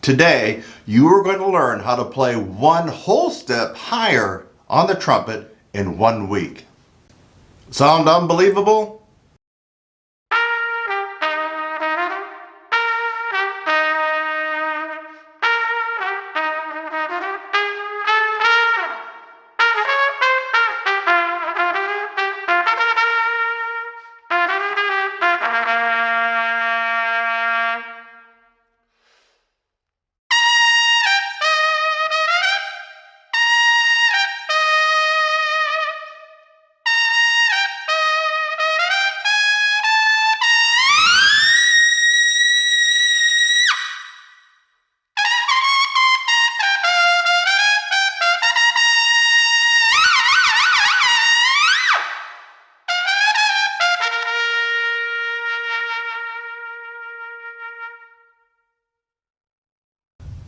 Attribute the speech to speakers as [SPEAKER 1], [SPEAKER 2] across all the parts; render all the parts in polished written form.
[SPEAKER 1] Today, you are going to learn how to play one whole step higher on the trumpet in 1 week. Sound unbelievable?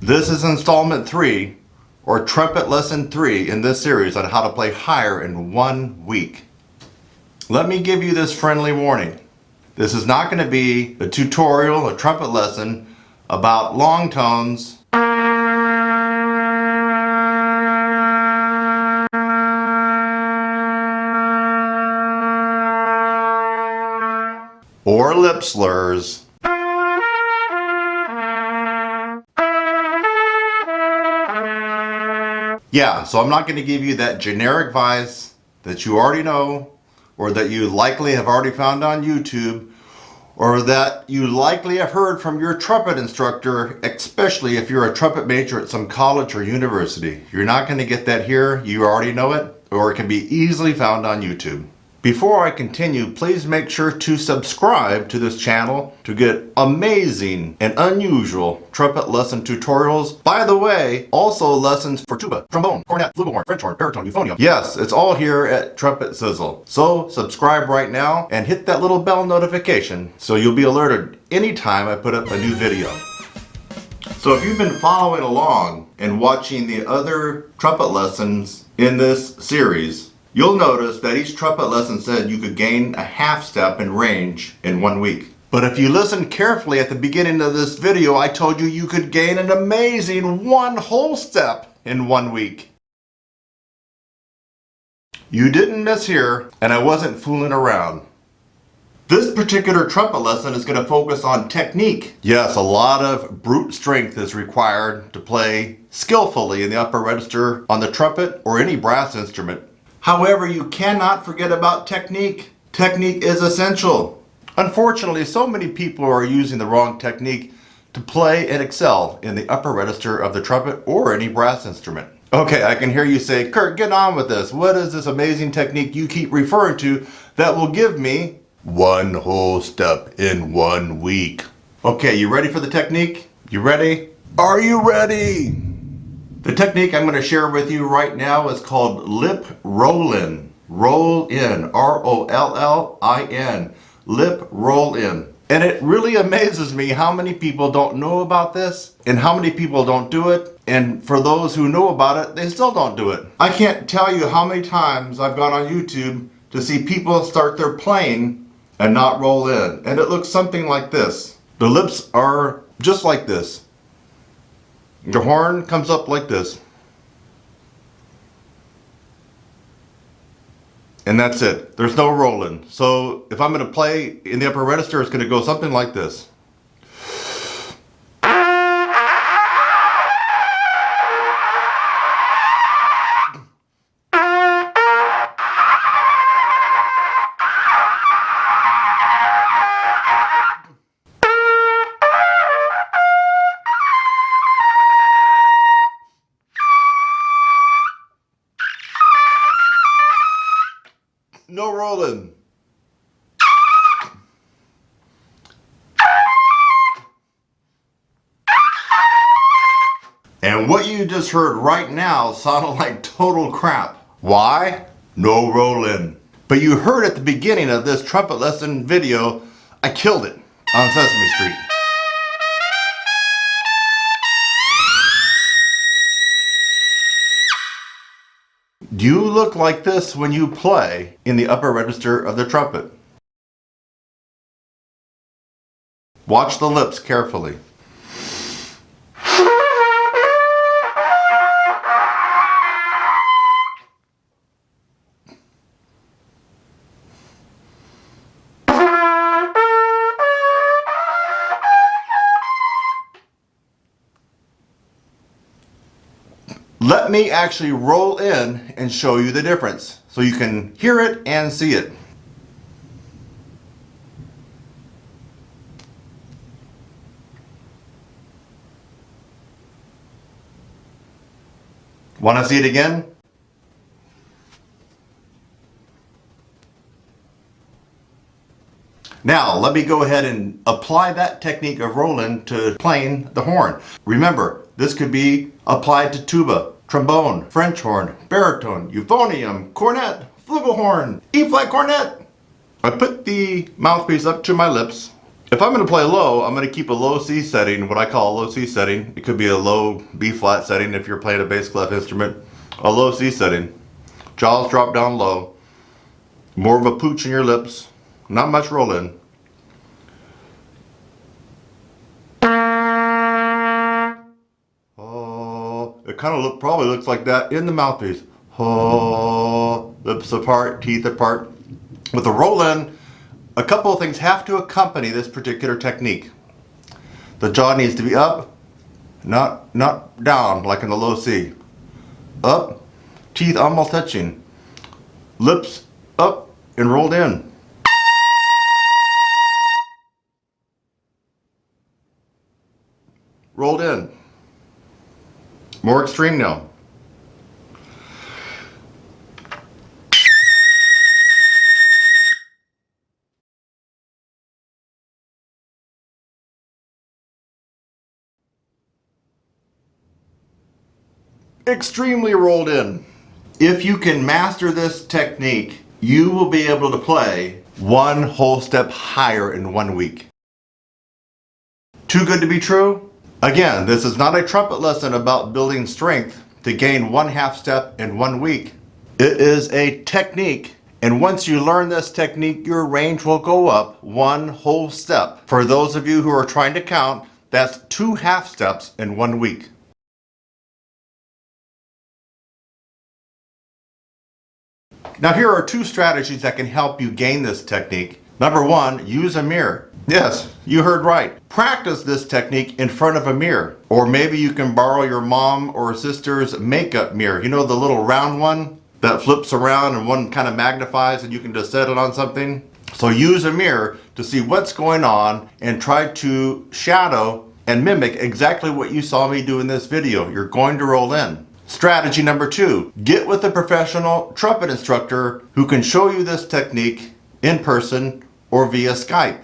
[SPEAKER 1] This is installment 3, or Trumpet Lesson 3 in this series on how to play higher in 1 week. Let me give you this friendly warning. This is not going to be a tutorial, a trumpet lesson about long tones or lip slurs. Yeah, so I'm not going to give you that generic advice that you already know, or that you likely have already found on YouTube, or that you likely have heard from your trumpet instructor, especially if you're a trumpet major at some college or university. You're not going to get that here. You already know it, or it can be easily found on YouTube. Before I continue, please make sure to subscribe to this channel to get amazing and unusual trumpet lesson tutorials. By the way, also lessons for tuba, trombone, cornet, flugelhorn, French horn, baritone, euphonium. Yes, it's all here at Trumpet Sizzle. So subscribe right now and hit that little bell notification so you'll be alerted anytime I put up a new video. So if you've been following along and watching the other trumpet lessons in this series, you'll notice that each trumpet lesson said you could gain a half step in range in 1 week. But if you listen carefully at the beginning of this video, I told you you could gain an amazing 1 whole step in 1 week. You didn't miss here, and I wasn't fooling around. This particular trumpet lesson is going to focus on technique. Yes, a lot of brute strength is required to play skillfully in the upper register on the trumpet or any brass instrument. However, you cannot forget about technique. Technique is essential. Unfortunately, so many people are using the wrong technique to play and excel in the upper register of the trumpet or any brass instrument. Okay, I can hear you say, Kurt, get on with this. What is this amazing technique you keep referring to that will give me 1 whole step in 1 week? Okay, you ready for the technique? You ready? Are you ready? The technique I'm going to share with you right now is called lip roll-in. Roll-in. R-O-L-L-I-N. Lip roll-in. And it really amazes me how many people don't know about this and how many people don't do it. And for those who know about it, they still don't do it. I can't tell you how many times I've gone on YouTube to see people start their playing and not roll in. And it looks something like this. The lips are just like this. The horn comes up like this. And that's it. There's no rolling. So if I'm going to play in the upper register, it's going to go something like this. No rolling. And what you just heard right now sounded like total crap. Why? No rolling. But you heard at the beginning of this trumpet lesson video, I killed it on Sesame Street. Do you look like this when you play in the upper register of the trumpet? Watch the lips carefully. Let me actually roll in and show you the difference so you can hear it and see it. Want to see it again? Now, let me go ahead and apply that technique of rolling to playing the horn. Remember, this could be applied to tuba, trombone, French horn, baritone, euphonium, cornet, flugelhorn, E-flat cornet. I put the mouthpiece up to my lips. If I'm going to play low, I'm going to keep a low C setting, what I call a low C setting. It could be a low B-flat setting if you're playing a bass clef instrument. A low C setting. Jaws drop down low. More of a pooch in your lips. Not much roll in. Oh, it kind of probably looks like that in the mouthpiece. Oh, lips apart, teeth apart. With the roll in, a couple of things have to accompany this particular technique. The jaw needs to be up, not down like in the low C. Up, teeth almost touching. Lips up and rolled in. Rolled in. More extreme now. Extremely rolled in. If you can master this technique, you will be able to play one whole step higher in 1 week. Too good to be true? Again, this is not a trumpet lesson about building strength to gain 1/2 step in 1 week. It is a technique, and once you learn this technique, your range will go up 1 whole step. For those of you who are trying to count, that's 2 half steps in 1 week. Now here are 2 strategies that can help you gain this technique. Number 1, use a mirror. Yes, you heard right. Practice this technique in front of a mirror. Or maybe you can borrow your mom or sister's makeup mirror. You know, the little round one that flips around and one kind of magnifies and you can just set it on something? So use a mirror to see what's going on and try to shadow and mimic exactly what you saw me do in this video. You're going to roll in. Strategy number 2, get with a professional trumpet instructor who can show you this technique in person or via Skype.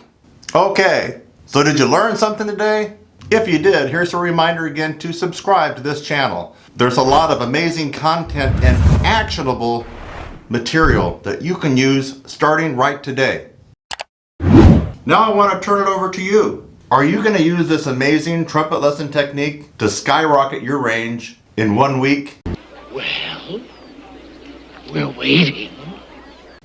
[SPEAKER 1] Okay, so did you learn something today? If you did, here's a reminder again to subscribe to this channel. There's a lot of amazing content and actionable material that you can use starting right today. Now I want to turn it over to you. Are you going to use this amazing trumpet lesson technique to skyrocket your range in 1 week?
[SPEAKER 2] Well, we're waiting.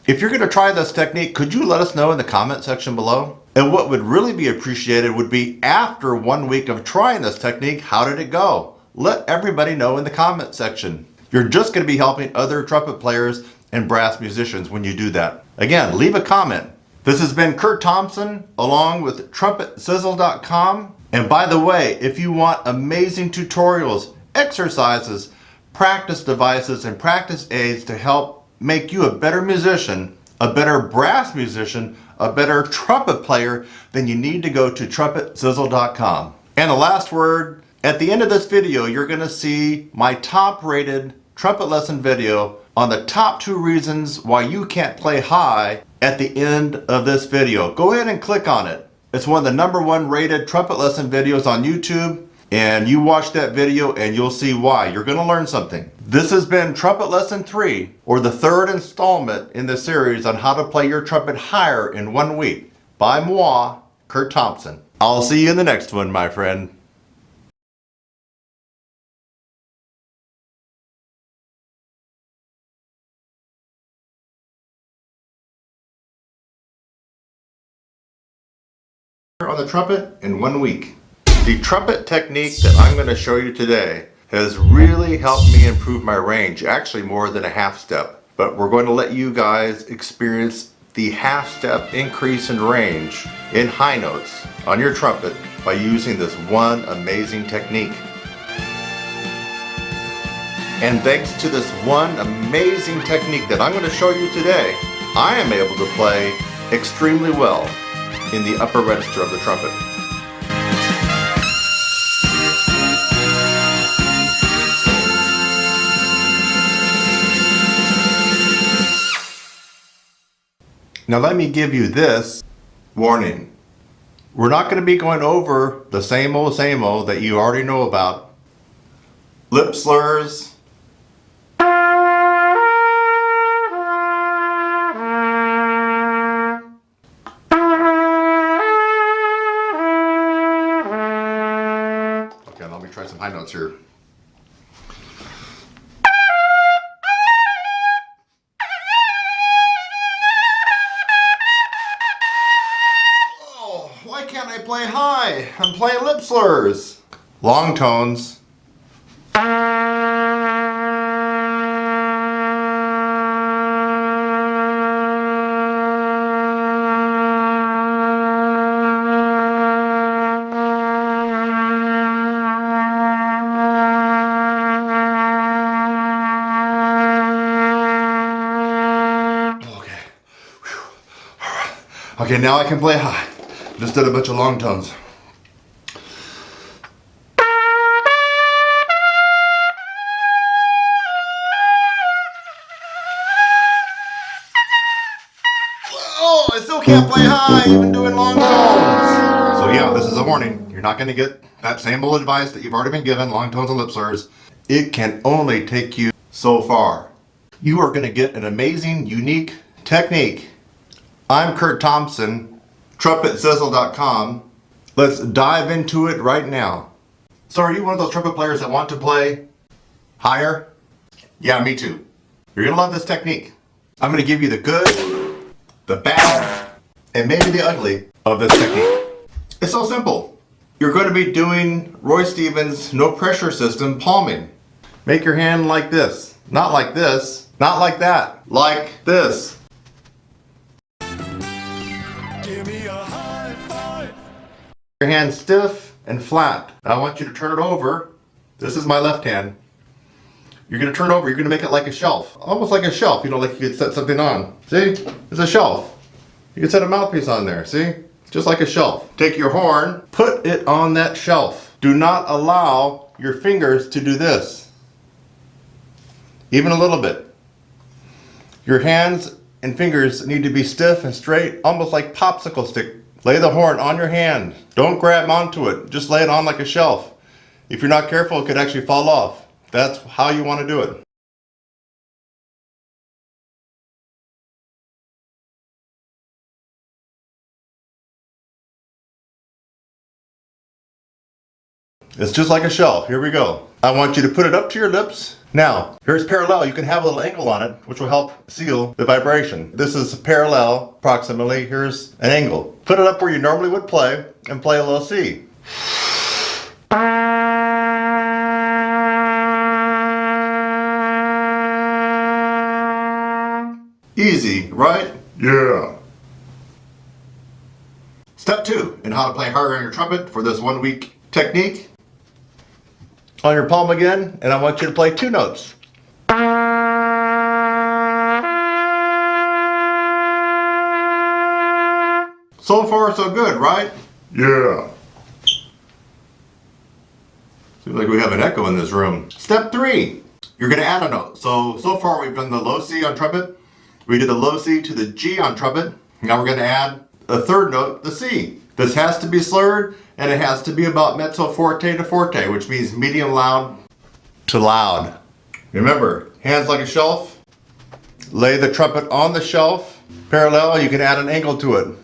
[SPEAKER 1] If you're going to try this technique, could you let us know in the comment section below? And what would really be appreciated would be after 1 week of trying this technique, how did it go? Let everybody know in the comment section. You're just going to be helping other trumpet players and brass musicians when you do that. Again, leave a comment. This has been Kurt Thompson along with TrumpetSizzle.com. And by the way, if you want amazing tutorials, exercises, practice devices, and practice aids to help make you a better musician, a better brass musician, a better trumpet player, then you need to go to TrumpetSizzle.com. And the last word, at the end of this video, you're going to see my top rated trumpet lesson video on the top 2 reasons why you can't play high at the end of this video. Go ahead and click on it. It's one of the number 1 rated trumpet lesson videos on YouTube. And you watch that video and you'll see why. You're going to learn something. This has been Trumpet Lesson 3, or the 3rd installment in the series on how to play your trumpet higher in 1 week by moi, Kurt Thompson. I'll see you in the next one, my friend. On the trumpet in 1 week. The trumpet technique that I'm going to show you today has really helped me improve my range, actually more than a half step. But we're going to let you guys experience the half step increase in range in high notes on your trumpet by using this one amazing technique. And thanks to this one amazing technique that I'm going to show you today, I am able to play extremely well in the upper register of the trumpet. Now let me give you this warning. We're not going to be going over the same old that you already know about. Lip slurs. Okay, let me try some high notes here. Oh, why can't I play high? I'm playing lip slurs. Long tones. Okay, now I can play high. Just did a bunch of long tones. Oh, I still can't play high, even doing long tones. So yeah, this is a warning. You're not going to get that same old advice that you've already been given, long tones and lip slurs. It can only take you so far. You are going to get an amazing, unique technique. I'm Kurt Thompson, TrumpetSizzle.com. Let's dive into it right now. So are you one of those trumpet players that want to play higher? Yeah, me too. You're going to love this technique. I'm going to give you the good, the bad, and maybe the ugly of this technique. It's so simple. You're going to be doing Roy Stevens' no pressure system palming. Make your hand like this. Not like this. Not like that. Like this.
[SPEAKER 3] Give me a high five.
[SPEAKER 1] Your hand stiff and flat. Now I want you to turn it over. This is my left hand. You're going to turn it over. You're going to make it like a shelf. Almost like a shelf. You know, like you could set something on. See? It's a shelf. You can set a mouthpiece on there. See? Just like a shelf. Take your horn. Put it on that shelf. Do not allow your fingers to do this. Even a little bit. Your hands and fingers need to be stiff and straight, almost like popsicle stick. Lay the horn on your hand. Don't grab onto it. Just lay it on like a shelf. If you're not careful, it could actually fall off. That's how you want to do it. It's just like a shelf. Here we go. I want you to put it up to your lips. Now, here's parallel. You can have a little angle on it, which will help seal the vibration. This is parallel, approximately. Here's an angle. Put it up where you normally would play, and play a low C. Easy, right? Yeah. Step 2 in how to play higher on your trumpet for this 1 week technique. On your palm again, and I want you to play 2 notes. So far, so good, right? Yeah. Seems like we have an echo in this room. Step 3, you're going to add a note. So far we've done the low C on trumpet. We did the low C to the G on trumpet. Now we're going to add a 3rd note, the C. This has to be slurred, and it has to be about mezzo forte to forte, which means medium loud to loud. Remember, hands like a shelf. Lay the trumpet on the shelf. Parallel, you can add an angle to it.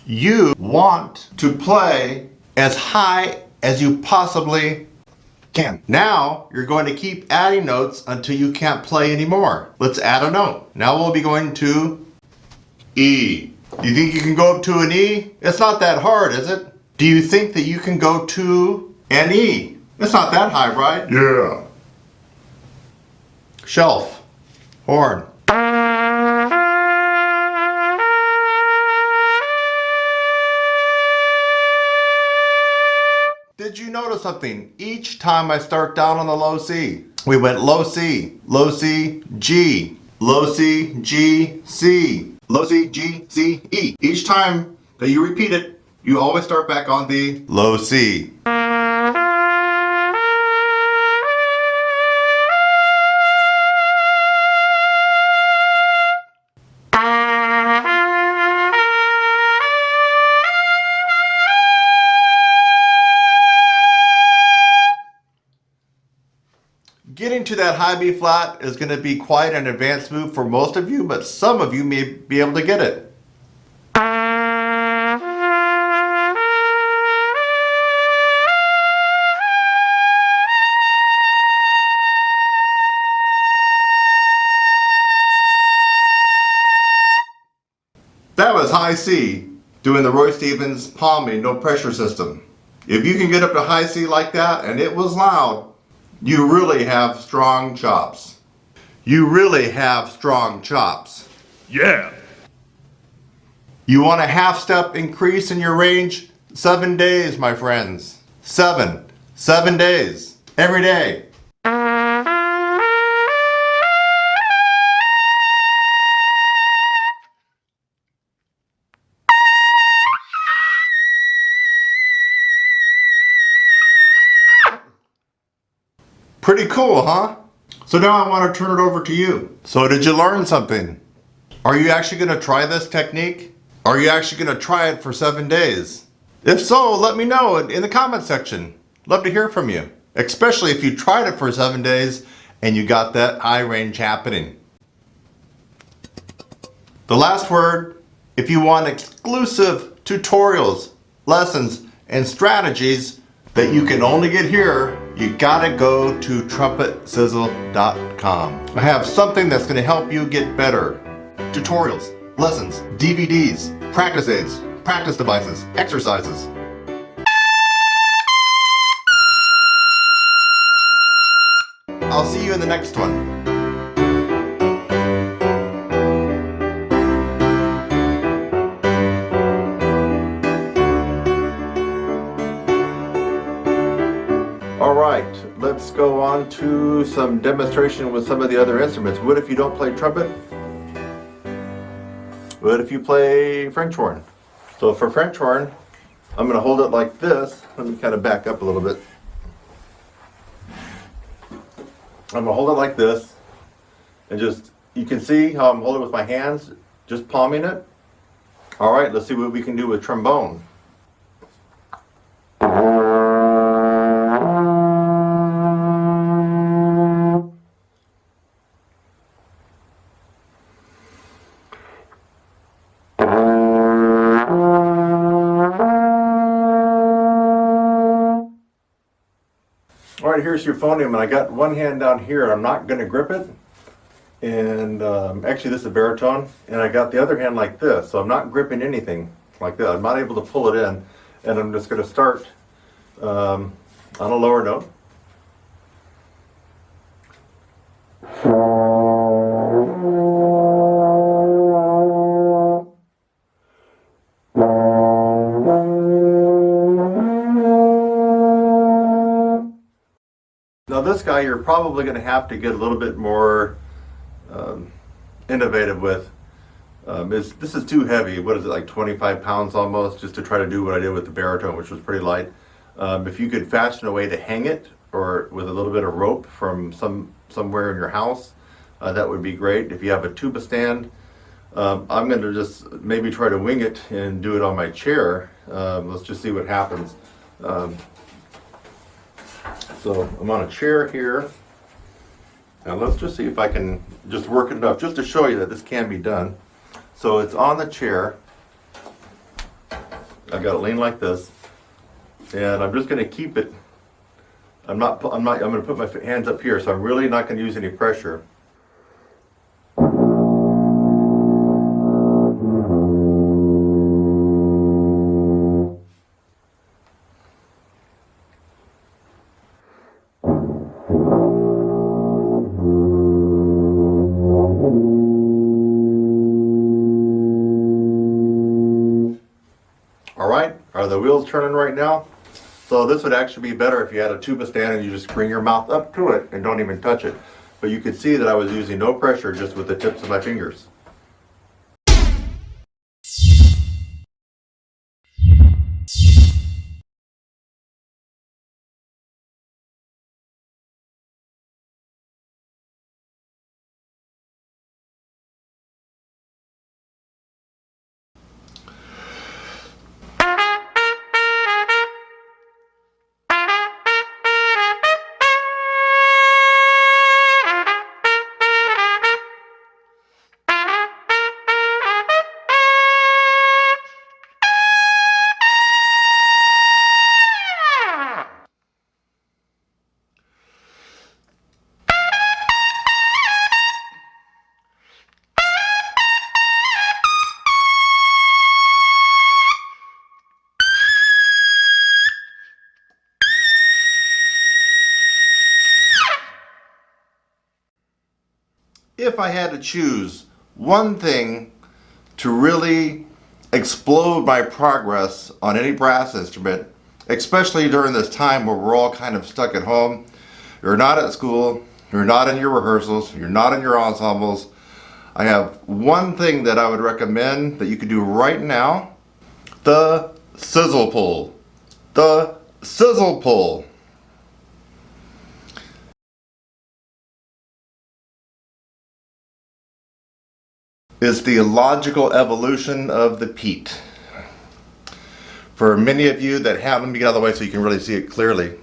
[SPEAKER 1] You want to play as high as you possibly can. Now, you're going to keep adding notes until you can't play anymore. Let's add a note. Now we'll be going to E. You think you can go up to an E? It's not that hard, is it? Do you think that you can go to an E? It's not that high, right? Yeah. Shelf. Horn. Did you notice something? Each time I start down on the low C, we went low C, G, low C, G, C, low C, G, C, E. Each time that you repeat it, you always start back on the low C. Getting to that high B flat is going to be quite an advanced move for most of you, but some of you may be able to get it. That was high C, doing the Roy Stevens palming, no pressure system. If you can get up to high C like that, and it was loud, you really have strong chops. You really have strong chops.
[SPEAKER 3] Yeah.
[SPEAKER 1] You want a half step increase in your range? 7 days, my friends. 7 days. Every day. Pretty cool, huh? So now I want to turn it over to you. So did you learn something? Are you actually going to try this technique? Are you actually going to try it for 7 days? If so, let me know in the comment section. Love to hear from you. Especially if you tried it for 7 days and you got that high range happening. The last word, if you want exclusive tutorials, lessons, and strategies that you can only get here, you gotta go to trumpetsizzle.com. I have something that's gonna help you get better. Tutorials, lessons, DVDs, practice aids, practice devices, exercises. I'll see you in the next one. Alright, let's go on to some demonstration with some of the other instruments. What if you don't play trumpet? What if you play French horn? So for French horn, I'm going to hold it like this. Let me kind of back up a little bit. I'm going to hold it like this. And just, you can see how I'm holding it with my hands, just palming it. Alright, let's see what we can do with trombone. Alright, here's your phonium, and I got one hand down here. I'm not going to grip it. And actually this is a baritone. And I got the other hand like this, so I'm not gripping anything like that. I'm not able to pull it in. And I'm just going to start on a lower note. Now this guy you're probably going to have to get a little bit more innovative with. This is too heavy. What is it, like 25 pounds almost, just to try to do what I did with the baritone, which was pretty light. If you could fashion a way to hang it, or with a little bit of rope from somewhere in your house, that would be great. If you have a tuba stand, I'm going to just maybe try to wing it and do it on my chair. Let's just see what happens. So I'm on a chair here. Now let's just see if I can just work it enough, just to show you that this can be done. So it's on the chair. I've got it lean like this, and I'm just going to keep it. I'm going to put my hands up here, so I'm really not going to use any pressure. All right, are the wheels turning right now? So this would actually be better if you had a tuba stand and you just bring your mouth up to it and don't even touch it. But you could see that I was using no pressure, just with the tips of my fingers. If I had to choose one thing to really explode my progress on any brass instrument, especially during this time where we're all kind of stuck at home, you're not at school, you're not in your rehearsals, you're not in your ensembles, I have one thing that I would recommend that you could do right now: the sizzle pull. The sizzle pull. Is the logical evolution of the Pete. For many of you that have, let me get out of the way so you can really see it clearly.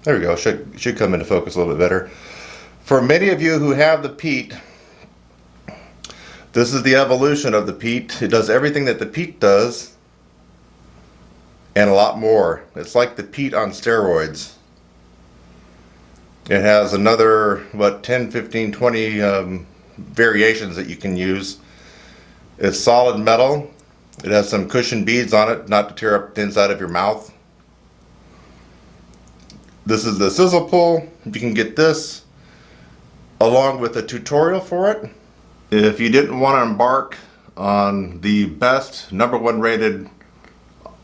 [SPEAKER 1] There we go, should come into focus a little bit better. For many of you who have the Pete, this is the evolution of the Pete. It does everything that the Pete does and a lot more. It's like the Pete on steroids. It has another, what, 10, 15, 20 variations that you can use. It's solid metal. It has some cushion beads on it, not to tear up the inside of your mouth. This is the sizzle pull. You can get this along with a tutorial for it. If you didn't want to embark on the best #1 rated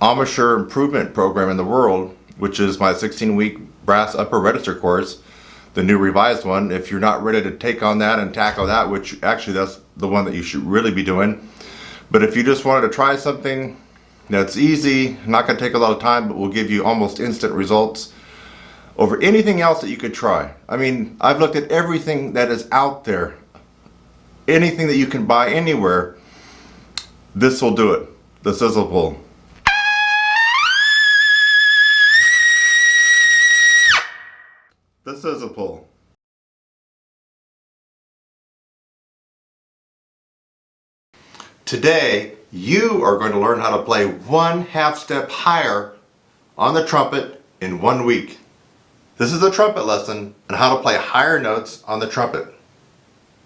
[SPEAKER 1] amateur improvement program in the world, which is my 16-week brass upper register course, the new revised one, if you're not ready to take on that and tackle that, which actually that's the one that you should really be doing. But if you just wanted to try something that's easy, not going to take a lot of time, but will give you almost instant results over anything else that you could try. I mean, I've looked at everything that is out there, anything that you can buy anywhere. This will do it. The sizzle pull. The sizzle pull. Today, you are going to learn how to play 1/2 step higher on the trumpet in 1 week. This is a trumpet lesson on how to play higher notes on the trumpet.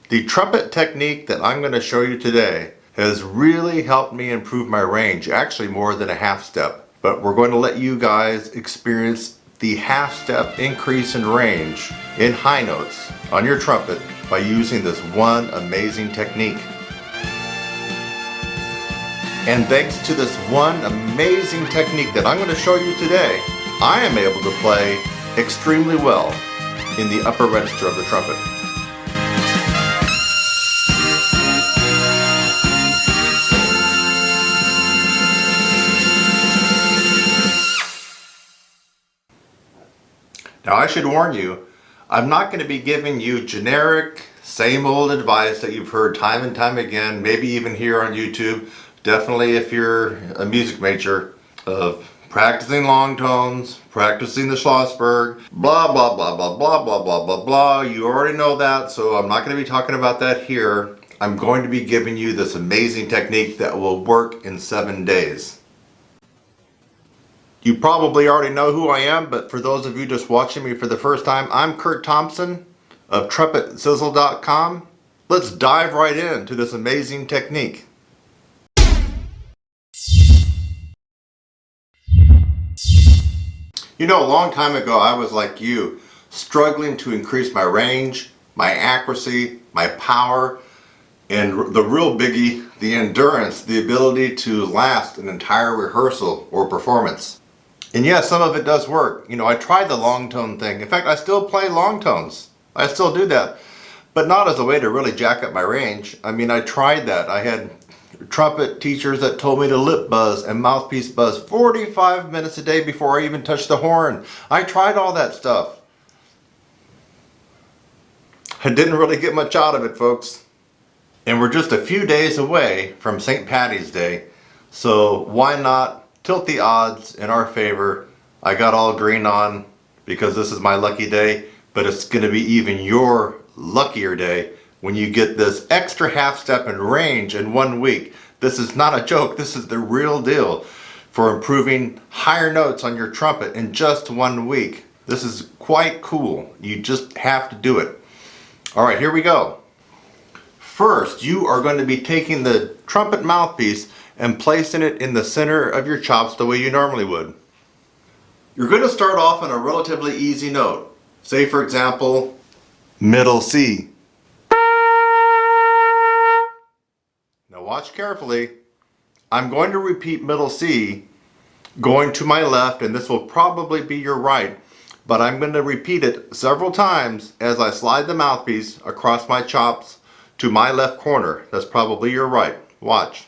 [SPEAKER 1] The trumpet technique that I'm going to show you today has really helped me improve my range, actually more than a 1/2 step. But we're going to let you guys experience the 1/2 step increase in range in high notes on your trumpet by using this one amazing technique. And thanks to this one amazing technique that I'm going to show you today, I am able to play extremely well in the upper register of the trumpet. Now I should warn you, I'm not going to be giving you generic, same old advice that you've heard time and time again, maybe even here on YouTube. Definitely if you're a music major, of practicing long tones, practicing the Schlossberg, blah, blah, blah, blah, blah, blah, blah, blah, blah. You already know that, so I'm not going to be talking about that here. I'm going to be giving you this amazing technique that will work in 7 days. You probably already know who I am, but for those of you just watching me for the first time, I'm Kurt Thompson of TrumpetSizzle.com. Let's dive right into this amazing technique. You know, a long time ago I was like you, struggling to increase my range, my accuracy, my power And the real biggie, the endurance, the ability to last an entire rehearsal or performance. And yes, some of it does work. You know, I tried the long tone thing. In fact, I still play long tones. I still do that. But not as a way to really jack up my range. I mean, I tried that. I had trumpet teachers that told me to lip buzz and mouthpiece buzz 45 minutes a day before I even touched the horn. I tried all that stuff. I didn't really get much out of it, folks. And we're just a few days away from St. Patty's Day, so why not tilt the odds in our favor? I got all green on because this is my lucky day, but it's going to be even your luckier day when you get this extra half step in range in 1 week. This is not a joke, this is the real deal for improving higher notes on your trumpet in just 1 week. This is quite cool. You just have to do it. All right, here we go. First, you are going to be taking the trumpet mouthpiece and placing it in the center of your chops the way you normally would. You're going to start off on a relatively easy note. Say, for example, middle C. Now watch carefully. I'm going to repeat middle C going to my left, and this will probably be your right, but I'm going to repeat it several times as I slide the mouthpiece across my chops to my left corner. That's probably your right. Watch.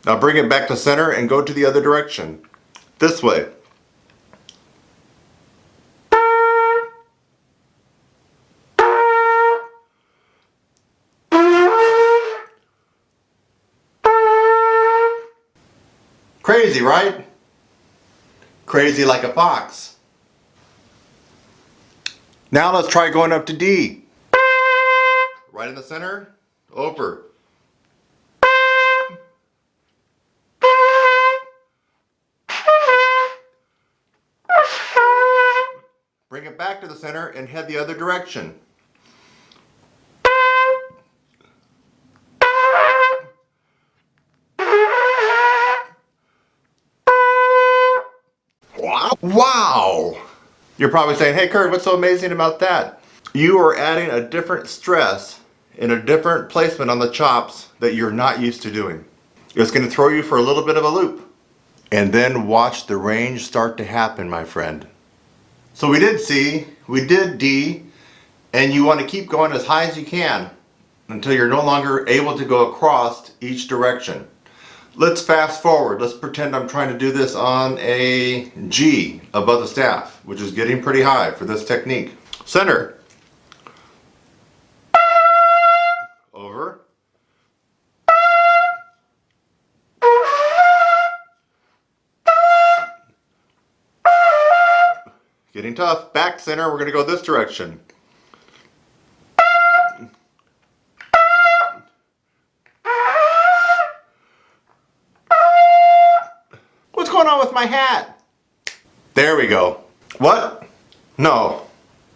[SPEAKER 1] Now bring it back to center and go to the other direction. This way. Crazy, right? Crazy like a fox. Now let's try going up to D. Right in the center, over. Bring it back to the center and head the other direction. Wow! You're probably saying, hey Kurt, what's so amazing about that? You are adding a different stress in a different placement on the chops that you're not used to doing. It's going to throw you for a little bit of a loop. And then watch the range start to happen, my friend. So we did C, we did D, and you want to keep going as high as you can until you're no longer able to go across each direction. Let's fast forward. Let's pretend I'm trying to do this on a G above the staff, which is getting pretty high for this technique. Center. Over. Getting tough. Back center. We're going to go this direction. What's going on with my hat? There we go. What? No.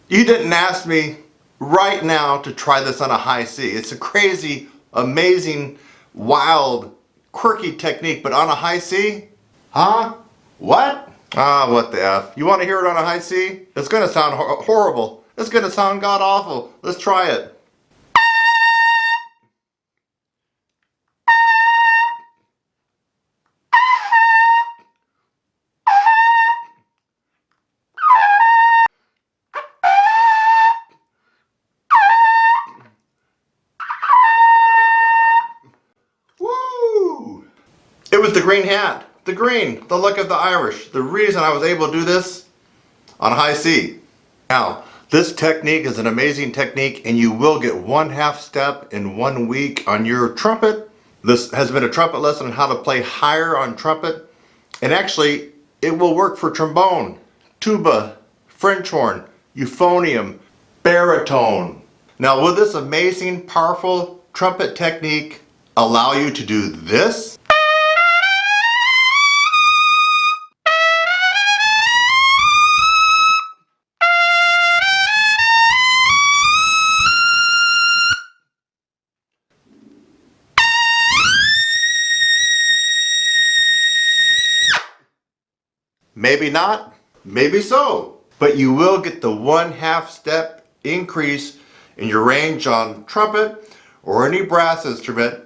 [SPEAKER 1] You didn't ask me right now to try this on a high C. It's a crazy, amazing, wild, quirky technique, but on a high C? Huh? What? Ah, what the F. You want to hear it on a high C? It's going to sound horrible. It's going to sound god-awful. Let's try it. Woo! It was the green hat. The green, the luck of the Irish. The reason I was able to do this on high C. Now, this technique is an amazing technique, and you will get 1/2 step in 1 week on your trumpet. This has been a trumpet lesson on how to play higher on trumpet. And actually, it will work for trombone, tuba, French horn, euphonium, baritone. Now, will this amazing, powerful trumpet technique allow you to do this? Maybe not, maybe so. But you will get the 1/2 step increase in your range on trumpet or any brass instrument.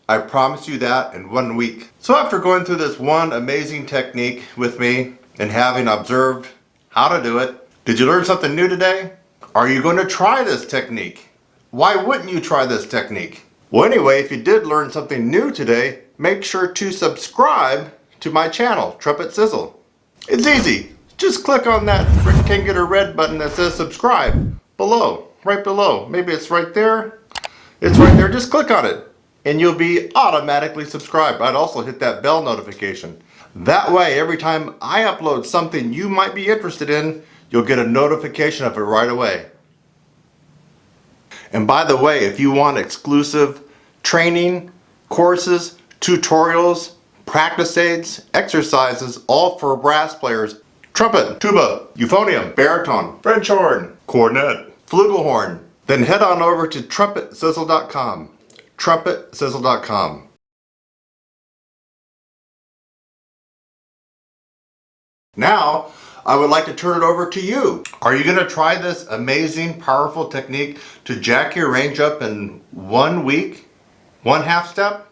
[SPEAKER 1] I promise you that in 1 week. So after going through this one amazing technique with me and having observed how to do it, did you learn something new today? Are you going to try this technique? Why wouldn't you try this technique? Well, anyway, if you did learn something new today, make sure to subscribe to my channel, Trumpet Sizzle. It's easy. Just click on that rectangular red button that says subscribe below, right below. Maybe it's right there. It's right there. Just click on it and you'll be automatically subscribed. I'd also hit that bell notification. That way, every time I upload something you might be interested in, you'll get a notification of it right away. And by the way, if you want exclusive training, courses, tutorials, practice aids, exercises, all for brass players, trumpet, tuba, euphonium, baritone, French horn, cornet, flugelhorn, then head on over to TrumpetSizzle.com. TrumpetSizzle.com. Now, I would like to turn it over to you. Are you going to try this amazing, powerful technique to jack your range up in 1 week, 1/2 step?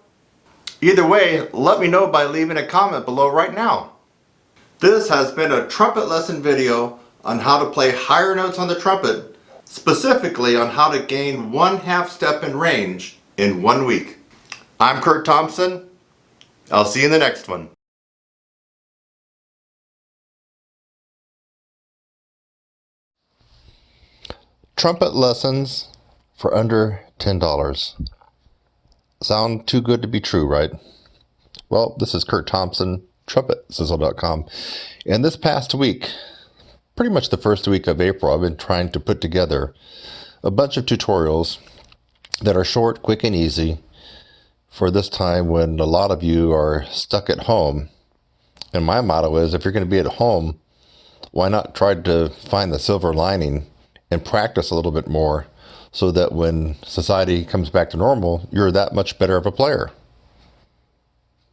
[SPEAKER 1] Either way, let me know by leaving a comment below right now. This has been a trumpet lesson video on how to play higher notes on the trumpet, specifically on how to gain 1/2 step in range in 1 week. I'm Kurt Thompson. I'll see you in the next one. Trumpet lessons for under $10. Sound too good to be true, right? Well, this is Kurt Thompson, TrumpetSizzle.com. And this past week, pretty much the first week of April, I've been trying to put together a bunch of tutorials that are short, quick, and easy for this time when a lot of you are stuck at home. And my motto is, if you're going to be at home, why not try to find the silver lining and practice a little bit more so that when society comes back to normal, you're that much better of a player.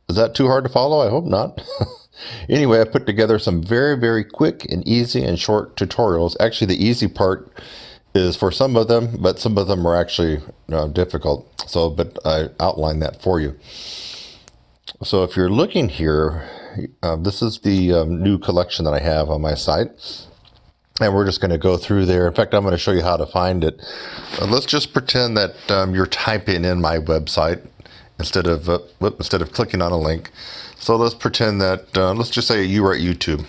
[SPEAKER 1] Is that too hard to follow? I hope not. Anyway, I put together some very, very quick and easy and short tutorials. Actually, the easy part is for some of them, but some of them are actually difficult. But I outlined that for you. So if you're looking here, this is the new collection that I have on my site. And we're just going to go through there. In fact, I'm going to show you how to find it. Let's just pretend that you're typing in my website instead of clicking on a link. So let's pretend that, let's just say you are at YouTube.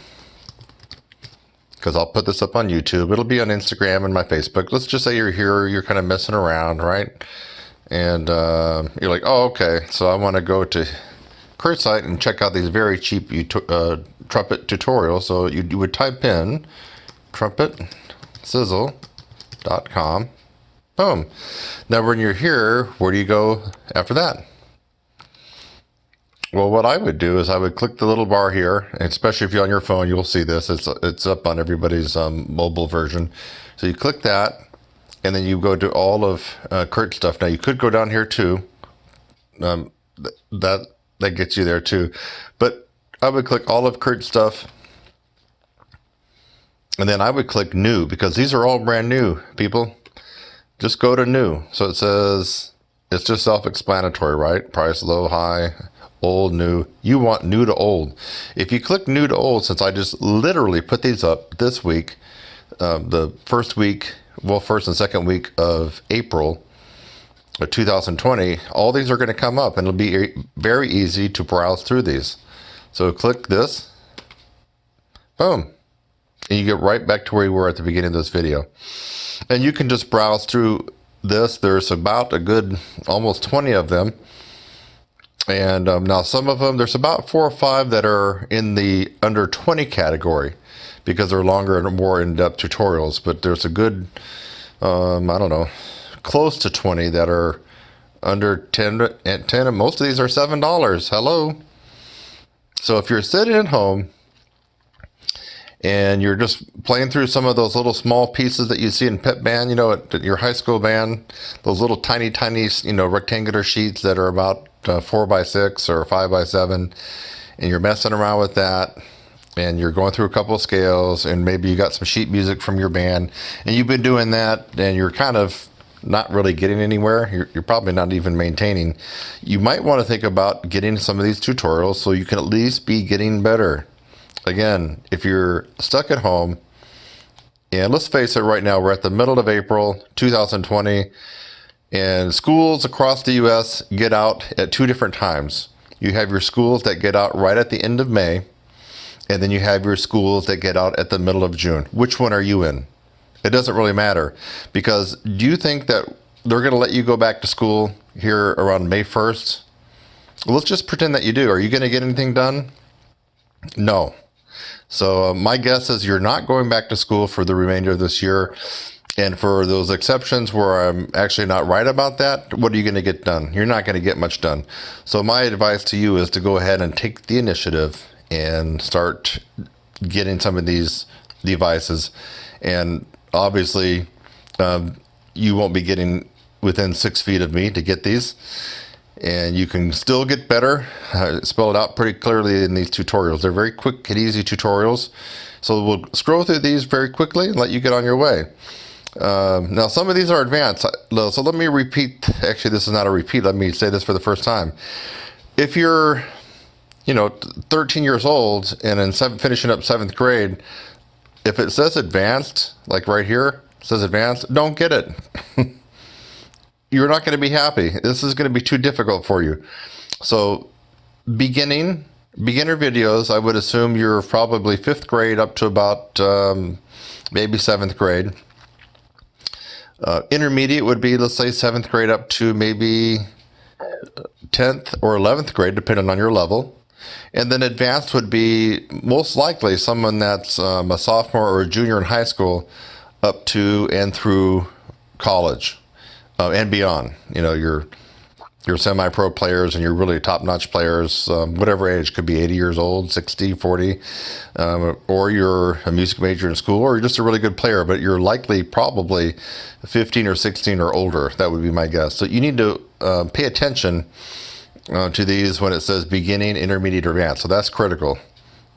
[SPEAKER 1] Because I'll put this up on YouTube. It'll be on Instagram and my Facebook. Let's just say you're here, you're kind of messing around, right? And you're like, oh, okay. So I want to go to Kurt's site and check out these very cheap trumpet tutorials. So you would type in TrumpetSizzle.com. Boom. Now when you're here, where do you go after that? Well, what I would do is I would click the little bar here, and especially if you're on your phone, you'll see this. It's up on everybody's mobile version. So you click that, and then you go to all of Kurt's stuff. Now you could go down here too. That gets you there too. But I would click all of Kurt's stuff. And then I would click new, because these are all brand new, people. Just go to new. So it says, it's just self-explanatory, right? Price, low, high, old, new. You want new to old. If you click new to old, since I just literally put these up this week, the first and second week of April of 2020, all these are going to come up, and it'll be very easy to browse through these. So click this. Boom. And you get right back to where you were at the beginning of this video. And you can just browse through this. There's about a good almost 20 of them. And now some of them, there's about 4 or 5 that are in the under 20 category because they're longer and more in-depth tutorials. But there's a good, I don't know, close to 20 that are under 10, and most of these are $7. Hello. So if you're sitting at home and you're just playing through some of those little small pieces that you see in pep band, at your high school band, those little tiny, rectangular sheets that are about 4x6 or 5x7, and you're messing around with that,
[SPEAKER 4] and you're going through a couple of scales, and maybe you got some sheet music from your band, and you've been doing that, and you're kind of not really getting anywhere, you're probably not even maintaining, you might want to think about getting some of these tutorials so you can at least be getting better. Again, if you're stuck at home, and let's face it, right now we're at the middle of April 2020, and schools across the US get out at two different times. You have your schools that get out right at the end of May, and then you have your schools that get out at the middle of June. Which one are you in? It doesn't really matter, because do you think that they're going to let you go back to school here around May 1st? Well, let's just pretend that you do. Are you going to get anything done? No. So my guess is you're not going back to school for the remainder of this year. And for those exceptions where I'm actually not right about that, what are you going to get done? You're not going to get much done. So my advice to you is to go ahead and take the initiative and start getting some of these devices. And obviously, you won't be getting within 6 feet of me to get these. And you can still get better. Spell it out pretty clearly in these tutorials. They're very quick and easy tutorials. So we'll scroll through these very quickly and let you get on your way. Now, some of these are advanced. So let me repeat. Actually, this is not a repeat. Let me say this for the first time. If you're, 13 years old and in finishing up 7th grade, if it says advanced, like right here, it says advanced, don't get it. You're not going to be happy. This is going to be too difficult for you. So beginner videos, I would assume you're probably 5th grade up to about maybe 7th grade. Intermediate would be, let's say, 7th grade up to maybe 10th or 11th grade, depending on your level. And then advanced would be most likely someone that's a sophomore or a junior in high school up to and through college. And beyond, your semi-pro players and your really top-notch players, whatever age, could be 80 years old, 60, 40, or you're a music major in school, or you're just a really good player, but you're likely probably 15 or 16 or older. That would be my guess. So you need to pay attention to these when it says beginning, intermediate, or advanced. So that's critical.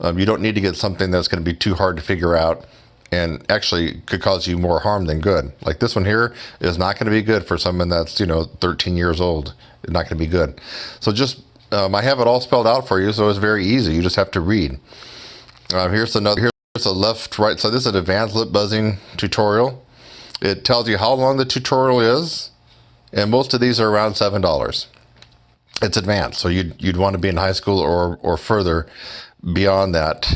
[SPEAKER 4] You don't need to get something that's going to be too hard to figure out and actually could cause you more harm than good. Like this one here is not going to be good for someone that's, 13 years old. It's not going to be good. So just, I have it all spelled out for you, so it's very easy. You just have to read. Here's a left, right. So this is an advanced lip buzzing tutorial. It tells you how long the tutorial is, and most of these are around $7. It's advanced, so you'd want to be in high school or further beyond that,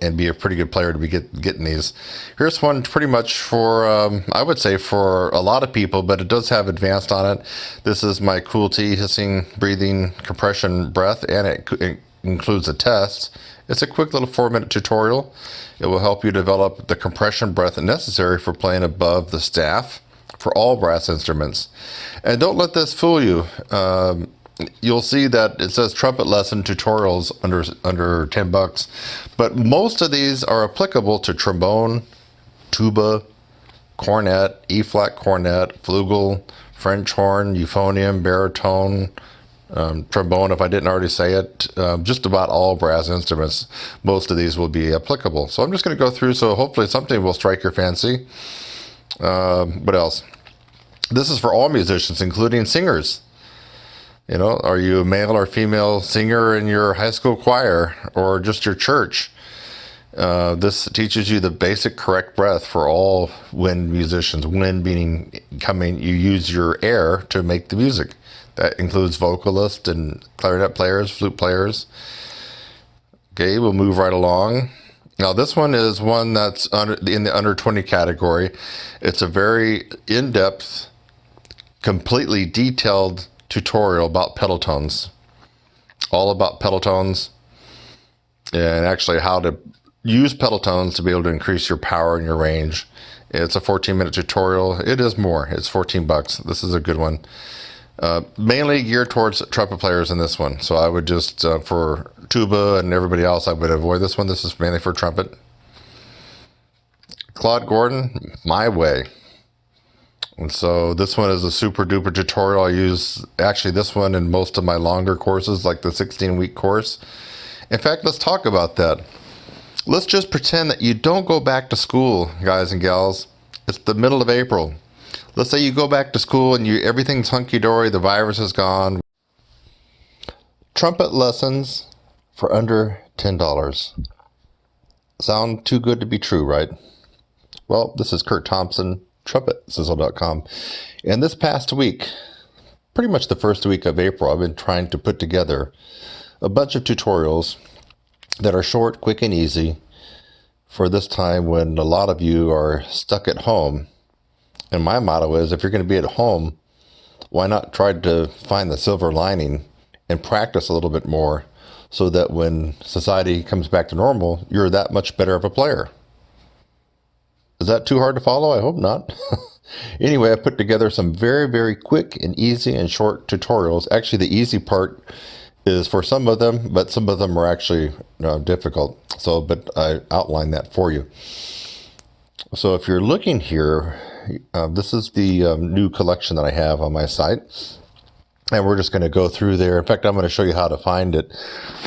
[SPEAKER 4] and be a pretty good player to be getting these. Here's one pretty much for, I would say for a lot of people, but it does have advanced on it. This is my Cool T hissing, breathing, compression, breath, and it includes a test. It's a quick little 4-minute tutorial. It will help you develop the compression breath necessary for playing above the staff for all brass instruments. And don't let this fool you. You'll see that it says trumpet lesson tutorials under $10, but most of these are applicable to trombone, tuba, cornet, E-flat cornet, flugel, French horn, euphonium, baritone, trombone, if I didn't already say it. Just about all brass instruments, most of these will be applicable. So I'm just going to go through, so hopefully something will strike your fancy. What else? This is for all musicians, including singers. Are you a male or female singer in your high school choir or just your church? This teaches you the basic correct breath for all wind musicians. Wind meaning you use your air to make the music. That includes vocalists and clarinet players, flute players. Okay, we'll move right along. Now this one is one that's in the under 20 category. It's a very in-depth, completely detailed tutorial about pedal tones, all about pedal tones, and actually how to use pedal tones to be able to increase your power and your range. It's a 14-minute tutorial. It is more. It's $14. This is a good one. Mainly geared towards trumpet players in this one. So I would just, for tuba and everybody else, I would avoid this one. This is mainly for trumpet. Claude Gordon, My Way. And so this one is a super duper tutorial. I use actually this one in most of my longer courses, like the 16-week course. In fact, let's talk about that. Let's just pretend that you don't go back to school, guys and gals. It's the middle of April. Let's say you go back to school and everything's hunky-dory, the virus is gone. Trumpet lessons for under $10. Sound too good to be true, right? Well, this is Kurt Thompson, TrumpetSizzle.com. And this past week, pretty much the first week of April, I've been trying to put together a bunch of tutorials that are short, quick, and easy for this time when a lot of you are stuck at home. And my motto is, if you're going to be at home, why not try to find the silver lining and practice a little bit more so that when society comes back to normal, you're that much better of a player. Is that too hard to follow? I hope not. Anyway, I put together some very, very quick and easy and short tutorials. Actually, the easy part is for some of them, but some of them are actually difficult. But I outlined that for you. So if you're looking here, this is the new collection that I have on my site. And we're just going to go through there. In fact, I'm going to show you how to find it.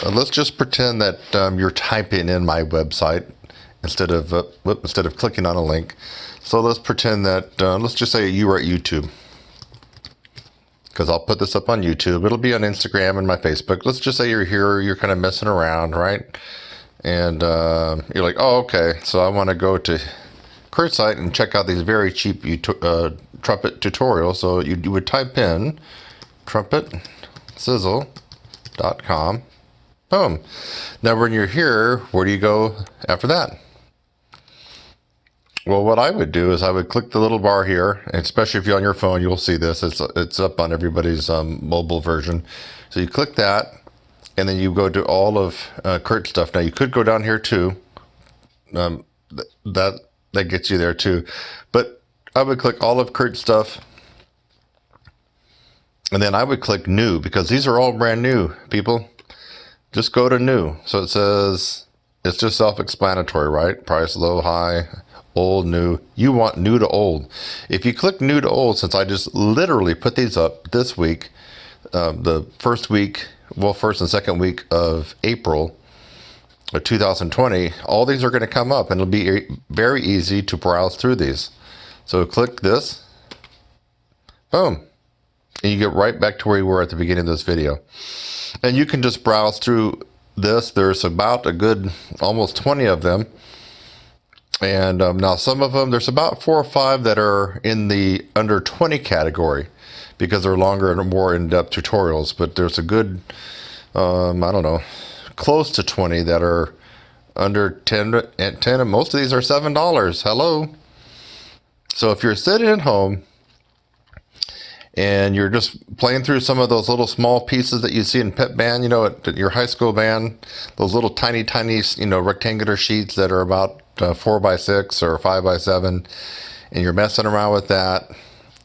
[SPEAKER 4] Let's just pretend that you're typing in my website instead of clicking on a link. So let's pretend that, let's just say you are at YouTube. Because I'll put this up on YouTube. It'll be on Instagram and my Facebook. Let's just say you're here, you're kind of messing around, right? And you're like, oh, okay. So I want to go to Kurt's site and check out these very cheap trumpet tutorials. So you would type in TrumpetSizzle.com. Boom. Now when you're here, where do you go after that? Well, what I would do is I would click the little bar here, and especially if you're on your phone, you'll see this. It's up on everybody's mobile version. So you click that, and then you go to all of Kurt's stuff. Now you could go down here too. That gets you there too. But I would click all of Kurt's stuff, and then I would click new, because these are all brand new, people. Just go to new. So it says, it's just self-explanatory, right? Price, low, high, old, new. You want new to old. If you click new to old, since I just literally put these up this week, the first and second week of April of 2020, all these are going to come up, and it'll be very easy to browse through these. So click this. Boom. And you get right back to where you were at the beginning of this video. And you can just browse through this. There's about a good almost 20 of them. And now some of them, there's about 4 or 5 that are in the under 20 category because they're longer and more in-depth tutorials. But there's a good, I don't know, close to 20 that are under 10, and most of these are $7. Hello. So if you're sitting at home and you're just playing through some of those little small pieces that you see in pep band, at your high school band, those little tiny, rectangular sheets that are about 4x6 or 5x7, and you're messing around with that,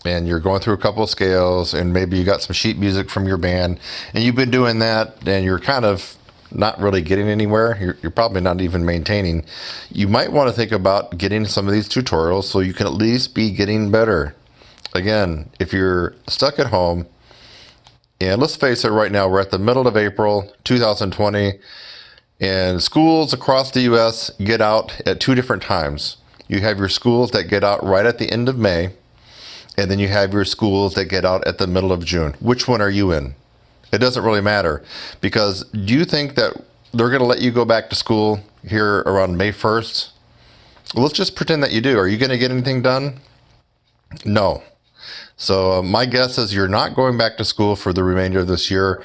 [SPEAKER 4] and you're going through a couple of scales, and maybe you got some sheet music from your band, and you've been doing that, and you're kind of not really getting anywhere. You're probably not even maintaining. You might want to think about getting some of these tutorials so you can at least be getting better. Again, if you're stuck at home, and let's face it, right now we're at the middle of April 2020, and schools across the U.S. get out at 2 different times. You have your schools that get out right at the end of May, and then you have your schools that get out at the middle of June. Which one are you in? It doesn't really matter, because do you think that they're going to let you go back to school here around May 1st? Well, let's just pretend that you do. Are you going to get anything done? No. So my guess is you're not going back to school for the remainder of this year.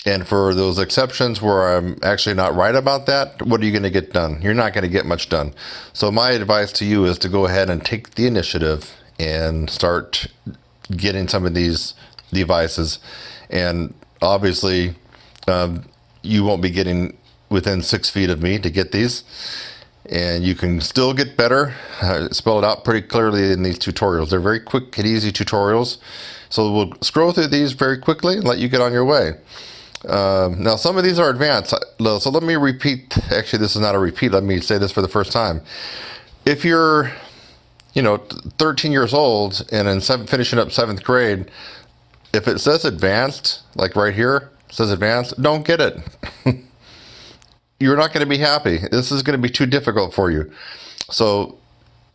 [SPEAKER 4] And for those exceptions where I'm actually not right about that, what are you going to get done? You're not going to get much done. So my advice to you is to go ahead and take the initiative and start getting some of these devices. And obviously, you won't be getting within 6 feet of me to get these. And you can still get better. Spell it out pretty clearly in these tutorials. They're very quick and easy tutorials. So we'll scroll through these very quickly and let you get on your way. Now, some of these are advanced. So let me repeat. Actually, this is not a repeat. Let me say this for the first time. If you're, 13 years old and in finishing up 7th grade, if it says advanced, like right here, it says advanced, don't get it. you're not going to be happy. This is going to be too difficult for you. So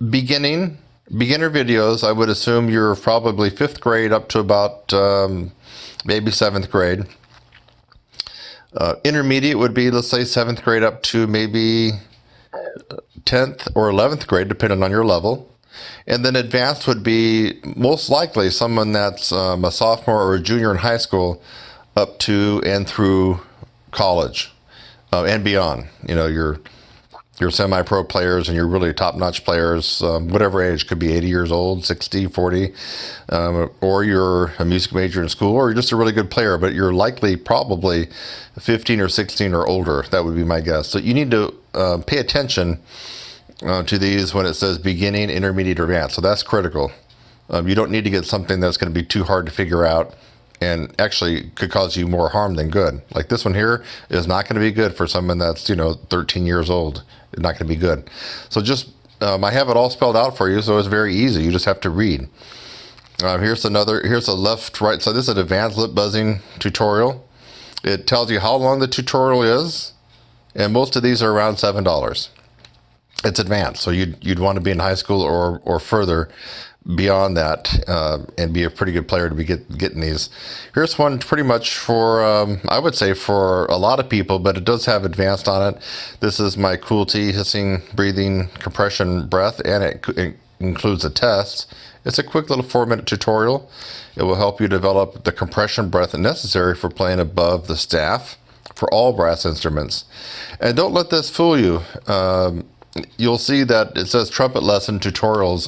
[SPEAKER 4] beginner videos, I would assume you're probably 5th grade up to about maybe 7th grade. Intermediate would be, let's say, 7th grade up to maybe 10th or 11th grade, depending on your level. And then advanced would be most likely someone that's a sophomore or a junior in high school up to and through college and beyond. You know, your semi-pro players and your really top-notch players, whatever age, could be 80 years old, 60, 40, or you're a music major in school, or you're just a really good player, but you're likely probably 15 or 16 or older. That would be my guess. So you need to pay attention to these when it says beginning, intermediate, or advanced. So that's critical. You don't need to get something that's going to be too hard to figure out and actually could cause you more harm than good. Like this one here is not going to be good for someone that's, 13 years old. It's not going to be good. So just, I have it all spelled out for you, so it's very easy. You just have to read. Here's a left, right. So this is an advanced lip buzzing tutorial. It tells you how long the tutorial is, and most of these are around $7. It's advanced, so you'd want to be in high school or further beyond that and be a pretty good player to be getting these. Here's one pretty much for, I would say for a lot of people, but it does have advanced on it. This is my Cool T hissing, breathing, compression, breath, and it includes a test. It's a quick little 4-minute tutorial. It will help you develop the compression breath necessary for playing above the staff for all brass instruments. And don't let this fool you. You'll see that it says trumpet lesson tutorials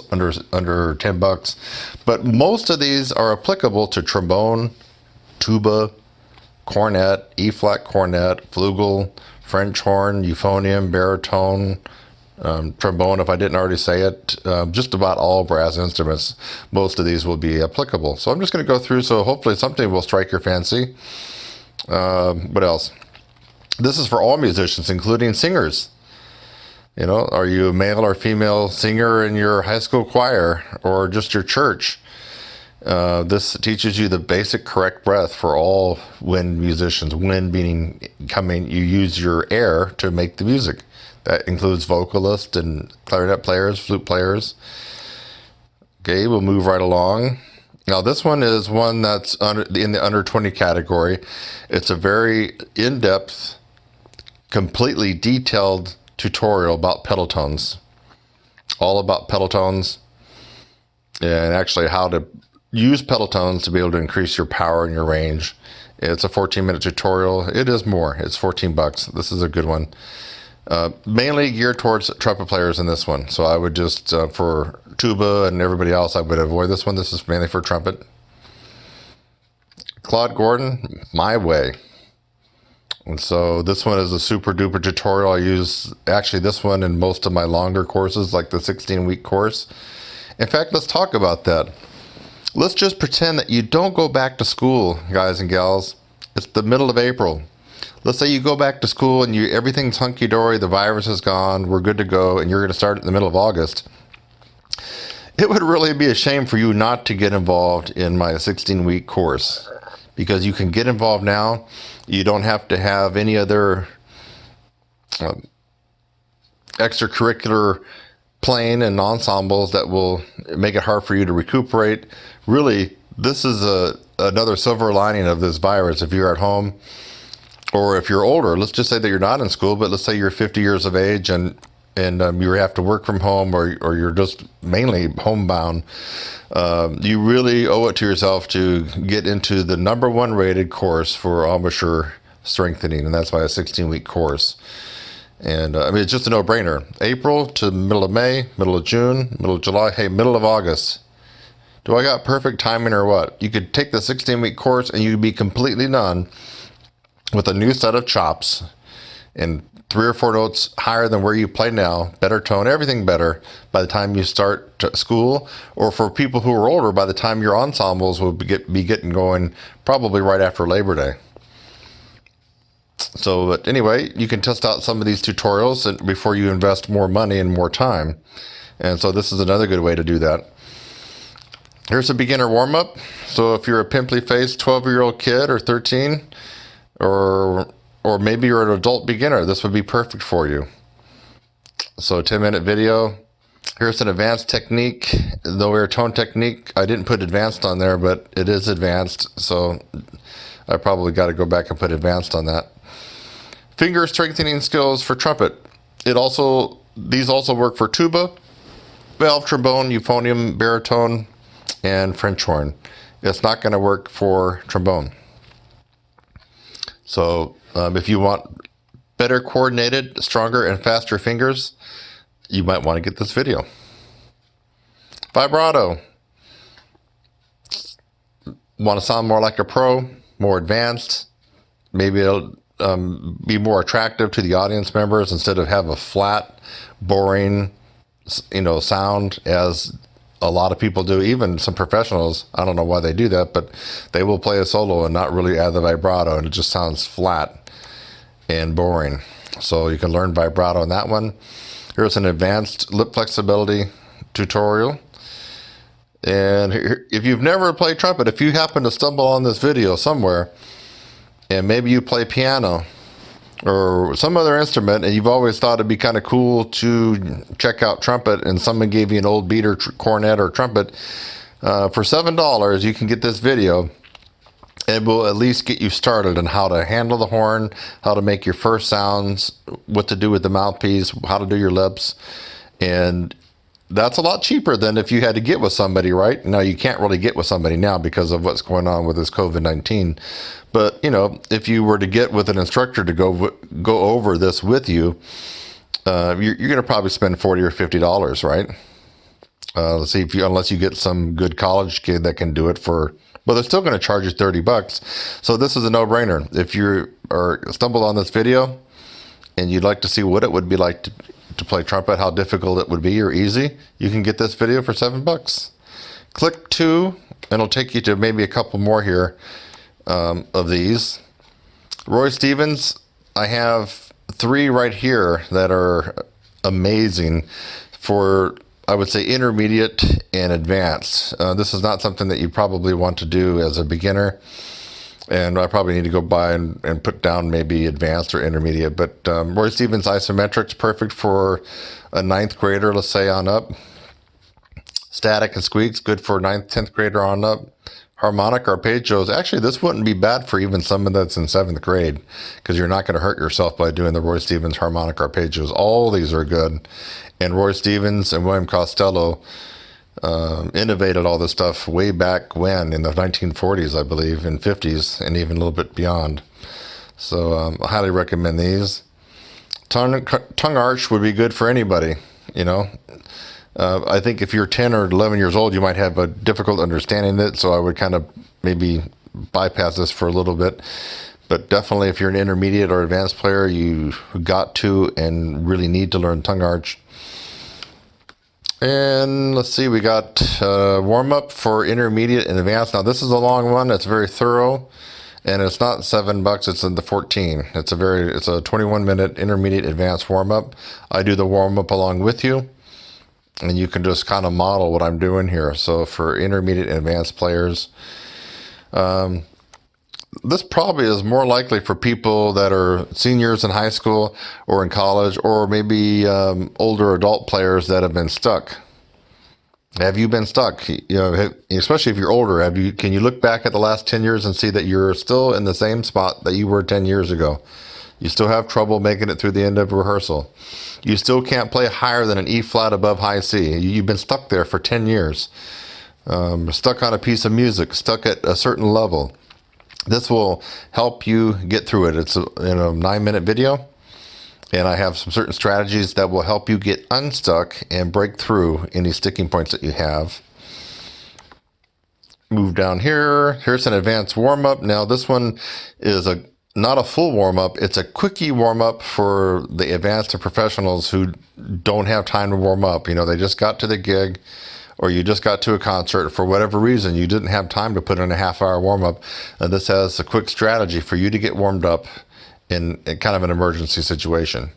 [SPEAKER 4] under $10, but most of these are applicable to trombone, tuba, cornet, E-flat cornet, flugel, French horn, euphonium, baritone, trombone, if I didn't already say it. Just about all brass instruments, most of these will be applicable. So I'm just going to go through, so hopefully something will strike your fancy. What else? This is for all musicians, including singers. Are you a male or female singer in your high school choir or just your church? This teaches you the basic correct breath for all wind musicians. Wind meaning you use your air to make the music. That includes vocalists and clarinet players, flute players. Okay, we'll move right along. Now this one is one that's in the under 20 category. It's a very in-depth, completely detailed tutorial about pedal tones, all about pedal tones, and actually how to use pedal tones to be able to increase your power and your range. It's a 14-minute tutorial. It is more. It's $14. This is a good one. Mainly geared towards trumpet players in this one. So I would just, for tuba and everybody else, I would avoid this one. This is mainly for trumpet. Claude Gordon, My Way. And so this one is a super duper tutorial. I use actually this one in most of my longer courses, like the 16-week course. In fact, let's talk about that. Let's just pretend that you don't go back to school, guys and gals. It's the middle of April. Let's say you go back to school and everything's hunky-dory, the virus is gone, we're good to go, and you're going to start in the middle of August. It would really be a shame for you not to get involved in my 16-week course, because you can get involved now. You don't have to have any other extracurricular playing and ensembles that will make it hard for you to recuperate. Really, this is another silver lining of this virus. If you're at home or if you're older, let's just say that you're not in school, but let's say you're 50 years of age and you have to work from home or you're just mainly homebound. You really owe it to yourself to get into the #1 rated course for embouchure strengthening, and that's my 16-week course. And it's just a no-brainer. April to middle of May, middle of June, middle of July, hey, middle of August. Do I got perfect timing or what? You could take the 16-week course and you'd be completely done with a new set of chops and 3 or 4 notes higher than where you play now, better tone, everything better by the time you start school, or for people who are older, by the time your ensembles will be getting going probably right after Labor Day. So, but anyway, you can test out some of these tutorials before you invest more money and more time. And so this is another good way to do that. Here's a beginner warm-up. So if you're a pimply-faced 12-year-old kid or 13, or or maybe you're an adult beginner. This would be perfect for you. So 10-minute video. Here's an advanced technique, low air tone technique. I didn't put advanced on there, but it is advanced. So I probably got to go back and put advanced on that. Finger strengthening skills for trumpet. These also work for tuba, valve trombone, euphonium, baritone, and French horn. It's not going to work for trombone. So if you want better coordinated, stronger, and faster fingers, you might want to get this video. Vibrato. Want to sound more like a pro, more advanced. Maybe it'll be more attractive to the audience members instead of have a flat, boring, sound as a lot of people do. Even some professionals, I don't know why they do that, but they will play a solo and not really add the vibrato, and it just sounds flat and boring. So you can learn vibrato on that one. Here's an advanced lip flexibility tutorial. And if you've never played trumpet, if you happen to stumble on this video somewhere, and maybe you play piano or some other instrument, and you've always thought it'd be kind of cool to check out trumpet, and someone gave you an old beat or cornet or trumpet, for $7, you can get this video. It will at least get you started on how to handle the horn, how to make your first sounds, what to do with the mouthpiece, how to do your lips. And that's a lot cheaper than if you had to get with somebody, right? Now, you can't really get with somebody now because of what's going on with this COVID-19. But, if you were to get with an instructor to go over this with you, you're going to probably spend $40 or $50, right? Let's see, unless you get some good college kid that can do it for, well, they're still going to charge you $30. So this is a no-brainer. If you stumbled on this video and you'd like to see what it would be like to play trumpet, how difficult it would be or easy, you can get this video for $7. Click 2, and it'll take you to maybe a couple more here of these. Roy Stevens, I have 3 right here that are amazing for, I would say, intermediate and advanced. This is not something that you probably want to do as a beginner, and I probably need to go by and put down maybe advanced or intermediate. But Roy Stevens isometrics, perfect for a 9th grader, let's say, on up. Static and squeaks, good for 9th, 10th grader on up. Harmonic arpeggios, actually this wouldn't be bad for even someone that's in 7th grade, because you're not going to hurt yourself by doing the Roy Stevens harmonic arpeggios. All these are good. And Roy Stevens and William Costello innovated all this stuff way back when, in the 1940s, I believe, and 50s, and even a little bit beyond. So I highly recommend these. Tongue arch would be good for anybody, I think if you're 10 or 11 years old, you might have a difficult understanding it, so I would kind of maybe bypass this for a little bit. But definitely if you're an intermediate or advanced player, you got to and really need to learn tongue arch. And let's see, we got warm-up for intermediate and advanced. Now this is a long one, it's very thorough, and it's not $7, it's in the 14. It's a 21-minute intermediate advanced warm-up. I do the warm-up along with you, and you can just kind of model what I'm doing here. So for intermediate and advanced players, this probably is more likely for people that are seniors in high school or in college, or maybe older adult players that have been stuck. Have you been stuck? Especially if you're older, can you look back at the last 10 years and see that you're still in the same spot that you were 10 years ago? You still have trouble making it through the end of rehearsal. You still can't play higher than an E flat above high C. You've been stuck there for 10 years. Stuck on a piece of music, stuck at a certain level. This will help you get through it. It's a 9-minute video, and I have some certain strategies that will help you get unstuck and break through any sticking points that you have. Move down here. Here's an advanced warm-up. Now this one is not a full warm-up. It's a quickie warm-up for the advanced and professionals who don't have time to warm up. They just got to the gig, or you just got to a concert. For whatever reason, you didn't have time to put in a half-hour warm-up. This has a quick strategy for you to get warmed up in kind of an emergency situation.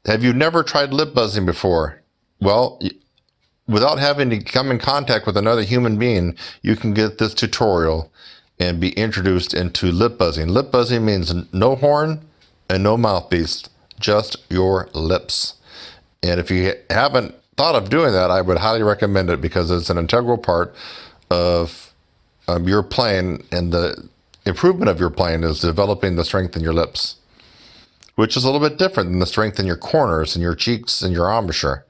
[SPEAKER 4] Have you never tried lip buzzing before? Well, without having to come in contact with another human being, you can get this tutorial and be introduced into lip buzzing. Lip buzzing means no horn and no mouthpiece, just your lips. And if you haven't thought of doing that, I would highly recommend it because it's an integral part of your playing, and the improvement of your playing is developing the strength in your lips, which is a little bit different than the strength in your corners and your cheeks and your embouchure.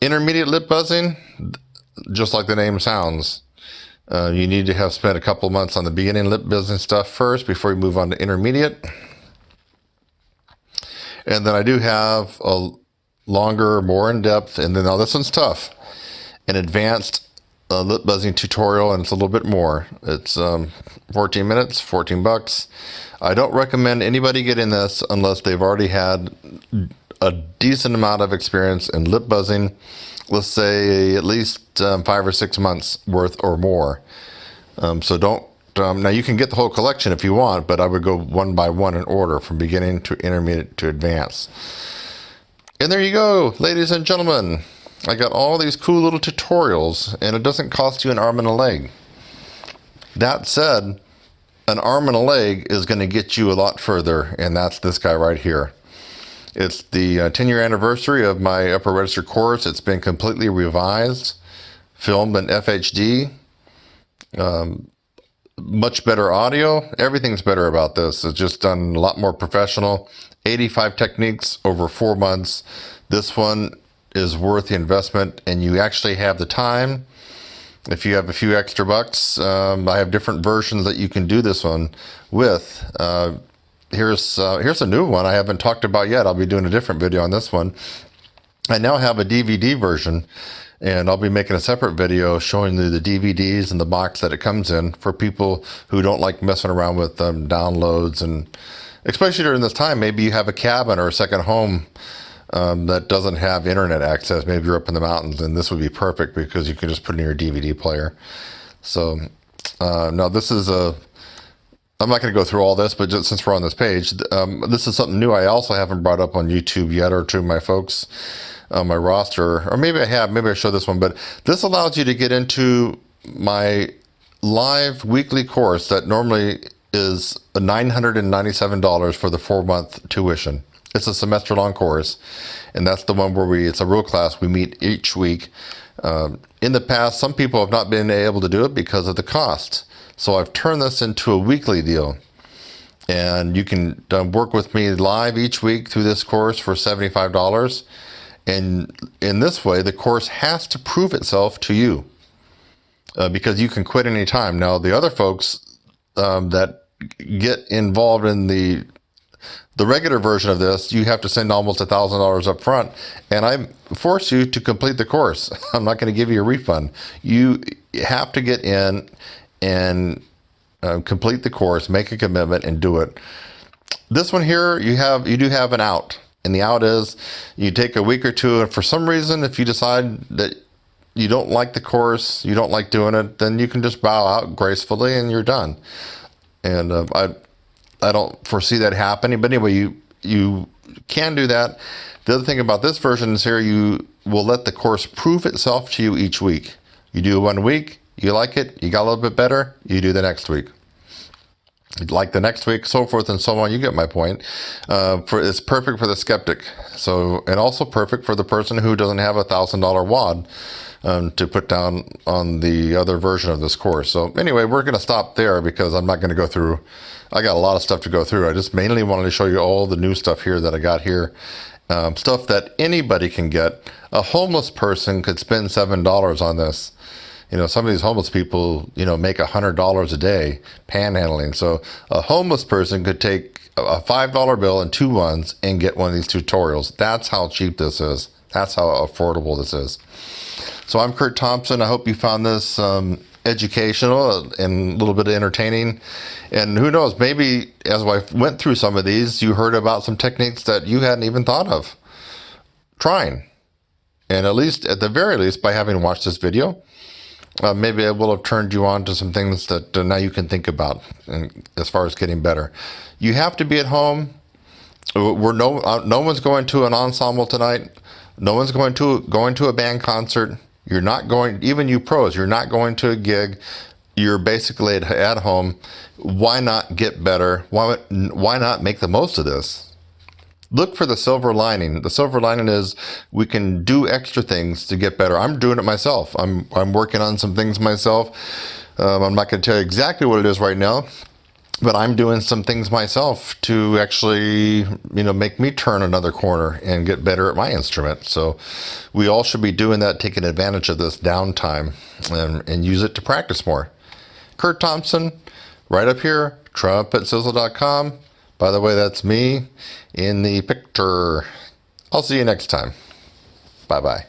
[SPEAKER 4] Intermediate lip buzzing, just like the name sounds, you need to have spent a couple months on the beginning lip buzzing stuff first before you move on to intermediate. And then I do have a longer, more in-depth, and then now this one's tough, an advanced lip buzzing tutorial, and it's a little bit more. It's 14 minutes, $14. I don't recommend anybody getting this unless they've already had a decent amount of experience in lip buzzing, let's say at least 5 or 6 months worth or more. So don't, now you can get the whole collection if you want, but I would go one by one in order from beginning to intermediate to advanced. And there you go, ladies and gentlemen. I got all these cool little tutorials, and it doesn't cost you an arm and a leg. That said, an arm and a leg is going to get you a lot further, and that's this guy right here. It's the 10-year anniversary of my upper register course. It's been completely revised, filmed in FHD, much better audio. Everything's better about this. It's just done a lot more professional. 85 techniques over 4 months. This one is worth the investment, and you actually have the time. If you have a few extra bucks, I have different versions that you can do this one with. Here's a new one I haven't talked about yet. I'll be doing a different video on this one. I now have a DVD version, and I'll be making a separate video showing you the DVDs and the box that it comes in for people who don't like messing around with downloads, and especially during this time, maybe you have a cabin or a second home that doesn't have internet access. Maybe you're up in the mountains, and this would be perfect because you can just put it in your DVD player. So now this is I'm not going to go through all this, but just since we're on this page, this is something new I also haven't brought up on YouTube yet, or to my folks on my roster, or maybe I have, maybe I showed this one, but this allows you to get into my live weekly course that normally is $997 for the 4-month tuition. It's a semester-long course, and that's the one where it's a real class. We meet each week. In the past, some people have not been able to do it because of the cost. So I've turned this into a weekly deal, and you can work with me live each week through this course for $75. And in this way, the course has to prove itself to you because you can quit any time. Now, the other folks that get involved in the regular version of this, you have to send almost $1,000 up front, and I force you to complete the course. I'm not going to give you a refund. You have to get in and complete the course, make a commitment, and do it. This one here, you do have an out, and the out is you take a week or two, and for some reason, if you decide that you don't like the course, you don't like doing it, then you can just bow out gracefully, and you're done. And I don't foresee that happening, but anyway, you can do that. The other thing about this version is here, you will let the course prove itself to you each week. You do 1 week, you like it, you got a little bit better, you do the next week. Like the next week, so forth and so on. You get my point. It's perfect for the skeptic. So, and also perfect for the person who doesn't have $1,000 wad to put down on the other version of this course. So anyway, we're going to stop there because I'm not going to go through. I got a lot of stuff to go through. I just mainly wanted to show you all the new stuff here that I got here. Stuff that anybody can get. A homeless person could spend $7 on this. You know, some of these homeless people, you know, make $100 a day panhandling. So a homeless person could take a $5 bill and 2 ones and get one of these tutorials. That's how cheap this is. That's how affordable this is. So I'm Kurt Thompson. I hope you found this educational and a little bit entertaining. And who knows, maybe as I went through some of these, you heard about some techniques that you hadn't even thought of trying. And at the very least, by having watched this video, maybe it will have turned you on to some things that now you can think about as far as getting better. You have to be at home. No one's going to an ensemble tonight. No one's going to a band concert. You're not going, even you pros, you're not going to a gig. you're basically at home. Why not get better? Why not make the most of this? Look for the silver lining. The silver lining is we can do extra things to get better. I'm doing it myself. I'm working on some things myself. I'm not going to tell you exactly what it is right now, but I'm doing some things myself to actually, make me turn another corner and get better at my instrument. So we all should be doing that, taking advantage of this downtime and use it to practice more. Kurt Thompson, right up here, TrumpetSizzle.com. By the way, that's me in the picture. I'll see you next time. Bye-bye.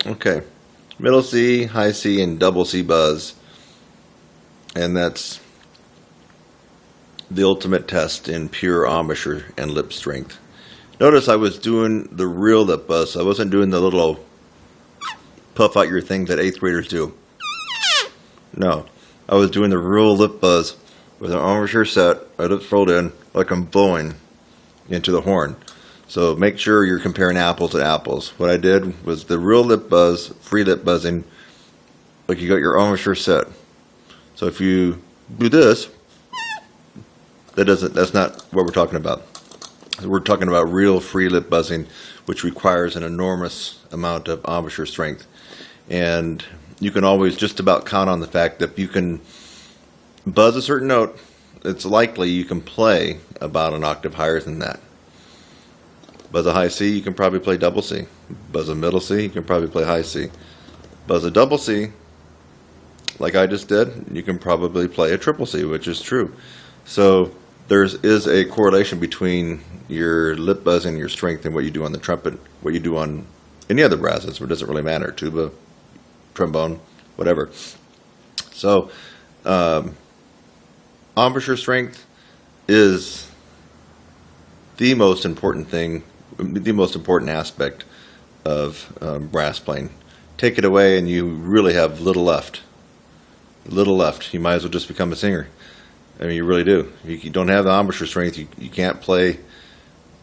[SPEAKER 4] Okay, middle C, high C, and double C buzz. And that's the ultimate test in pure embouchure and lip strength. Notice I was doing the real lip buzz. I wasn't doing the little puff out your thing that 8th graders do. No, I was doing the real lip buzz with an embouchure set, my lips rolled in, like I'm blowing into the horn. So make sure you're comparing apples to apples. What I did was the real lip buzz, free lip buzzing, like you got your embouchure set. So if you do this, that's not what we're talking about. We're talking about real free lip buzzing, which requires an enormous amount of embouchure strength. And you can always just about count on the fact that you can buzz a certain note, it's likely you can play about an octave higher than that. Buzz a high C, you can probably play double C. Buzz a middle C, you can probably play high C. Buzz a double C, like I just did, you can probably play a triple C, which is true. So there is a correlation between your lip buzzing and your strength and what you do on the trumpet, what you do on any other brasses. It doesn't really matter, tuba, trombone, whatever. So embouchure strength is the most important thing, the most important aspect of brass playing. Take it away and you really have little left. Little left. You might as well just become a singer. I mean, you really do. If you don't have the embouchure strength, you can't play.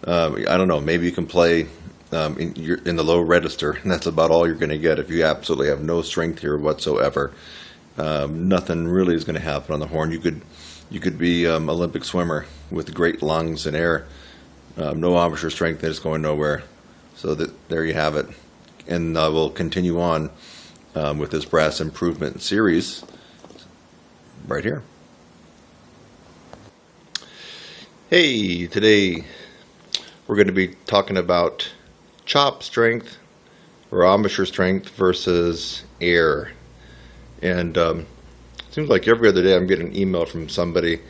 [SPEAKER 4] I don't know, maybe you can play in the low register, and that's about all you're going to get if you absolutely have no strength here whatsoever. Nothing really is going to happen on the horn. You could be Olympic swimmer with great lungs and air. No embouchure strength, and it's going nowhere. So there you have it. And I will continue on with this brass improvement series right here. Hey, today we're going to be talking about chop strength or embouchure strength versus air. And it seems like every other day I'm getting an email from somebody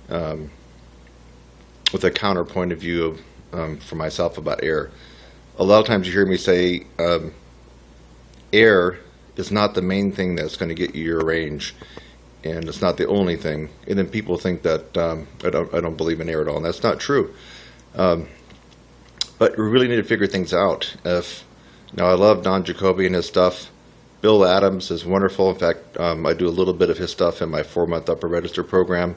[SPEAKER 4] with a counterpoint of view for myself about air. A lot of times you hear me say air is not the main thing that's going to get you your range, and it's not the only thing. And then people think that I don't believe in air at all, and that's not true. But we really need to figure things out. Now I love Don Jacoby and his stuff. Bill Adams is wonderful. In fact, I do a little bit of his stuff in my 4-month upper register program,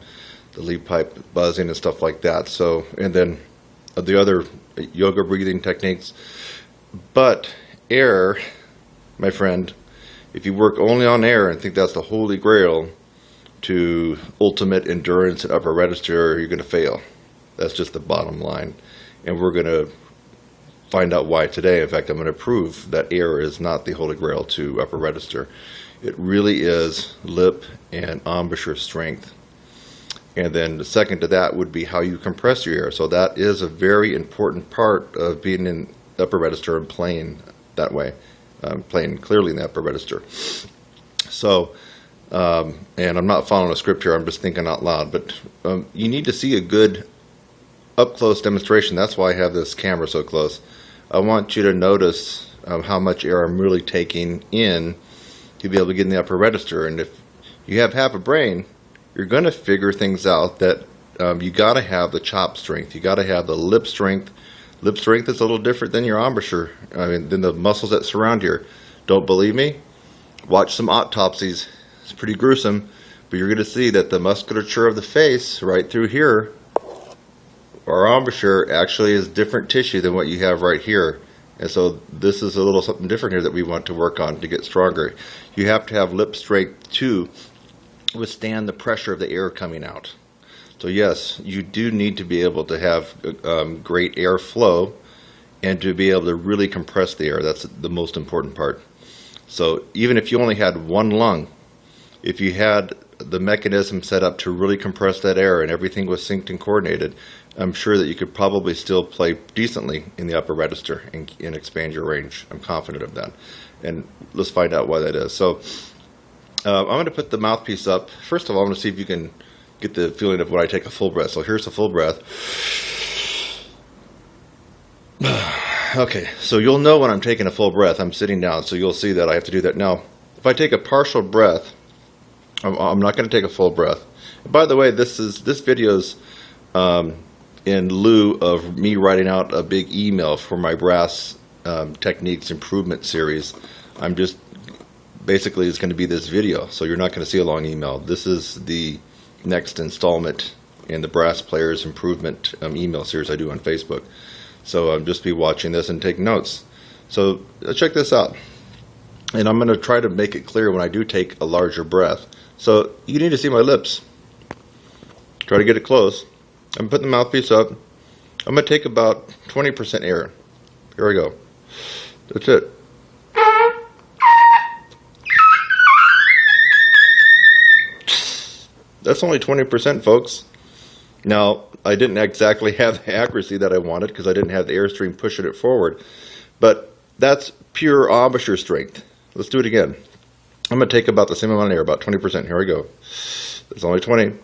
[SPEAKER 4] the lead pipe buzzing and stuff like that. So, and then the other yoga breathing techniques. But air, my friend, if you work only on air and think that's the holy grail to ultimate endurance at upper register, you're going to fail. That's just the bottom line. And we're going to find out why today. In fact, I'm going to prove that air is not the holy grail to upper register. It really is lip and embouchure strength. And then the second to that would be how you compress your air. So that is a very important part of being in upper register and playing that way, playing clearly in the upper register. So, and I'm not following a script here, I'm just thinking out loud, but you need to see a good up-close demonstration. That's why I have this camera so close. I want you to notice how much air I'm really taking in to be able to get in the upper register. And if you have half a brain, you're going to figure things out that you got to have the chop strength. You got to have the lip strength. Lip strength is a little different than your embouchure. I mean, than the muscles that surround here. Don't believe me? Watch some autopsies. It's pretty gruesome, but you're going to see that the musculature of the face right through here, our embouchure, actually is different tissue than what you have right here. And so this is a little something different here that we want to work on to get stronger. You have to have lip strength to withstand the pressure of the air coming out. So yes, you do need to be able to have great air flow and to be able to really compress the air. That's the most important part. So even if you only had one lung, if you had the mechanism set up to really compress that air and everything was synced and coordinated, I'm sure that you could probably still play decently in the upper register and expand your range. I'm confident of that. And let's find out why that is. So I'm going to put the mouthpiece up. First of all, I'm going to see if you can get the feeling of when I take a full breath. So here's the full breath. Okay, so you'll know when I'm taking a full breath. I'm sitting down, so you'll see that I have to do that. Now, if I take a partial breath, I'm not going to take a full breath. And by the way, this video's in lieu of me writing out a big email for my brass techniques improvement series. I'm just basically it's going to be this video, so you're not going to see a long email. This is the next installment in the brass players improvement email series I do on Facebook. So I'll just be watching this and taking notes. So check this out, and I'm going to try to make it clear when I do take a larger breath. So you need to see my lips. Try to get it close. I'm putting the mouthpiece up. I'm going to take about 20% air. Here we go. That's it. That's only 20%, folks. Now, I didn't exactly have the accuracy that I wanted because I didn't have the airstream pushing it forward. But that's pure embouchure strength. Let's do it again. I'm going to take about the same amount of air, about 20%. Here we go. It's only 20.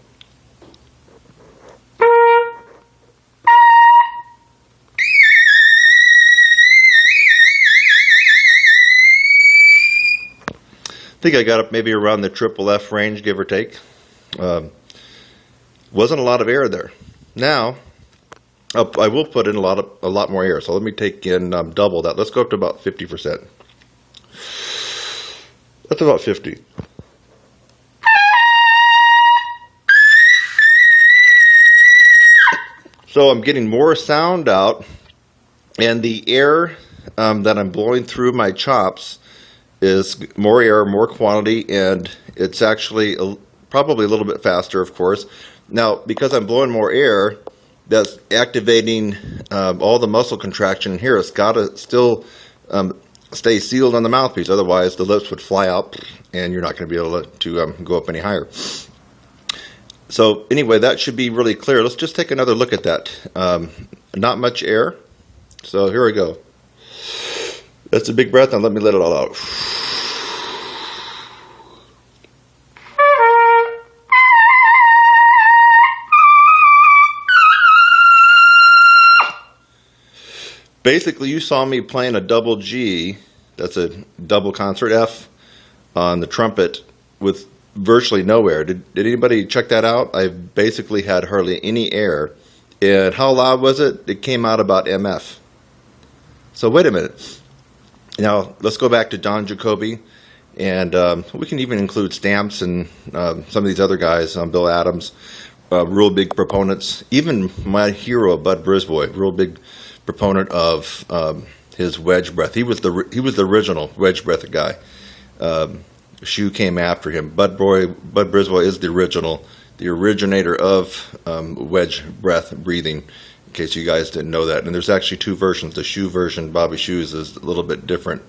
[SPEAKER 4] I think I got up maybe around the triple F range, give or take. Wasn't a lot of air there. Now, I will put in a lot more air. So let me take in double that. Let's go up to about 50%. That's about 50. So I'm getting more sound out, and the air that I'm blowing through my chops is more air, more quantity, and it's actually probably a little bit faster, of course. Now, because I'm blowing more air, that's activating all the muscle contraction in here. It's got to still stay sealed on the mouthpiece, otherwise the lips would fly out and you're not going to be able to go up any higher. So anyway, that should be really clear. Let's just take another look at that. Not much air. So here we go. That's a big breath, and let me let it all out. Basically, you saw me playing a double G, that's a double concert F, on the trumpet with virtually no air. Did anybody check that out? I basically had hardly any air. And how loud was it? It came out about MF. So wait a minute. Now, let's go back to Don Jacoby, and we can even include Stamps and some of these other guys, Bill Adams, real big proponents. Even my hero, Bud Brisbois, real big proponent of his wedge breath. He was the original wedge breath guy. Shu came after him. Bud Brisbois is the originator of wedge breath breathing, in case you guys didn't know that. And there's actually two versions. The Shu version, Bobby Shu's, is a little bit different,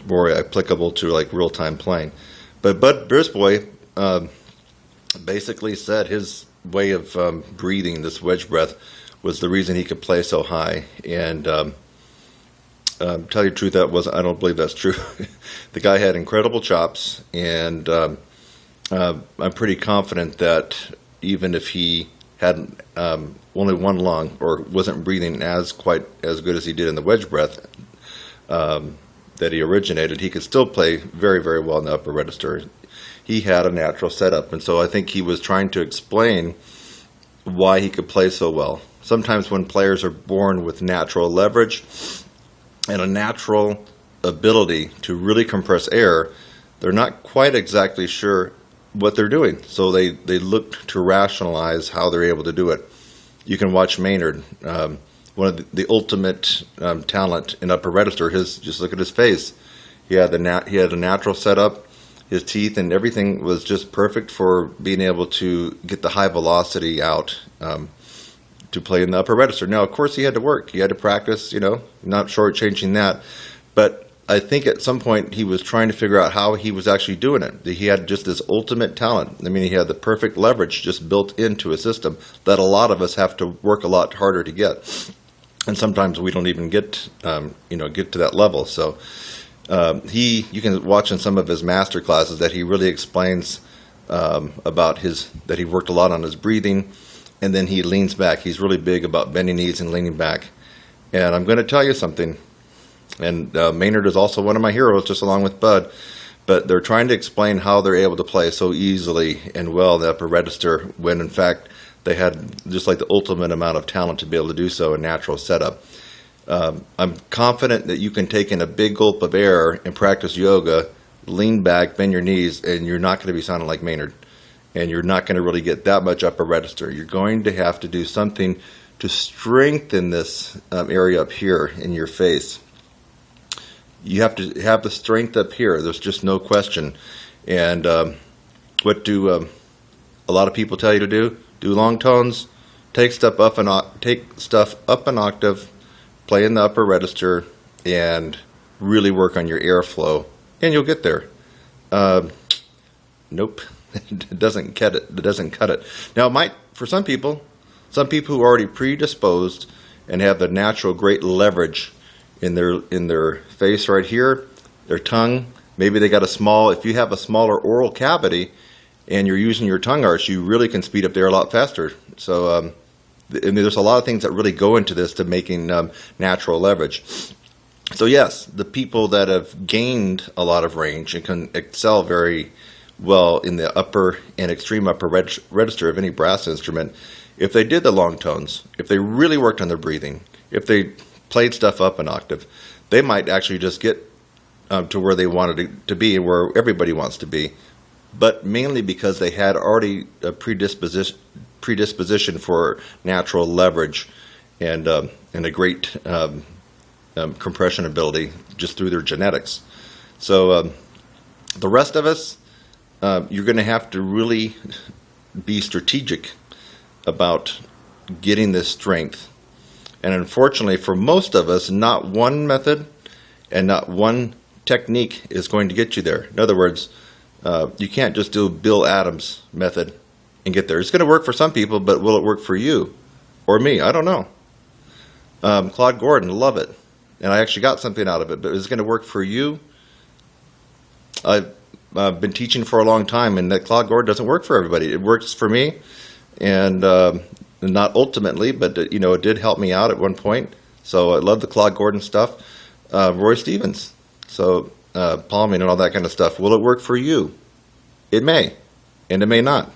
[SPEAKER 4] more applicable to like real-time playing. But Bud Brisbois basically said his way of breathing, this wedge breath, was the reason he could play so high. And tell you the truth, I don't believe that's true. The guy had incredible chops, and I'm pretty confident that even if he had only one lung or wasn't breathing quite as good as he did in the wedge breath that he originated, he could still play very, very well in the upper register.
[SPEAKER 1] he had a natural setup. And so I think he was trying to explain why he could play so well. Sometimes when players are born with natural leverage and a natural ability to really compress air, they're not quite exactly sure what they're doing. So they look to rationalize how they're able to do it. You can watch Maynard, one of the ultimate talent in upper register. Just look at his face. He had a natural setup. His teeth and everything was just perfect for being able to get the high velocity out to play in the upper register. Now, of course, he had to work. He had to practice, not shortchanging that. But I think at some point he was trying to figure out how he was actually doing it. He had just this ultimate talent. I mean, he had the perfect leverage just built into a system that a lot of us have to work a lot harder to get. And sometimes we don't even get to that level. So you can watch in some of his master classes that he really explains about that he worked a lot on his breathing, and then he leans back. He's really big about bending knees and leaning back. And I'm going to tell you something, and Maynard is also one of my heroes, just along with Bud, but they're trying to explain how they're able to play so easily and well the upper register when, in fact, they had just like the ultimate amount of talent to be able to do so, a natural setup. I'm confident that you can take in a big gulp of air and practice yoga, lean back, bend your knees, and you're not going to be sounding like Maynard. And you're not going to really get that much upper register. You're going to have to do something to strengthen this area up here in your face. You have to have the strength up here. There's just no question. And what do a lot of people tell you to do? Do long tones, take stuff up an octave, play in the upper register, and really work on your airflow, and you'll get there. Nope, it doesn't cut it. It doesn't cut it. Now, it might for some people who are already predisposed and have the natural great leverage in their face right here, their tongue. Maybe they got if you have a smaller oral cavity and you're using your tongue arch, you really can speed up there a lot faster. So there's a lot of things that really go into this to making natural leverage. So yes, the people that have gained a lot of range and can excel very well in the upper and extreme upper register of any brass instrument, if they did the long tones, if they really worked on their breathing, if they played stuff up an octave, they might actually just get to where they wanted to be, where everybody wants to be, but mainly because they had already a predisposition for natural leverage and a great compression ability just through their genetics. So the rest of us, you're going to have to really be strategic about getting this strength. And unfortunately, for most of us, not one method and not one technique is going to get you there. In other words, you can't just do Bill Adams' method and get there. It's going to work for some people, but will it work for you or me? I don't know. Claude Gordon, love it. And I actually got something out of it, but is it going to work for you? I've been teaching for a long time, and that Claude Gordon doesn't work for everybody. It works for me, and not ultimately, but it did help me out at one point. So I love the Claude Gordon stuff. Roy Stevens, so palming and all that kind of stuff. Will it work for you? It may, and it may not.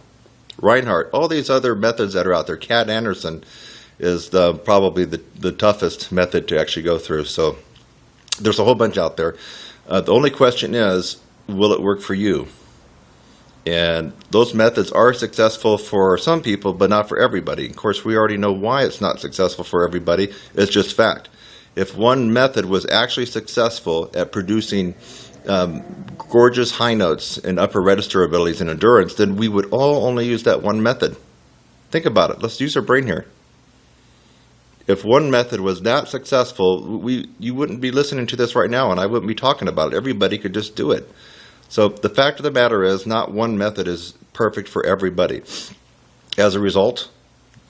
[SPEAKER 1] Reinhardt, all these other methods that are out there. Cat Anderson is probably the toughest method to actually go through. So there's a whole bunch out there. The only question is, will it work for you? And those methods are successful for some people, but not for everybody. Of course, we already know why it's not successful for everybody. It's just fact. If one method was actually successful at producing gorgeous high notes and upper register abilities and endurance, then we would all only use that one method. Think about it. Let's use our brain here. If one method was that successful, you wouldn't be listening to this right now, and I wouldn't be talking about it. Everybody could just do it. So the fact of the matter is, not one method is perfect for everybody. As a result,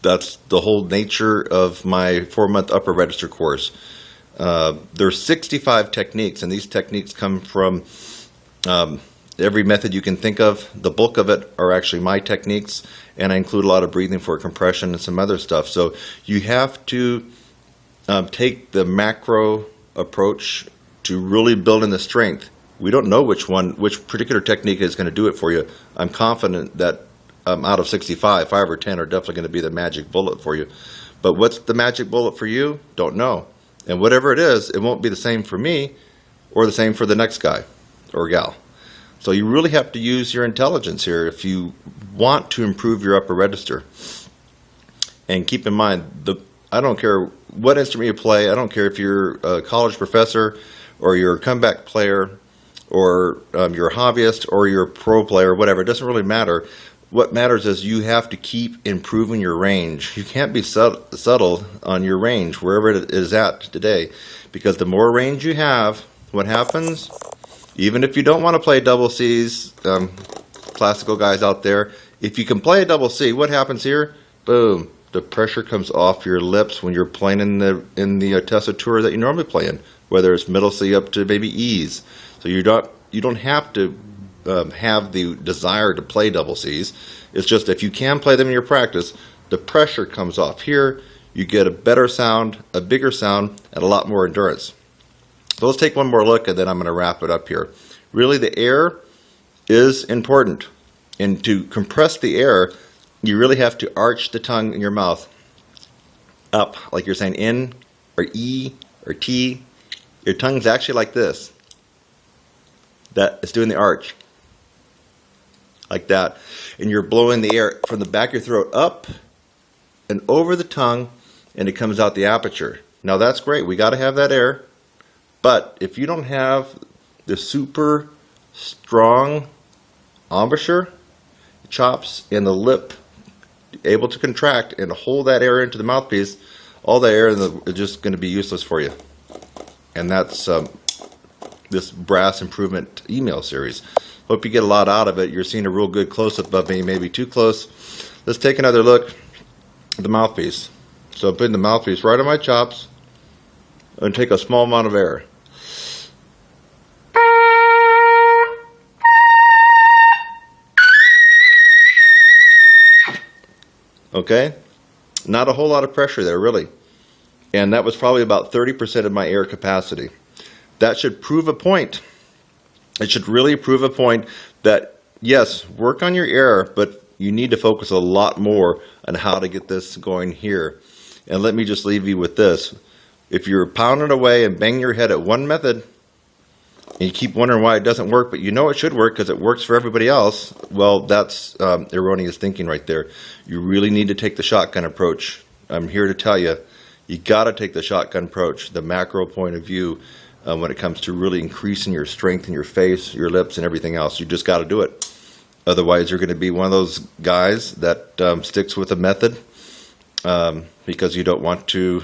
[SPEAKER 1] that's the whole nature of my 4-month upper register course. There's 65 techniques, and these techniques come from every method you can think of. The bulk of it are actually my techniques, and I include a lot of breathing for compression and some other stuff. So you have to take the macro approach to really building the strength. We don't know which particular technique is going to do it for you. I'm confident that out of 65, 5 or 10 are definitely going to be the magic bullet for you. But what's the magic bullet for you? Don't know. And whatever it is, it won't be the same for me or the same for the next guy or gal. So you really have to use your intelligence here if you want to improve your upper register. And keep in mind, I don't care what instrument you play. I don't care if you're a college professor or you're a comeback player or you're a hobbyist or you're a pro player, whatever. It doesn't really matter. What matters is you have to keep improving your range. You can't be settled on your range, wherever it is at today, because the more range you have, what happens? Even if you don't want to play double Cs, classical guys out there, if you can play a double C, what happens here? Boom. The pressure comes off your lips when you're playing in the tessitura that you normally play in, whether it's middle C up to maybe E's. So you don't have to have the desire to play double Cs. It's just if you can play them in your practice, the pressure comes off here. You get a better sound, a bigger sound, and a lot more endurance. So let's take one more look, and then I'm going to wrap it up here. Really, the air is important. And to compress the air, you really have to arch the tongue in your mouth up, like you're saying N or E or T. Your tongue's actually like this. That it's doing the arch. Like that. And you're blowing the air from the back of your throat up and over the tongue, and it comes out the aperture. Now that's great. We got to have that air. But if you don't have the super strong embouchure, chops, and the lip able to contract and hold that air into the mouthpiece, all the air is just going to be useless for you. And that's this brass improvement email series. Hope you get a lot out of it. You're seeing a real good close-up of me, maybe too close. Let's take another look at the mouthpiece. So I'm putting the mouthpiece right on my chops and take a small amount of air. Okay? Not a whole lot of pressure there, really. And that was probably about 30% of my air capacity. That should prove a point. It should really prove a point that, yes, work on your air, but you need to focus a lot more on how to get this going here. And let me just leave you with this. If you're pounding away and banging your head at one method, and you keep wondering why it doesn't work, but you know it should work because it works for everybody else, well, that's erroneous thinking right there. You really need to take the shotgun approach. I'm here to tell you, you got to take the shotgun approach, the macro point of view, when it comes to really increasing your strength in your face, your lips, and everything else. You just got to do it. Otherwise, you're going to be one of those guys that sticks with a method because you don't want to,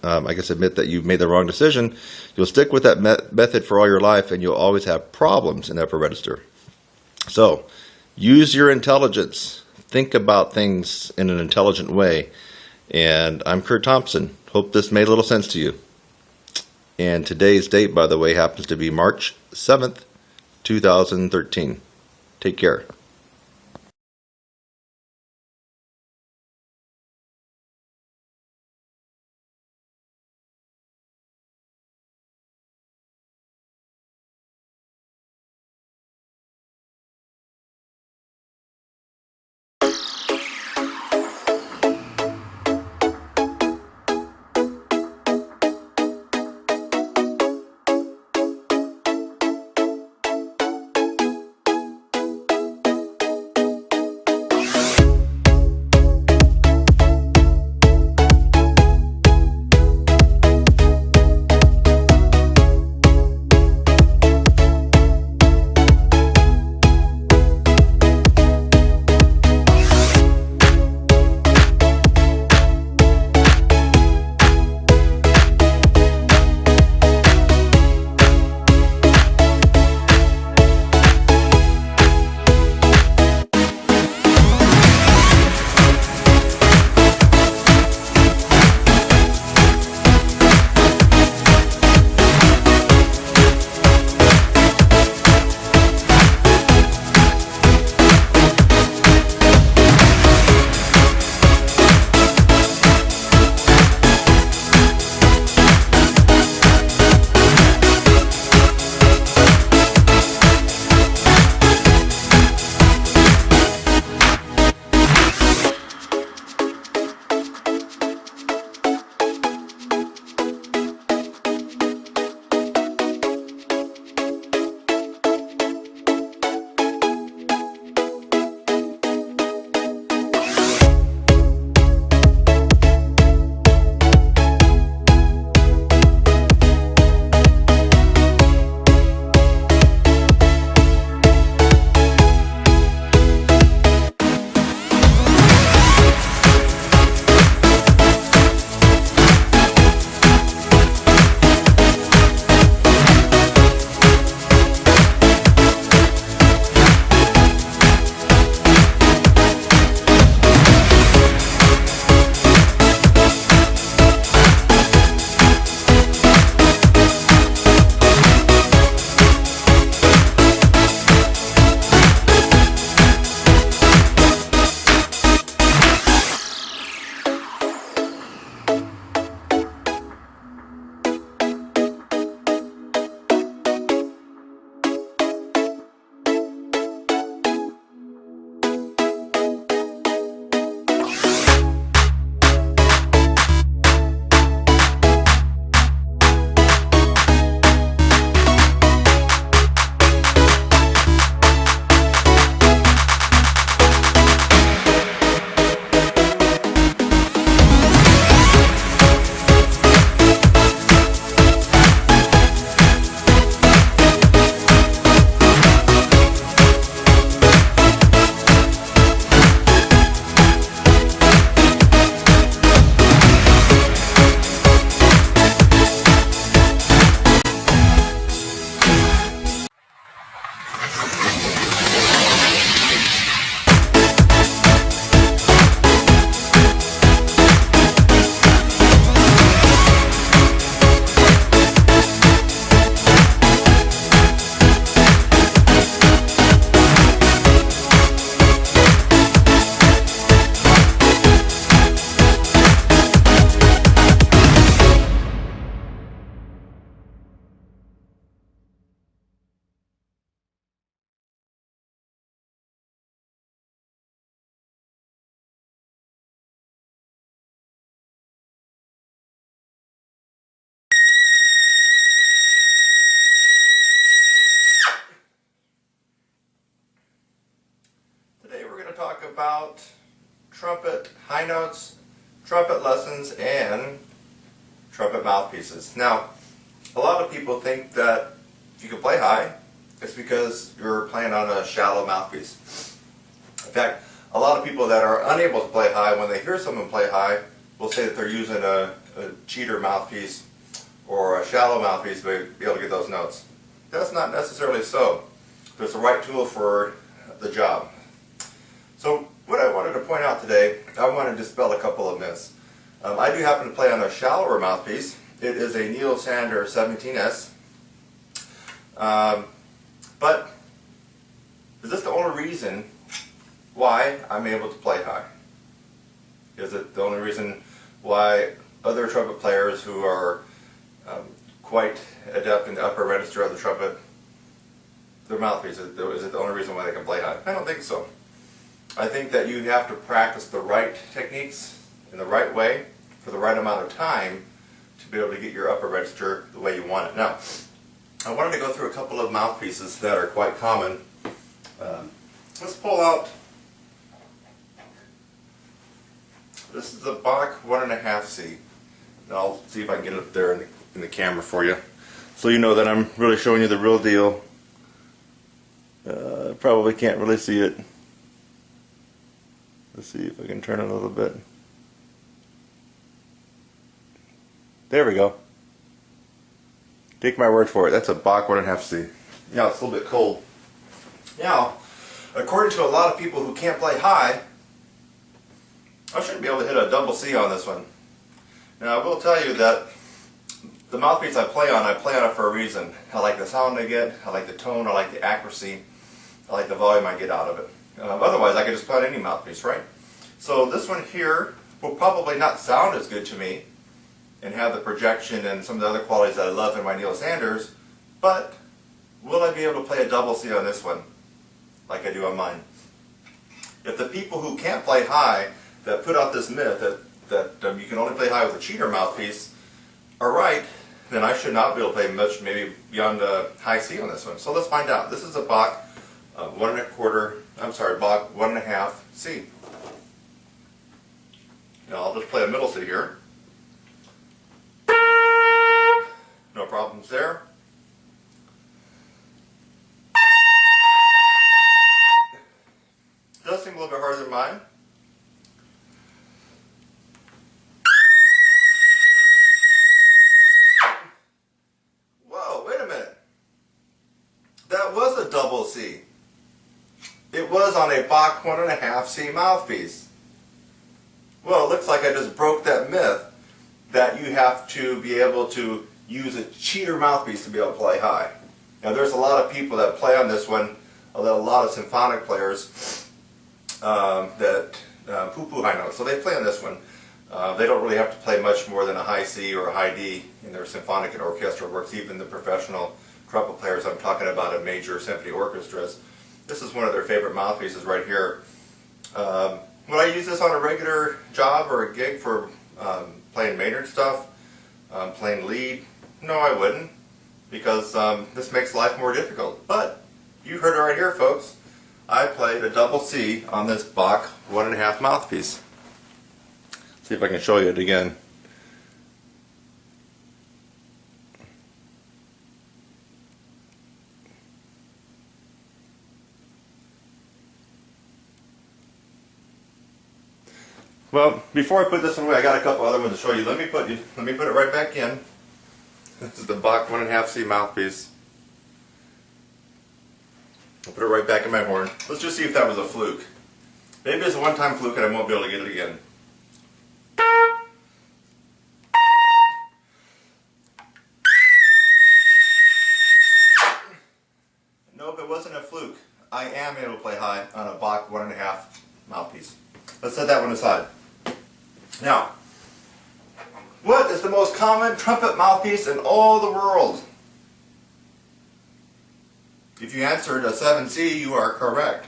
[SPEAKER 1] I guess, admit that you've made the wrong decision. You'll stick with that method for all your life, and you'll always have problems in the upper register. So, use your intelligence. Think about things in an intelligent way. And I'm Kurt Thompson. Hope this made a little sense to you. And today's date, by the way, happens to be March 7th, 2013. Take care. talk about trumpet high notes, trumpet lessons, and trumpet mouthpieces. Now, a lot of people think that if you can play high, it's because you're playing on a shallow mouthpiece. In fact, a lot of people that are unable to play high, when they hear someone play high, will say that they're using a cheater mouthpiece or a shallow mouthpiece to be able to get those notes. That's not necessarily so. There's the right tool for the job. So what I wanted to point out today, I wanted to dispel a couple of myths. I do happen to play on a shallower mouthpiece. It is a Neil Sander 17S. But is this the only reason why I'm able to play high? Is it the only reason why other trumpet players who are quite adept in the upper register of the trumpet, their mouthpiece, is it the only reason why they can play high? I don't think so. I think that you have to practice the right techniques in the right way for the right amount of time to be able to get your upper register the way you want it. Now, I wanted to go through a couple of mouthpieces that are quite common. Let's pull out, this is the Bach 1.5C. And I'll see if I can get it up there in the camera for you, so you know that I'm really showing you the real deal. Probably can't really see it. Let's see if I can turn it a little bit. There we go. Take my word for it, that's a Bach 1.5C. Now it's a little bit cold. Now, according to a lot of people who can't play high, I shouldn't be able to hit a double C on this one. Now I will tell you that the mouthpiece I play on it for a reason. I like the sound I get, I like the tone, I like the accuracy, I like the volume I get out of it. Otherwise I could just play on any mouthpiece, right? So this one here will probably not sound as good to me and have the projection and some of the other qualities that I love in my Neil Sanders, but will I be able to play a double C on this one like I do on mine? If the people who can't play high that put out this myth that you can only play high with a cheater mouthpiece are right, then I should not be able to play much, maybe beyond a high C on this one. So let's find out. This is a Bach Bach 1.5 C. Now I'll just play a middle C here. No problems there. Does seem a little bit harder than mine. Whoa, wait a minute. That was a double C. It was on a Bach 1.5 C mouthpiece. Well, it looks like I just broke that myth that you have to be able to use a cheater mouthpiece to be able to play high. Now there's a lot of people that play on this one, a lot of symphonic players that poo-poo high notes, so they play on this one. They don't really have to play much more than a high C or a high D in their symphonic and orchestral works, even the professional trumpet players I'm talking about in major symphony orchestras. This is one of their favorite mouthpieces right here. Would I use this on a regular job or a gig for playing Maynard stuff, playing lead? No, I wouldn't, because this makes life more difficult. But you heard it right here, folks. I played a double C on this Bach 1.5 mouthpiece. See if I can show you it again. Well, before I put this one away, I got a couple other ones to show you. Let me put it right back in. This is the Bach 1.5 C mouthpiece. I'll put it right back in my horn. Let's just see if that was a fluke. Maybe it's a one-time fluke and I won't be able to get it again. Nope, it wasn't a fluke. I am able to play high on a Bach 1.5 mouthpiece. Let's set that one aside. Now, what is the most common trumpet mouthpiece in all the world? If you answered a 7C, you are correct.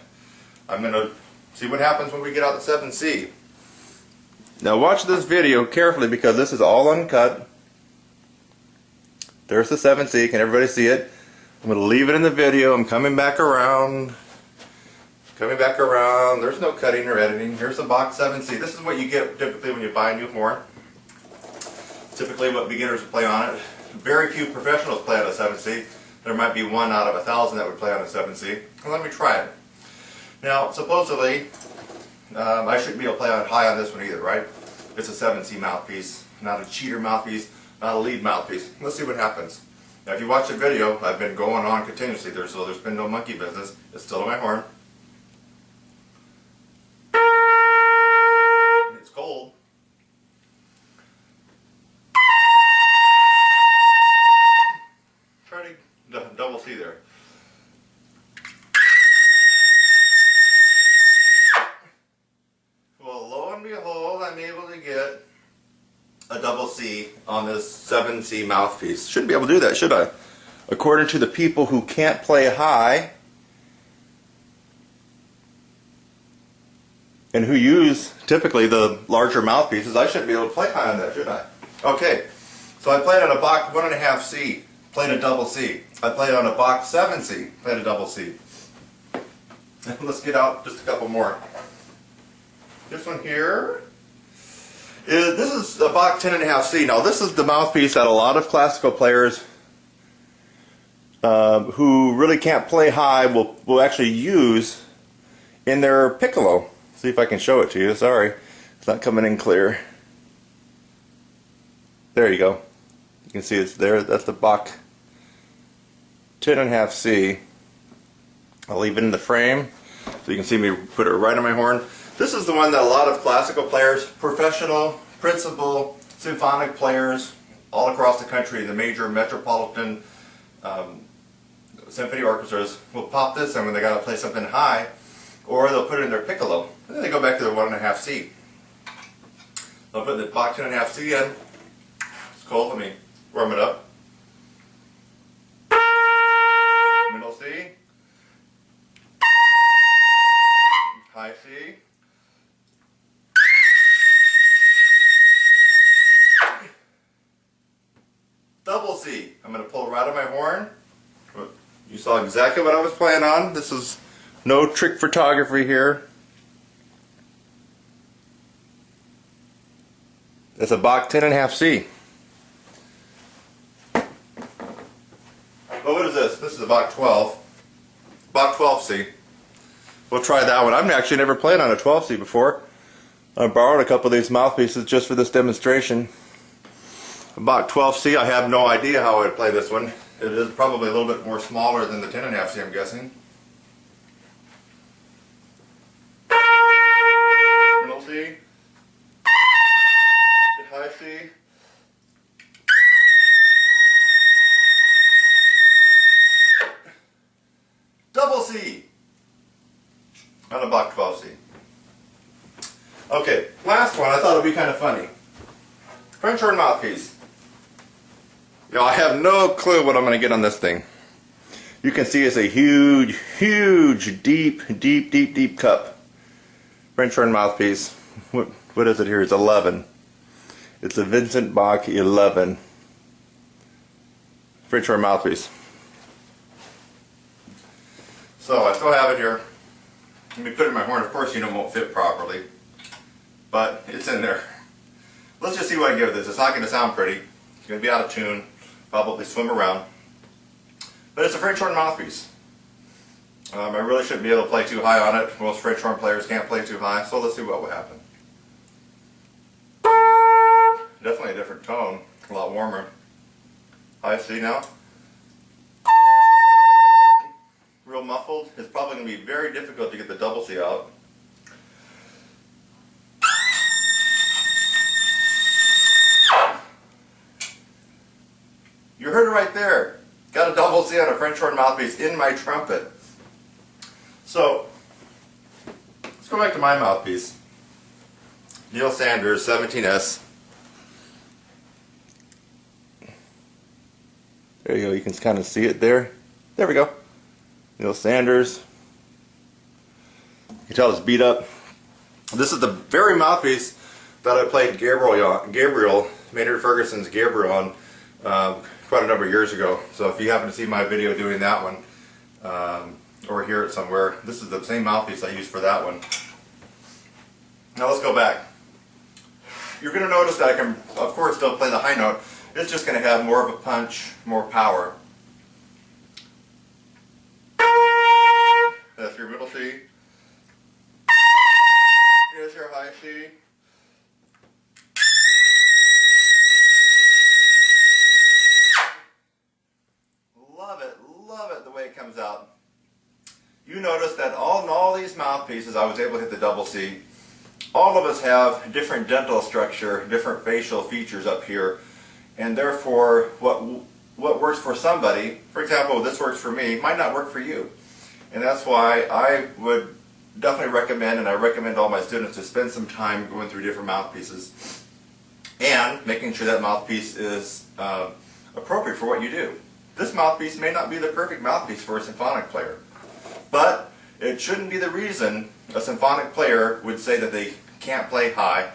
[SPEAKER 1] I'm going to see what happens when we get out the 7C. Now watch this video carefully because this is all uncut. There's the 7C. Can everybody see it? I'm going to leave it in the video. I'm coming back around. Coming back around, there's no cutting or editing. Here's the box 7C. This is what you get typically when you buy a new horn. Typically what beginners play on it. Very few professionals play on a 7C. There might be 1 out of 1,000 that would play on a 7C. Well, let me try it. Now, supposedly, I shouldn't be able to play on high on this one either, right? It's a 7C mouthpiece, not a cheater mouthpiece, not a lead mouthpiece. Let's see what happens. Now, if you watch the video, I've been going on continuously there, so there's been no monkey business. It's still on my horn. It's cold. Try to double C there. Well, lo and behold, I'm able to get a double C on this 7C mouthpiece. Shouldn't be able to do that, should I? According to the people who can't play high and who use typically the larger mouthpieces, I shouldn't be able to play high on that, should I? Okay, so I played on a Bach 1.5C, played a double C. I played on a Bach 7C, played a double C. Let's get out just a couple more. This one here. This is a Bach 10.5C. Now this is the mouthpiece that a lot of classical players who really can't play high will actually use in their piccolo. See if I can show it to you. Sorry, it's not coming in clear. There you go. You can see it's there. That's the Bach 10.5C. I'll leave it in the frame so you can see me put it right on my horn. This is the one that a lot of classical players, professional, principal, symphonic players all across the country, the major metropolitan symphony orchestras will pop this in when they got to play something high, or they'll put it in their piccolo. And then they go back to their 1.5C. They'll put the Bach 10.5C in. It's cold, let me warm it up. Middle C. High C. Double C. I'm going to pull right on my horn. You saw exactly what I was playing on. This is no trick photography here. It's a Bach 10.5C. Well, what is this? This is a Bach 12. Bach 12C. We'll try that one. I've actually never played on a 12C before. I borrowed a couple of these mouthpieces just for this demonstration. Bach 12C, I have no idea how I would play this one. It is probably a little bit more smaller than the 10.5C, I'm guessing. Middle C. High C. Double C on a Bach 12C. Okay, last one. I thought it would be kind of funny. French horn mouthpiece. You know, I have no clue what I'm going to get on this thing. You can see it's a huge, huge, deep cup. French horn mouthpiece. What is it here? It's 11. It's a Vincent Bach 11. French horn mouthpiece. So I still have it here. Let me put it in my horn. Of course, you know, it won't fit properly, but it's in there. Let's just see what I give this. It's not going to sound pretty. It's going to be out of tune. Probably swim around. But it's a French horn mouthpiece. I really shouldn't be able to play too high on it. Most French horn players can't play too high, so let's see what will happen. Definitely a different tone. A lot warmer. High C now. Real muffled. It's probably going to be very difficult to get the double C out. You heard it right there. Got a double C on a French horn mouthpiece in my trumpet. So, let's go back to my mouthpiece. Neil Sanders, 17S. There you go, you can kind of see it there. There we go. Neil Sanders. You can tell it's beat up. This is the very mouthpiece that I played Gabriel, Maynard Ferguson's Gabriel on quite a number of years ago. So if you happen to see my video doing that one, or hear it somewhere. This is the same mouthpiece I used for that one. Now let's go back. You're going to notice that I can, of course, still play the high note. It's just going to have more of a punch, more power. That's your middle C. Here's your high C. Love it the way it comes out. You notice that in all these mouthpieces, I was able to hit the double C. All of us have different dental structure, different facial features up here, and therefore what works for somebody, for example, this works for me, might not work for you. And that's why I would definitely recommend, and I recommend all my students to spend some time going through different mouthpieces and making sure that mouthpiece is appropriate for what you do. This mouthpiece may not be the perfect mouthpiece for a symphonic player, but it shouldn't be the reason a symphonic player would say that they can't play high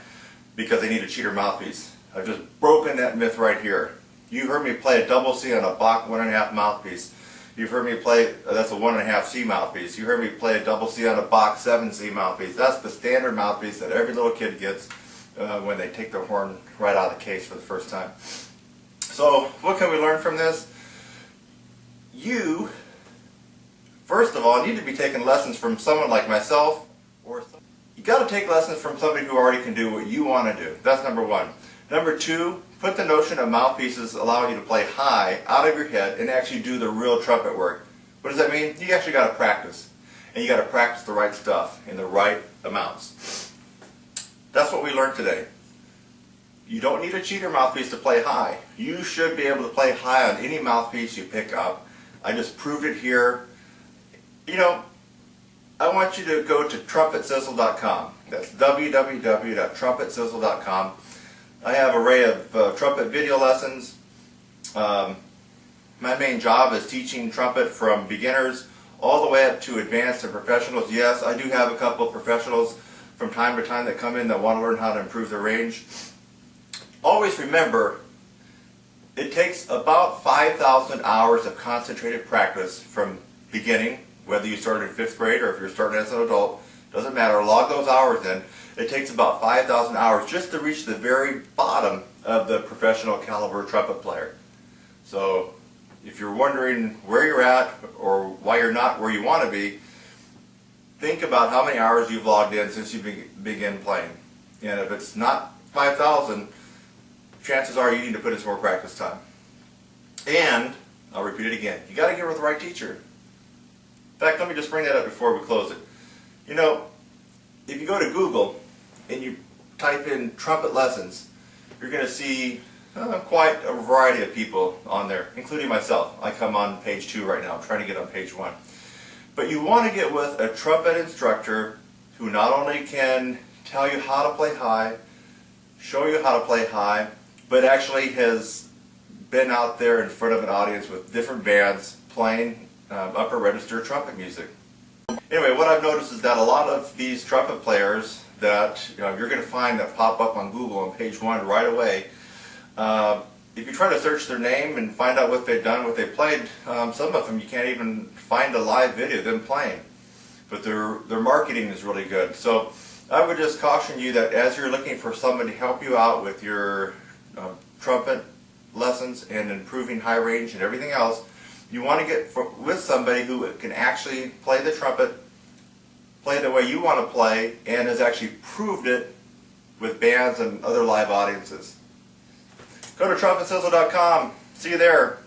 [SPEAKER 1] because they need a cheater mouthpiece. I've just broken that myth right here. You heard me play a double C on a Bach 1.5 mouthpiece. You've heard me play, that's a 1.5 C mouthpiece. You heard me play a double C on a Bach 7 C mouthpiece. That's the standard mouthpiece that every little kid gets when they take their horn right out of the case for the first time. So what can we learn from this? You, first of all, need to be taking lessons from someone like myself, or you got to take lessons from somebody who already can do what you want to do. That's number one. Number two, put the notion of mouthpieces allowing you to play high out of your head and actually do the real trumpet work. What does that mean? You actually got to practice. And you got to practice the right stuff in the right amounts. That's what we learned today. You don't need a cheater mouthpiece to play high. You should be able to play high on any mouthpiece you pick up. I just proved it here. You know, I want you to go to TrumpetSizzle.com. That's www.TrumpetSizzle.com. I have an array of trumpet video lessons. My main job is teaching trumpet from beginners all the way up to advanced and professionals. Yes, I do have a couple of professionals from time to time that come in that want to learn how to improve their range. Always remember, it takes about 5,000 hours of concentrated practice from beginning, whether you started in 5th grade or if you're starting as an adult, doesn't matter, log those hours in. It takes about 5,000 hours just to reach the very bottom of the professional caliber trumpet player. So if you're wondering where you're at or why you're not where you want to be, think about how many hours you've logged in since you began playing. And if it's not 5,000, chances are you need to put in some more practice time. And, I'll repeat it again, you got to get with the right teacher. In fact, let me just bring that up before we close it. You know, if you go to Google and you type in trumpet lessons, you're going to see quite a variety of people on there, including myself. I come on page 2 right now. I'm trying to get on page 1. But you want to get with a trumpet instructor who not only can tell you how to play high, show you how to play high, but actually has been out there in front of an audience with different bands playing upper register trumpet music. Anyway, what I've noticed is that a lot of these trumpet players that you're going to find that pop up on Google on page 1 right away, if you try to search their name and find out what they've done, what they played, some of them you can't even find a live video of them playing. But their marketing is really good. So I would just caution you that as you're looking for somebody to help you out with your trumpet lessons and improving high range and everything else, you want to get with somebody who can actually play the trumpet, play the way you want to play, and has actually proved it with bands and other live audiences. Go to TrumpetSizzle.com. See you there.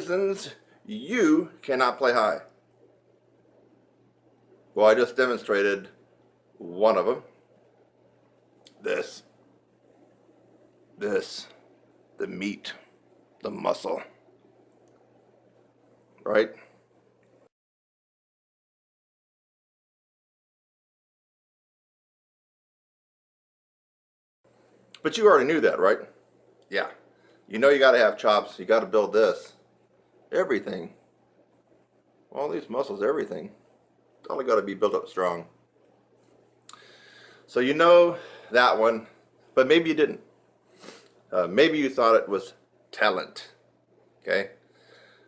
[SPEAKER 1] reasons you cannot play high. Well, I just demonstrated one of them. This, the meat, the muscle, right? But you already knew that, right? Yeah. You know you got to have chops. You got to build this. Everything. All these muscles, everything. It's all got to be built up strong. So you know that one, but maybe you didn't. Maybe you thought it was talent. Okay?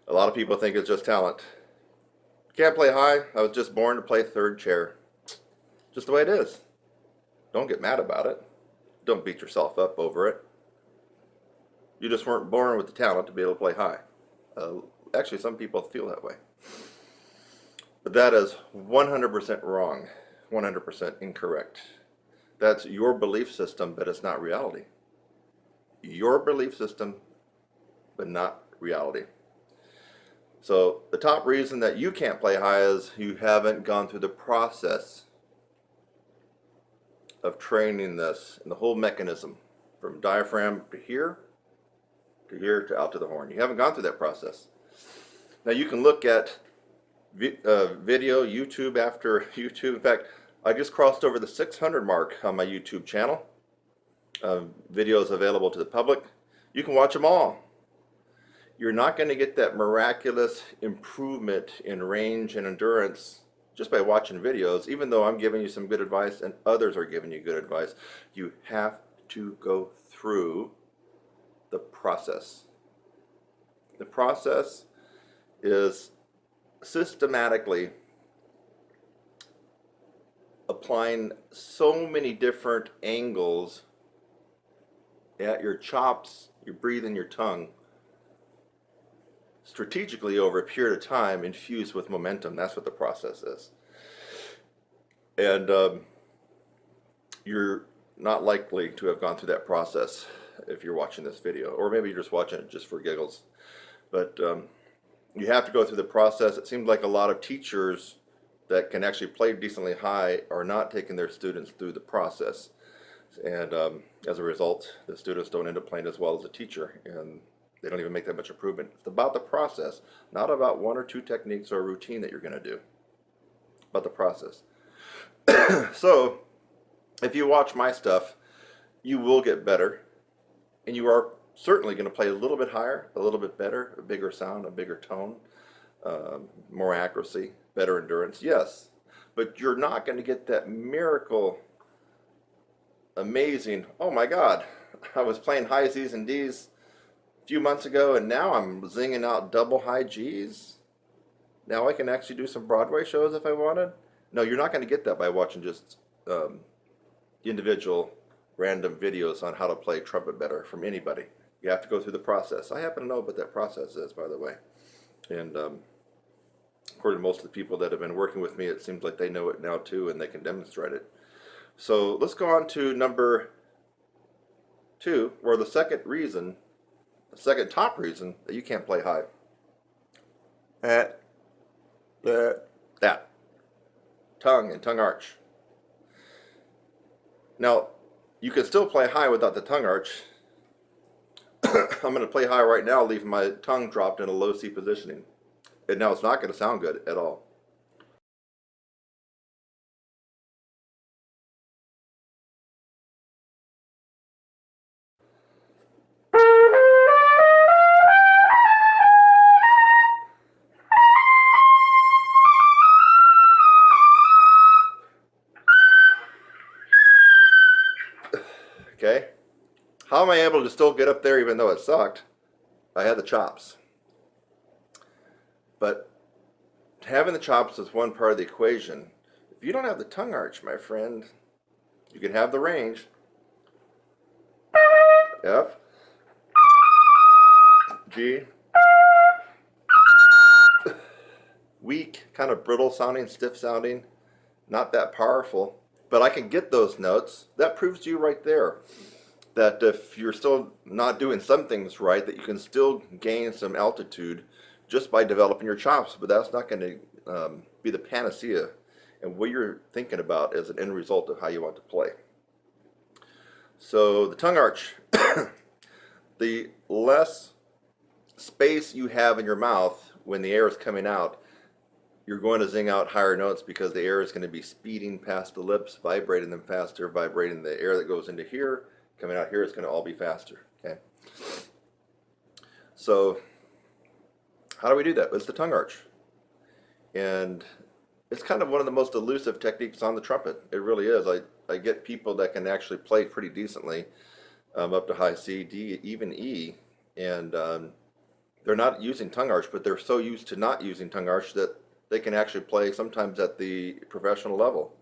[SPEAKER 1] A lot of people think it's just talent. Can't play high. I was just born to play third chair. Just the way it is. Don't get mad about it. Don't beat yourself up over it. You just weren't born with the talent to be able to play high. Actually, some people feel that way. But that is 100% wrong. 100% incorrect. That's your belief system, but it's not reality. Your belief system, but not reality. So the top reason that you can't play high is you haven't gone through the process of training this and the whole mechanism from diaphragm to here to out to the horn. You haven't gone through that process. Now you can look at video, YouTube after YouTube. In fact, I just crossed over the 600 mark on my YouTube channel. Videos available to the public. You can watch them all. You're not going to get that miraculous improvement in range and endurance just by watching videos, even though I'm giving you some good advice and others are giving you good advice. You have to go through the process. The process is systematically applying so many different angles at your chops, your breathing, your tongue, strategically over a period of time, infused with momentum. That's what the process is. And you're not likely to have gone through that process if you're watching this video, or maybe you're just watching it just for giggles. But you have to go through the process. It seems like a lot of teachers that can actually play decently high are not taking their students through the process. And as a result, the students don't end up playing as well as a teacher, and they don't even make that much improvement. It's about the process, not about one or two techniques or a routine that you're going to do. About the process. So, if you watch my stuff, you will get better, and you are certainly going to play a little bit higher, a little bit better, a bigger sound, a bigger tone, more accuracy, better endurance, yes. But you're not going to get that miracle, amazing, oh my God, I was playing high Z's and D's a few months ago, and now I'm zinging out double high G's. Now I can actually do some Broadway shows if I wanted. No, you're not going to get that by watching just individual random videos on how to play trumpet better from anybody. You have to go through the process. I happen to know what that process is, by the way. And according to most of the people that have been working with me, it seems like they know it now too, and they can demonstrate it. So let's go on to number 2, or the second reason, the second top reason that you can't play high. That. Tongue and tongue arch. Now, you can still play high without the tongue arch. I'm going to play high right now, leaving my tongue dropped in a low C positioning. And now it's not going to sound good at all. Okay? How am I able to still get up there even though it sucked? I had the chops. But having the chops is one part of the equation. If you don't have the tongue arch, my friend, you can have the range. F, G, weak, kind of brittle sounding, stiff sounding, not that powerful. But I can get those notes. That proves to you right there that if you're still not doing some things right, that you can still gain some altitude just by developing your chops, but that's not going to be the panacea. And what you're thinking about is an end result of how you want to play. So the tongue arch, the less space you have in your mouth when the air is coming out, you're going to zing out higher notes because the air is going to be speeding past the lips, vibrating them faster, vibrating the air that goes into here, coming out here, it's going to all be faster. Okay. So how do we do that? It's the tongue arch. And it's kind of one of the most elusive techniques on the trumpet. It really is. I get people that can actually play pretty decently up to high C, D, even E, and they're not using tongue arch, but they're so used to not using tongue arch that they can actually play sometimes at the professional level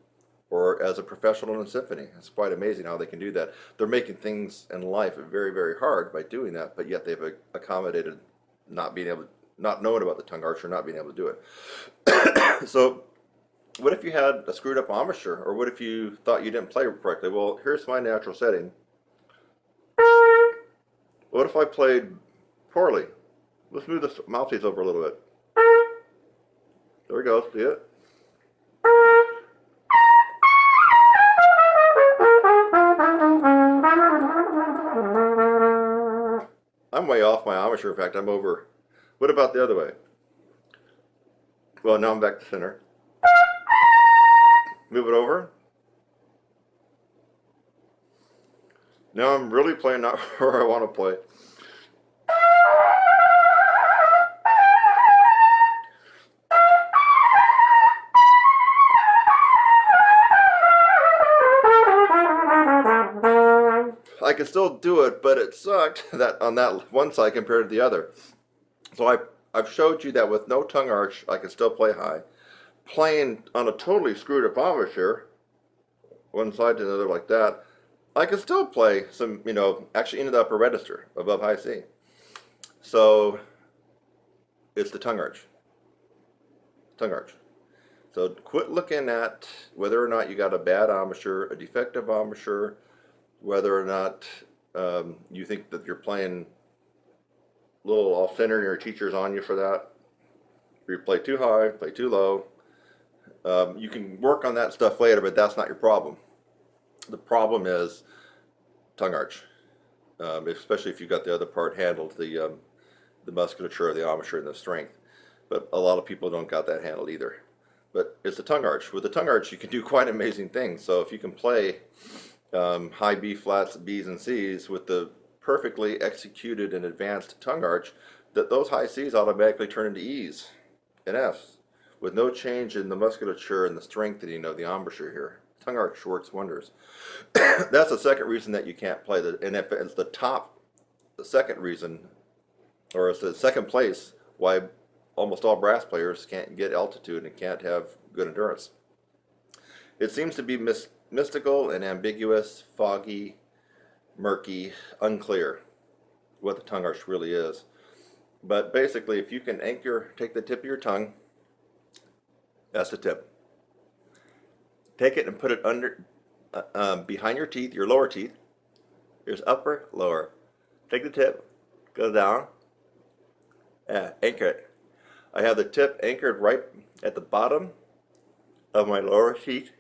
[SPEAKER 1] or as a professional in a symphony. It's quite amazing how they can do that. They're making things in life very, very hard by doing that, but yet they've accommodated not knowing about the tongue arch or not being able to do it. So what if you had a screwed up embouchure, or what if you thought you didn't play correctly? Well, here's my natural setting. What if I played poorly? Let's move the mouthpiece over a little bit. There we go, see it? I'm way off my embouchure. In fact, I'm over. What about the other way? Well, now I'm back to center. Move it over. Now I'm really playing not where I want to play. I can still do it, but it sucked that on that one side compared to the other. So I've showed you that with no tongue arch, I can still play high. Playing on a totally screwed up embouchure, one side to another like that, I can still play some, actually into the upper register above high C. So it's the tongue arch. Tongue arch. So quit looking at whether or not you got a bad embouchure, a defective embouchure, whether or not you think that you're playing a little off center and your teacher's on you for that. If you play too high, play too low. You can work on that stuff later, but that's not your problem. The problem is tongue arch, especially if you've got the other part handled, the musculature, the embouchure, and the strength. But a lot of people don't got that handled either. But it's the tongue arch. With the tongue arch, you can do quite amazing things. So if you can play high B flats, B's, and C's with the perfectly executed and advanced tongue arch, that those high C's automatically turn into E's and F's with no change in the musculature and the strengthening of the embouchure here. Tongue arch works wonders. That's the second reason that you can't play. And if it's the second reason, or it's the second place why almost all brass players can't get altitude and can't have good endurance. It seems to be mystical and ambiguous, foggy, murky, unclear what the tongue arch really is. But basically, if you can take the tip of your tongue, that's the tip. Take it and put it under, behind your teeth, your lower teeth. There's upper, lower. Take the tip, go down, anchor it. I have the tip anchored right at the bottom of my lower teeth,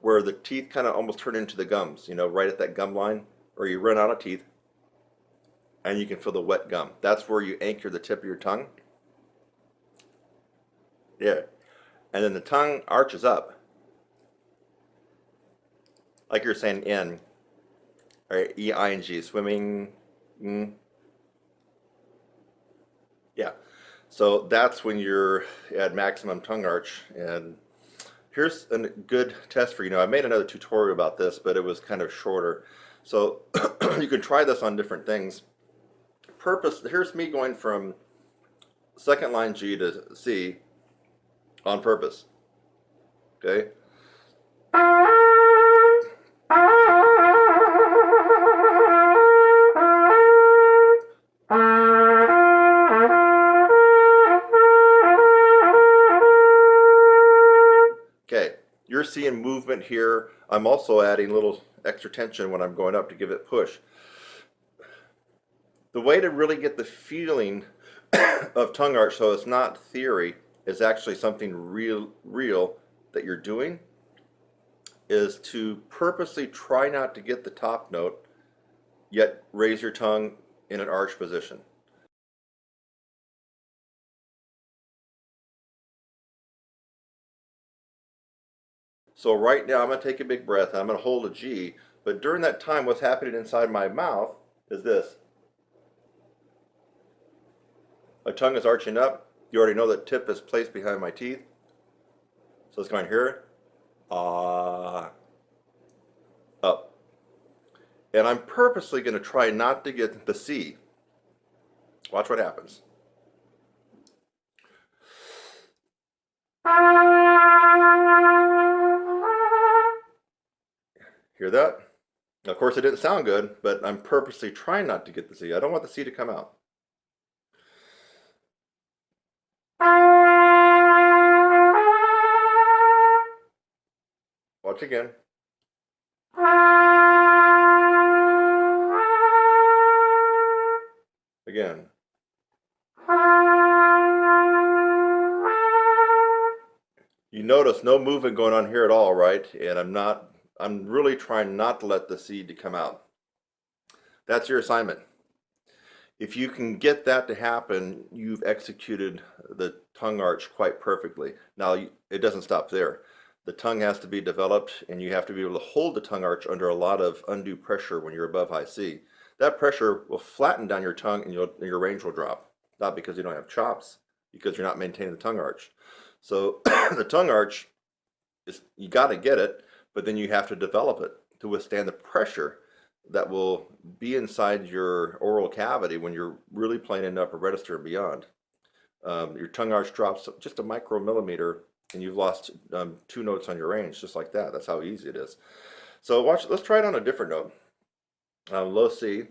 [SPEAKER 1] where the teeth kind of almost turn into the gums, right at that gum line, or you run out of teeth, and you can feel the wet gum. That's where you anchor the tip of your tongue. Yeah. And then the tongue arches up, like you're saying in, or E-I-N-G, swimming. Yeah. So that's when you're at maximum tongue arch. And here's a good test for you. I made another tutorial about this, but it was kind of shorter. So you can try this on different things. Here's me going from second line G to C on purpose. Okay? Okay, you're seeing movement here. I'm also adding a little extra tension when I'm going up to give it push. The way to really get the feeling of tongue arch, so it's not theory, it's actually something real that you're doing, is to purposely try not to get the top note, yet raise your tongue in an arch position. So right now I'm going to take a big breath, I'm going to hold a G, but during that time what's happening inside my mouth is this. My tongue is arching up. You already know that tip is placed behind my teeth. So it's going here, up. And I'm purposely going to try not to get the C. Watch what happens. Hear that? Of course it didn't sound good, but I'm purposely trying not to get the C. I don't want the C to come out. Watch again. Again. You notice no movement going on here at all, right? And I'm really trying not to let the C come out. That's your assignment. If you can get that to happen, you've executed the tongue arch quite perfectly. Now, it doesn't stop there. The tongue has to be developed, and you have to be able to hold the tongue arch under a lot of undue pressure when you're above high C. That pressure will flatten down your tongue, and your range will drop. Not because you don't have chops, because you're not maintaining the tongue arch. So the tongue arch, you got to get it, but then you have to develop it to withstand the pressure that will be inside your oral cavity when you're really playing in upper register and beyond. Your tongue arch drops just a micromillimeter and you've lost 2 notes on your range, just like that. That's how easy it is. So let's try it on a different note. Low C.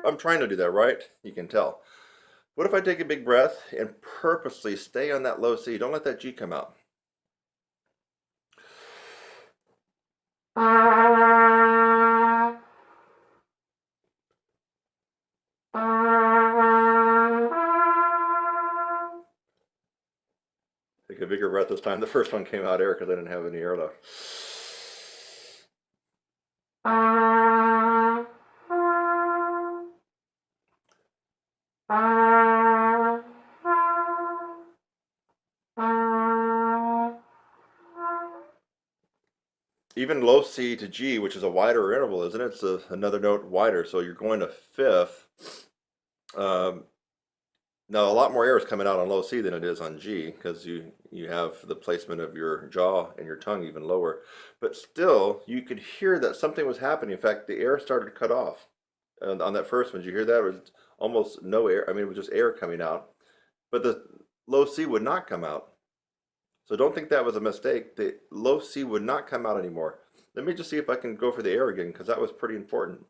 [SPEAKER 1] I'm trying to do that, right? You can tell. What if I take a big breath and purposely stay on that low C? Don't let that G come out. Take a bigger breath this time. The first one came out air because I didn't have any air left. Even low C to G, which is a wider interval, isn't it? It's another note wider, so you're going to fifth. Now, a lot more air is coming out on low C than it is on G because you have the placement of your jaw and your tongue even lower. But still, you could hear that something was happening. In fact, the air started to cut off. And on that first one, did you hear that? It was almost no air. I mean, it was just air coming out. But the low C would not come out. So don't think that was a mistake. The low C would not come out anymore. Let me just see if I can go for the air again because that was pretty important.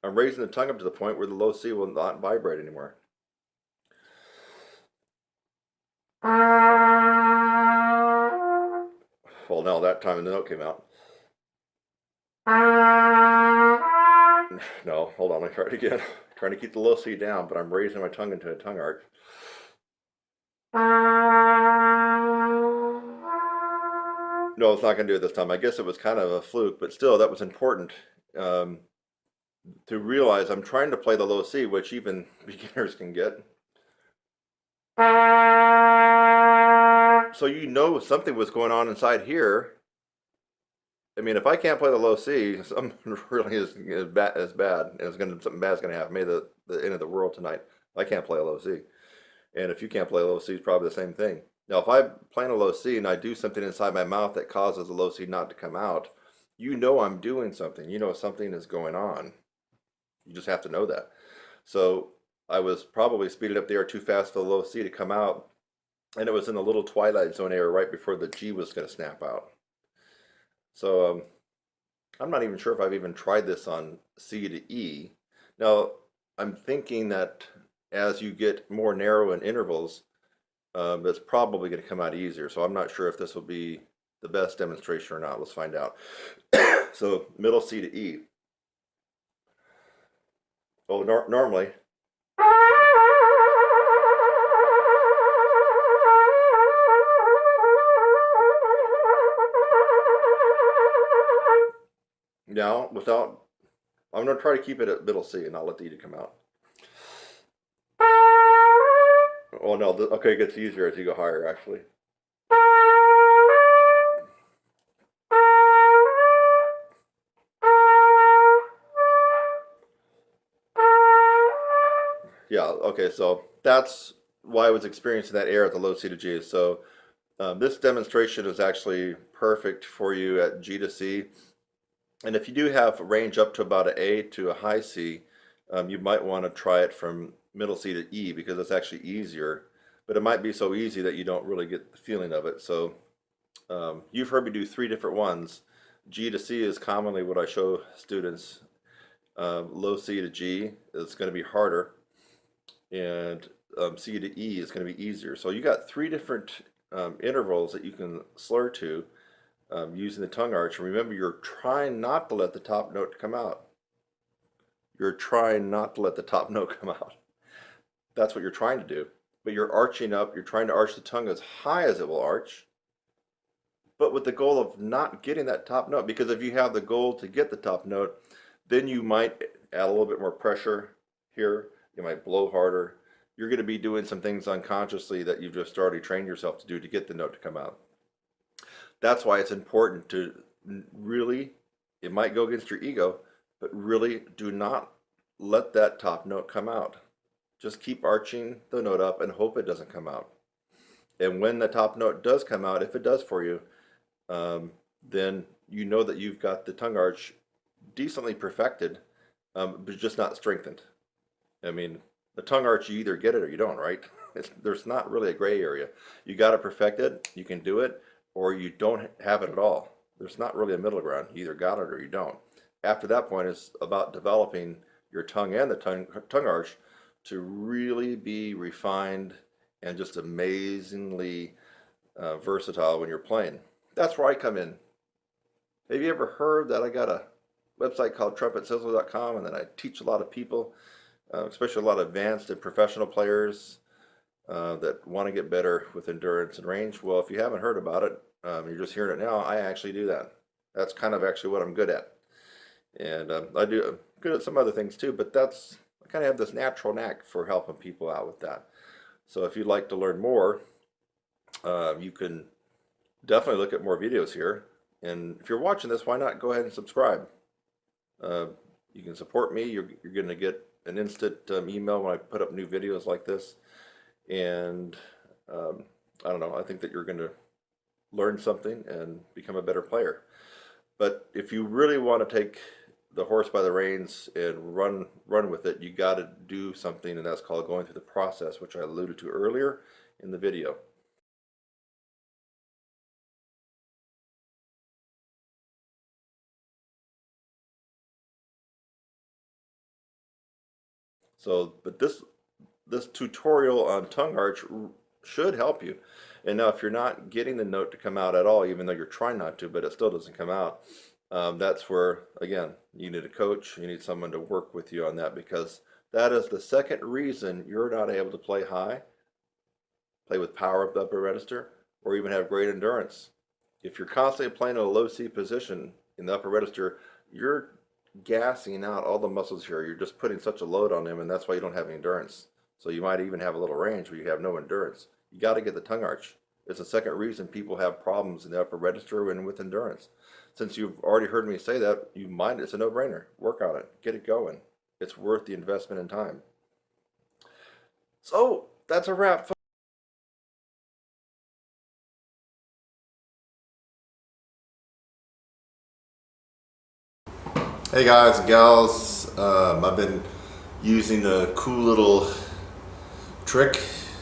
[SPEAKER 1] I'm raising the tongue up to the point where the low C will not vibrate anymore. Well, no, that time the note came out. No, hold on, let me try it again. Trying to keep the low C down, but I'm raising my tongue into a tongue arch. No, it's not going to do it this time. I guess it was kind of a fluke, but still, that was important to realize I'm trying to play the low C, which even beginners can get. So you know something was going on inside here. I mean, if I can't play the low C, something really is bad, and something bad's going to happen. Maybe the end of the world tonight. I can't play a low C, and if you can't play a low C, it's probably the same thing. Now, if I'm playing a low C and I do something inside my mouth that causes the low C not to come out, you know I'm doing something. You know something is going on. You just have to know that. So I was probably speeding up the air too fast for the low C to come out, and it was in the little twilight zone area right before the G was going to snap out. So I'm not even sure if I've even tried this on C to E. Now, I'm thinking that as you get more narrow in intervals, it's probably going to come out easier. So I'm not sure if this will be the best demonstration or not. Let's find out. So middle C to E. Oh, normally. Now, I'm going to try to keep it at middle C and not let the E come out. Oh no, okay, it gets easier as you go higher, actually. Yeah, okay, so that's why I was experiencing that error at the low C to G. So this demonstration is actually perfect for you at G to C. And if you do have a range up to about an A to a high C, you might want to try it from middle C to E because it's actually easier. But it might be so easy that you don't really get the feeling of it. So you've heard me do 3 different ones. G to C is commonly what I show students. Low C to G is going to be harder. And C to E is going to be easier. So you got 3 different intervals that you can slur to using the tongue arch. And remember, you're trying not to let the top note come out. You're trying not to let the top note come out. That's what you're trying to do. But you're arching up. You're trying to arch the tongue as high as it will arch, but with the goal of not getting that top note. Because if you have the goal to get the top note, then you might add a little bit more pressure here. You might blow harder. You're going to be doing some things unconsciously that you've just already trained yourself to do to get the note to come out. That's why it's important to really, it might go against your ego, but really do not let that top note come out. Just keep arching the note up and hope it doesn't come out. And when the top note does come out, if it does for you, then you know that you've got the tongue arch decently perfected, but just not strengthened. I mean, the tongue arch, you either get it or you don't, right? There's not really a gray area. You got to perfect it, you can do it, or you don't have it at all. There's not really a middle ground. You either got it or you don't. After that point, it's about developing your tongue and the tongue arch to really be refined and just amazingly versatile when you're playing. That's where I come in. Have you ever heard that I got a website called TrumpetSizzler.com, and then I teach a lot of people, especially a lot of advanced and professional players that want to get better with endurance and range? Well, if you haven't heard about it, you're just hearing it now. I actually do that. That's kind of actually what I'm good at. And I do I'm good at some other things too, but I kind of have this natural knack for helping people out with that. So if you'd like to learn more, you can definitely look at more videos here. And if you're watching this, why not go ahead and subscribe? You can support me. You're going to get an instant email when I put up new videos like this. And I don't know, I think that you're going to learn something and become a better player. But if you really want to take the horse by the reins and run with it, you got to do something, and that's called going through the process, which I alluded to earlier in the video. So, but this tutorial on tongue arch should help you. And now if you're not getting the note to come out at all, even though you're trying not to, but it still doesn't come out, that's where, again, you need a coach. You need someone to work with you on that, because that is the second reason you're not able to play high, play with power up the upper register, or even have great endurance. If you're constantly playing in a low C position in the upper register, you're gassing out all the muscles here. You're just putting such a load on them, and that's why you don't have any endurance. So you might even have a little range where you have no endurance. You got to get the tongue arch. It's the second reason people have problems in the upper register and with endurance. Since you've already heard me say that, it's a no-brainer. Work on it. Get it going. It's worth the investment in time. So that's a wrap. Hey guys and gals, I've been using a cool little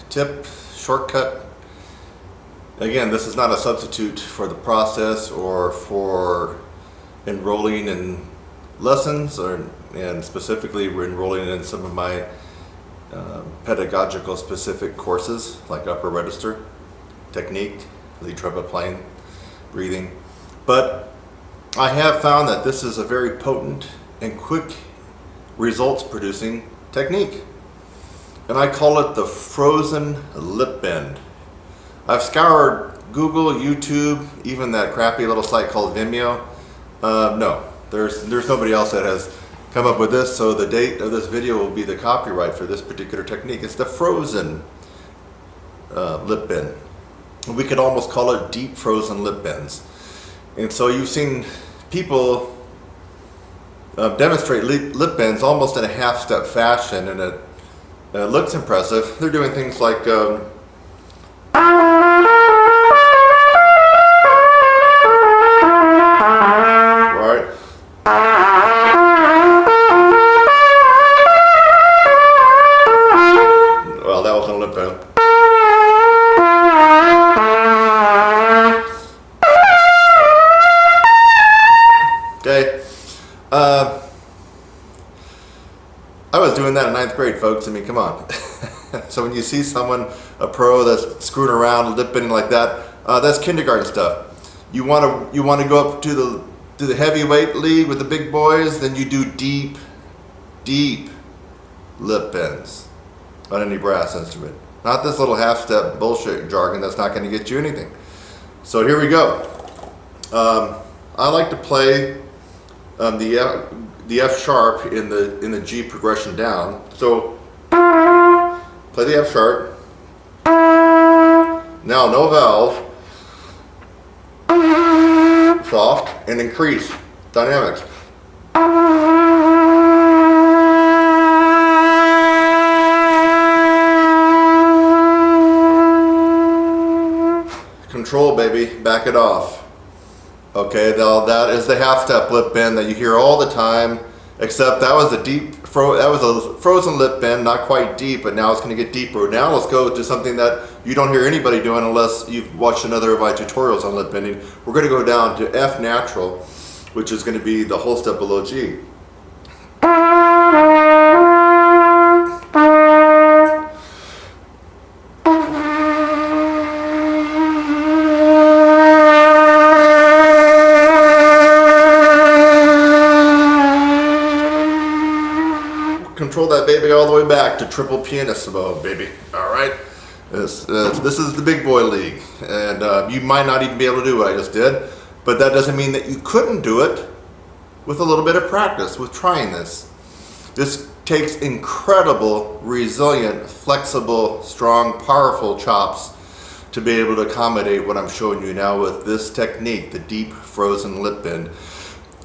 [SPEAKER 1] tip, shortcut. Again, this is not a substitute for the process or for enrolling in lessons, and specifically we're enrolling in some of my pedagogical specific courses like upper register, technique, lead trumpet playing, breathing. But I have found that this is a very potent and quick results producing technique. And I call it the frozen lip bend. I've scoured Google, YouTube, even that crappy little site called Vimeo. No, there's nobody else that has come up with this, so the date of this video will be the copyright for this particular technique. It's the frozen lip bend. We could almost call it deep frozen lip bends. And so you've seen people demonstrate lip bends almost in a half-step fashion, and it looks impressive. They're doing things like right. Well, that wasn't a lip bend. Okay. I was doing that in 9th grade, folks. I mean, come on. So when you see someone, a pro that's screwing around, lip bending like that, that's kindergarten stuff. You want to go up to the heavyweight league with the big boys, then you do deep lip bends on any brass instrument. Not this little half-step bullshit jargon that's not going to get you anything. So here we go. I like to play the F sharp in the G progression down. So play the F sharp. Now no valve. Soft and increase dynamics. Control, baby, back it off. Okay, now that is the half-step lip bend that you hear all the time, except that was a frozen lip bend, not quite deep, but now it's going to get deeper. Now let's go to something that you don't hear anybody doing unless you've watched another of my tutorials on lip bending. We're going to go down to F natural, which is going to be the whole step below G. Control that baby all the way back to triple pianissimo, baby. All right, this is the big boy league, and you might not even be able to do what I just did, but that doesn't mean that you couldn't do it with a little bit of practice with trying this. This takes incredible, resilient, flexible, strong, powerful chops to be able to accommodate what I'm showing you now with this technique, the deep frozen lip bend.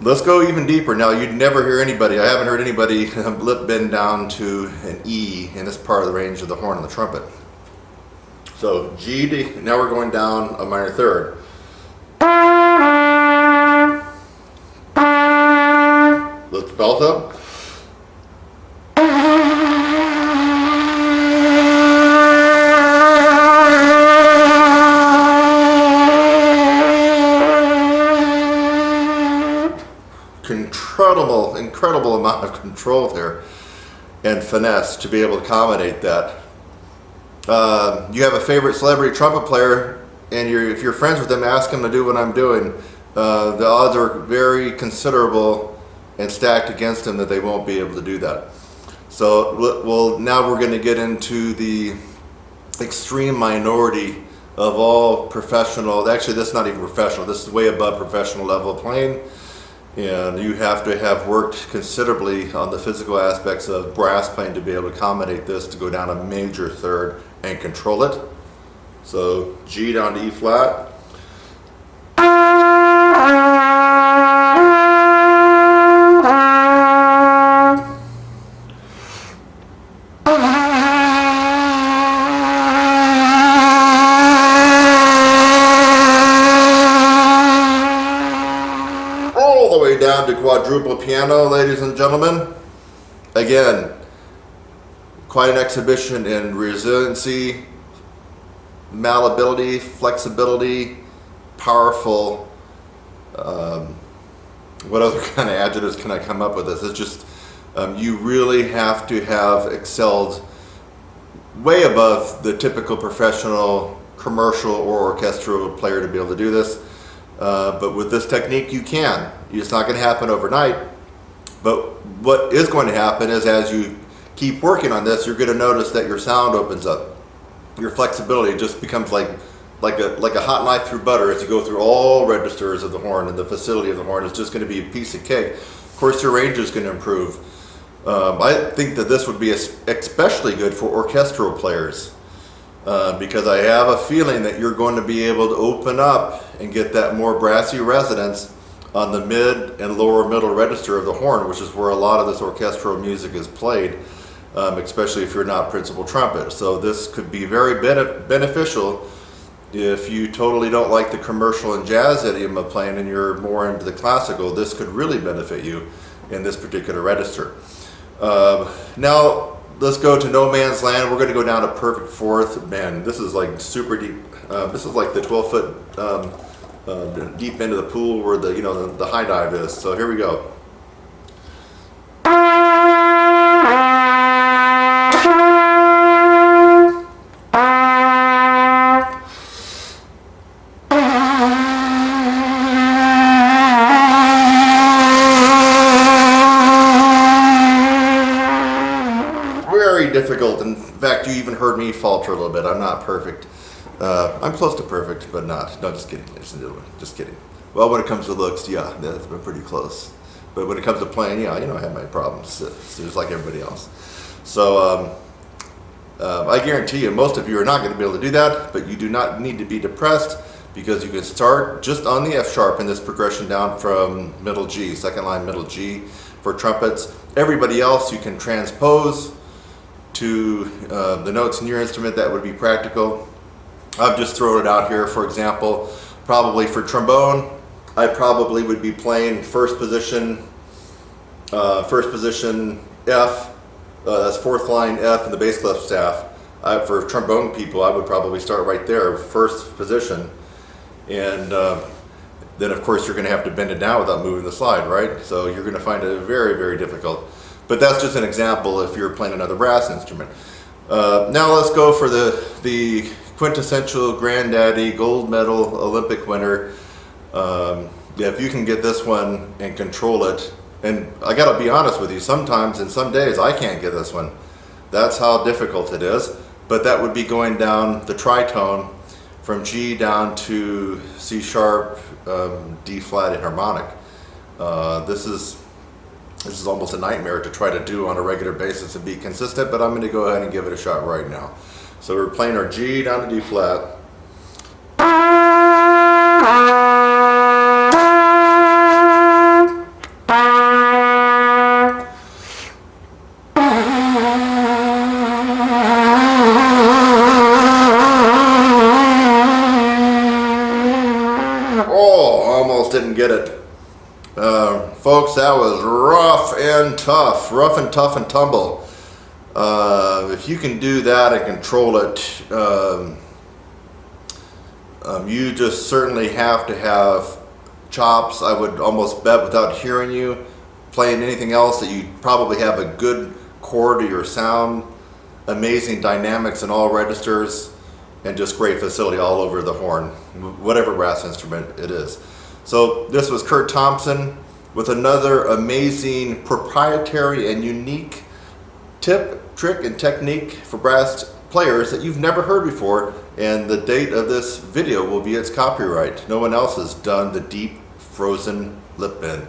[SPEAKER 1] Let's go even deeper. Now, you'd never hear anybody, I haven't heard anybody lip bend down to an E in this part of the range of the horn on the trumpet. So G to, now we're going down a minor third. Lift the belt up. Incredible amount of control there and finesse to be able to accommodate that. You have a favorite celebrity trumpet player, and if you're friends with them, ask them to do what I'm doing. The odds are very considerable and stacked against them that they won't be able to do that. So now we're going to get into the extreme minority of all professional. Actually, this is not even professional. This is way above professional level playing. And you have to have worked considerably on the physical aspects of brass playing to be able to accommodate this, to go down a major third and control it. So G down to E flat. Down to quadruple piano, ladies and gentlemen. Again, quite an exhibition in resiliency, malleability, flexibility, powerful. What other kind of adjectives can I come up with this? It's just, you really have to have excelled way above the typical professional, commercial, or orchestral player to be able to do this. But with this technique, you can. It's not going to happen overnight. But what is going to happen is as you keep working on this, you're going to notice that your sound opens up. Your flexibility just becomes like a hot knife through butter as you go through all registers of the horn, and the facility of the horn is just going to be a piece of cake. Of course, your range is going to improve. I think that this would be especially good for orchestral players because I have a feeling that you're going to be able to open up and get that more brassy resonance on the mid and lower middle register of the horn, which is where a lot of this orchestral music is played, especially if you're not principal trumpet. So this could be very beneficial if you totally don't like the commercial and jazz idiom of playing and you're more into the classical. This could really benefit you in this particular register. Now let's go to no man's land. We're going to go down to perfect fourth. Man, this is like super deep. This is like the 12-foot deep end of the pool where the high dive is. So here we go. Very difficult. In fact, you even heard me falter a little bit. I'm not perfect. I'm close to perfect, but not. No, just kidding. Just kidding. Well, when it comes to looks, yeah, that's been pretty close. But when it comes to playing, yeah, I have my problems, just like everybody else. So I guarantee you, most of you are not going to be able to do that, but you do not need to be depressed because you can start just on the F sharp in this progression down from middle G, second line middle G for trumpets. Everybody else you can transpose to the notes in your instrument. That would be practical. I've just thrown it out here. For example, probably for trombone, I probably would be playing first position F. That's fourth line F in the bass clef staff. For trombone people, I would probably start right there, first position, and then of course you're going to have to bend it down without moving the slide, right? So you're going to find it very, very difficult. But that's just an example if you're playing another brass instrument. Now let's go for the quintessential granddaddy gold medal Olympic winner. If you can get this one and control it, and I gotta be honest with you, sometimes and some days I can't get this one. That's how difficult it is. But that would be going down the tritone from G down to C sharp, D flat, and harmonic. This is almost a nightmare to try to do on a regular basis and be consistent, but I'm going to go ahead and give it a shot right now. So we're playing our G down to D flat. Oh, almost didn't get it. Folks, that was rough and tough and tumble. If you can do that and control it, you just certainly have to have chops. I would almost bet without hearing you playing anything else that you probably have a good core to your sound, amazing dynamics in all registers, and just great facility all over the horn, whatever brass instrument it is. So this was Kurt Thompson with another amazing proprietary and unique tip, trick, and technique for brass players that you've never heard before, and the date of this video will be its copyright. No one else has done the deep frozen lip bend.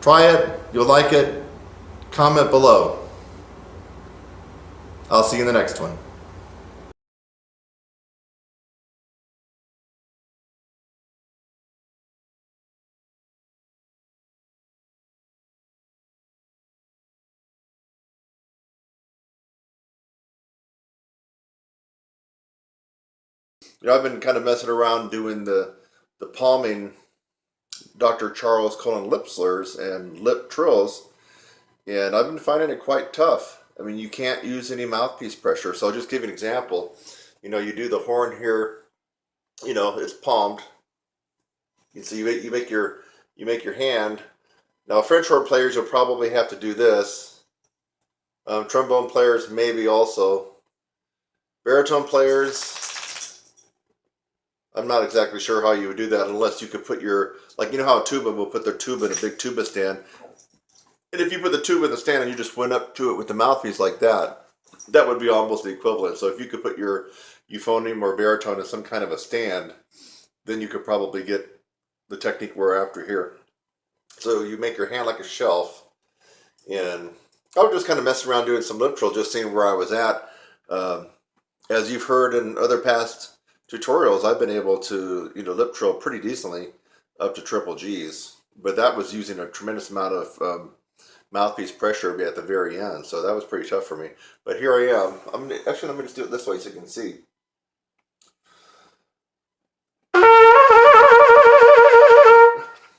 [SPEAKER 1] Try it, you'll like it, comment below. I'll see you in the next one. I've been kind of messing around doing the palming Dr. Charles Cullen lip slurs and lip trills, and I've been finding it quite tough. I mean, you can't use any mouthpiece pressure, so I'll just give you an example. You do the horn here, it's palmed. So you make your hand. Now, French horn players, you'll probably have to do this Trombone players, maybe also. Baritone players, I'm not exactly sure how you would do that unless you could put your, like, you know how a tuba will put their tuba in a big tuba stand. And if you put the tuba in the stand and you just went up to it with the mouthpiece like that, that would be almost the equivalent. So if you could put your euphonium or baritone in some kind of a stand, then you could probably get the technique we're after here. So you make your hand like a shelf, and I was just kind of messing around doing some lip trill, just seeing where I was at. As you've heard in other past tutorials, I've been able to, lip trill pretty decently up to triple G's, but that was using a tremendous amount of mouthpiece pressure at the very end, so that was pretty tough for me. But here I am. Let me just do it this way so you can see.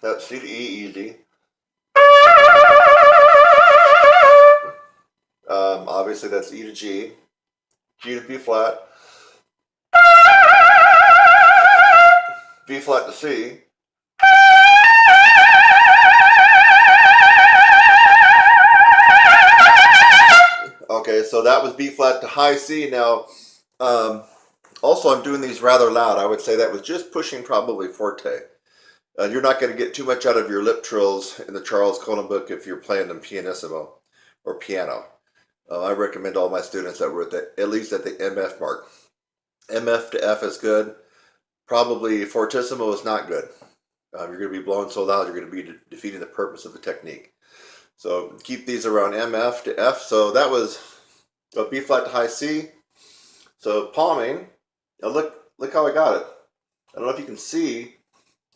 [SPEAKER 1] That's C to E, easy. Obviously that's E to G, G to B flat, B flat to C, okay, so that was B flat to high C. Now, also I'm doing these rather loud. I would say that was just pushing probably forte. You're not going to get too much out of your lip trills in the Charles Conan book if you're playing them pianissimo or piano. I recommend all my students that were at least at the MF mark. MF to F is good. Probably fortissimo is not good. You're going to be blowing so loud, you're going to be defeating the purpose of the technique. So keep these around MF to F. So that was a B flat to high C. So palming. Now look how I got it. I don't know if you can see.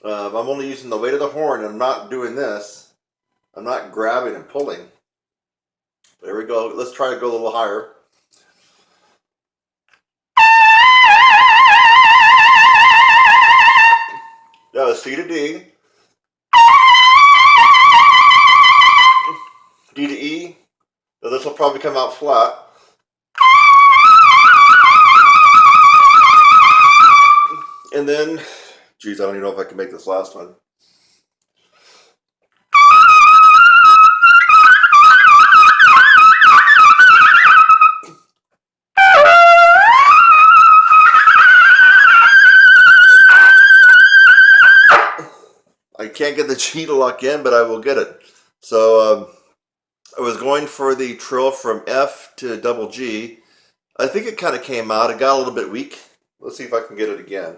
[SPEAKER 1] I'm only using the weight of the horn, and I'm not doing this. I'm not grabbing and pulling. There we go. Let's try to go a little higher. That was C to D. D to E. So this will probably come out flat. And then, geez, I don't even know if I can make this last one. I can't get the G to lock in, but I will get it. So I was going for the trill from F to double G. I think it kind of came out. It got a little bit weak. Let's see if I can get it again.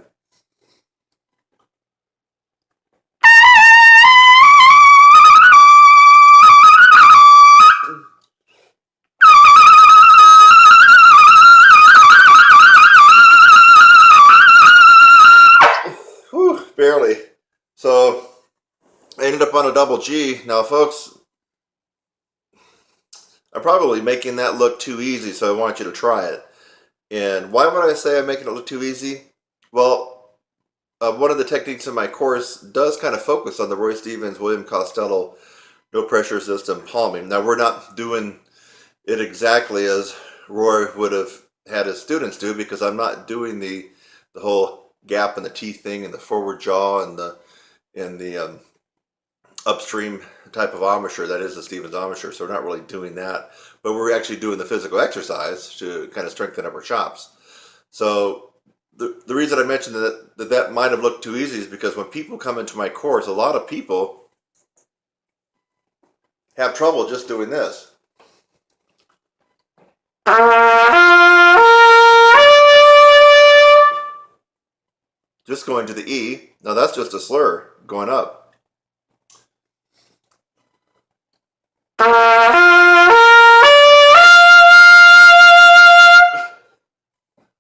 [SPEAKER 1] Whew, barely. So I ended up on a double G. Now, folks, I'm probably making that look too easy, so I want you to try it. And why would I say I'm making it look too easy? Well, one of the techniques in my course does kind of focus on the Roy Stevens, William Costello, no pressure system palming. Now, we're not doing it exactly as Roy would have had his students do, because I'm not doing the whole gap in the teeth thing and the forward jaw and the upstream type of embouchure that is the Stevens embouchure. So we're not really doing that, but we're actually doing the physical exercise to kind of strengthen up our chops. So the reason I mentioned that might have looked too easy is because when people come into my course, a lot of people have trouble just doing this. Just going to the E. Now that's just a slur going up.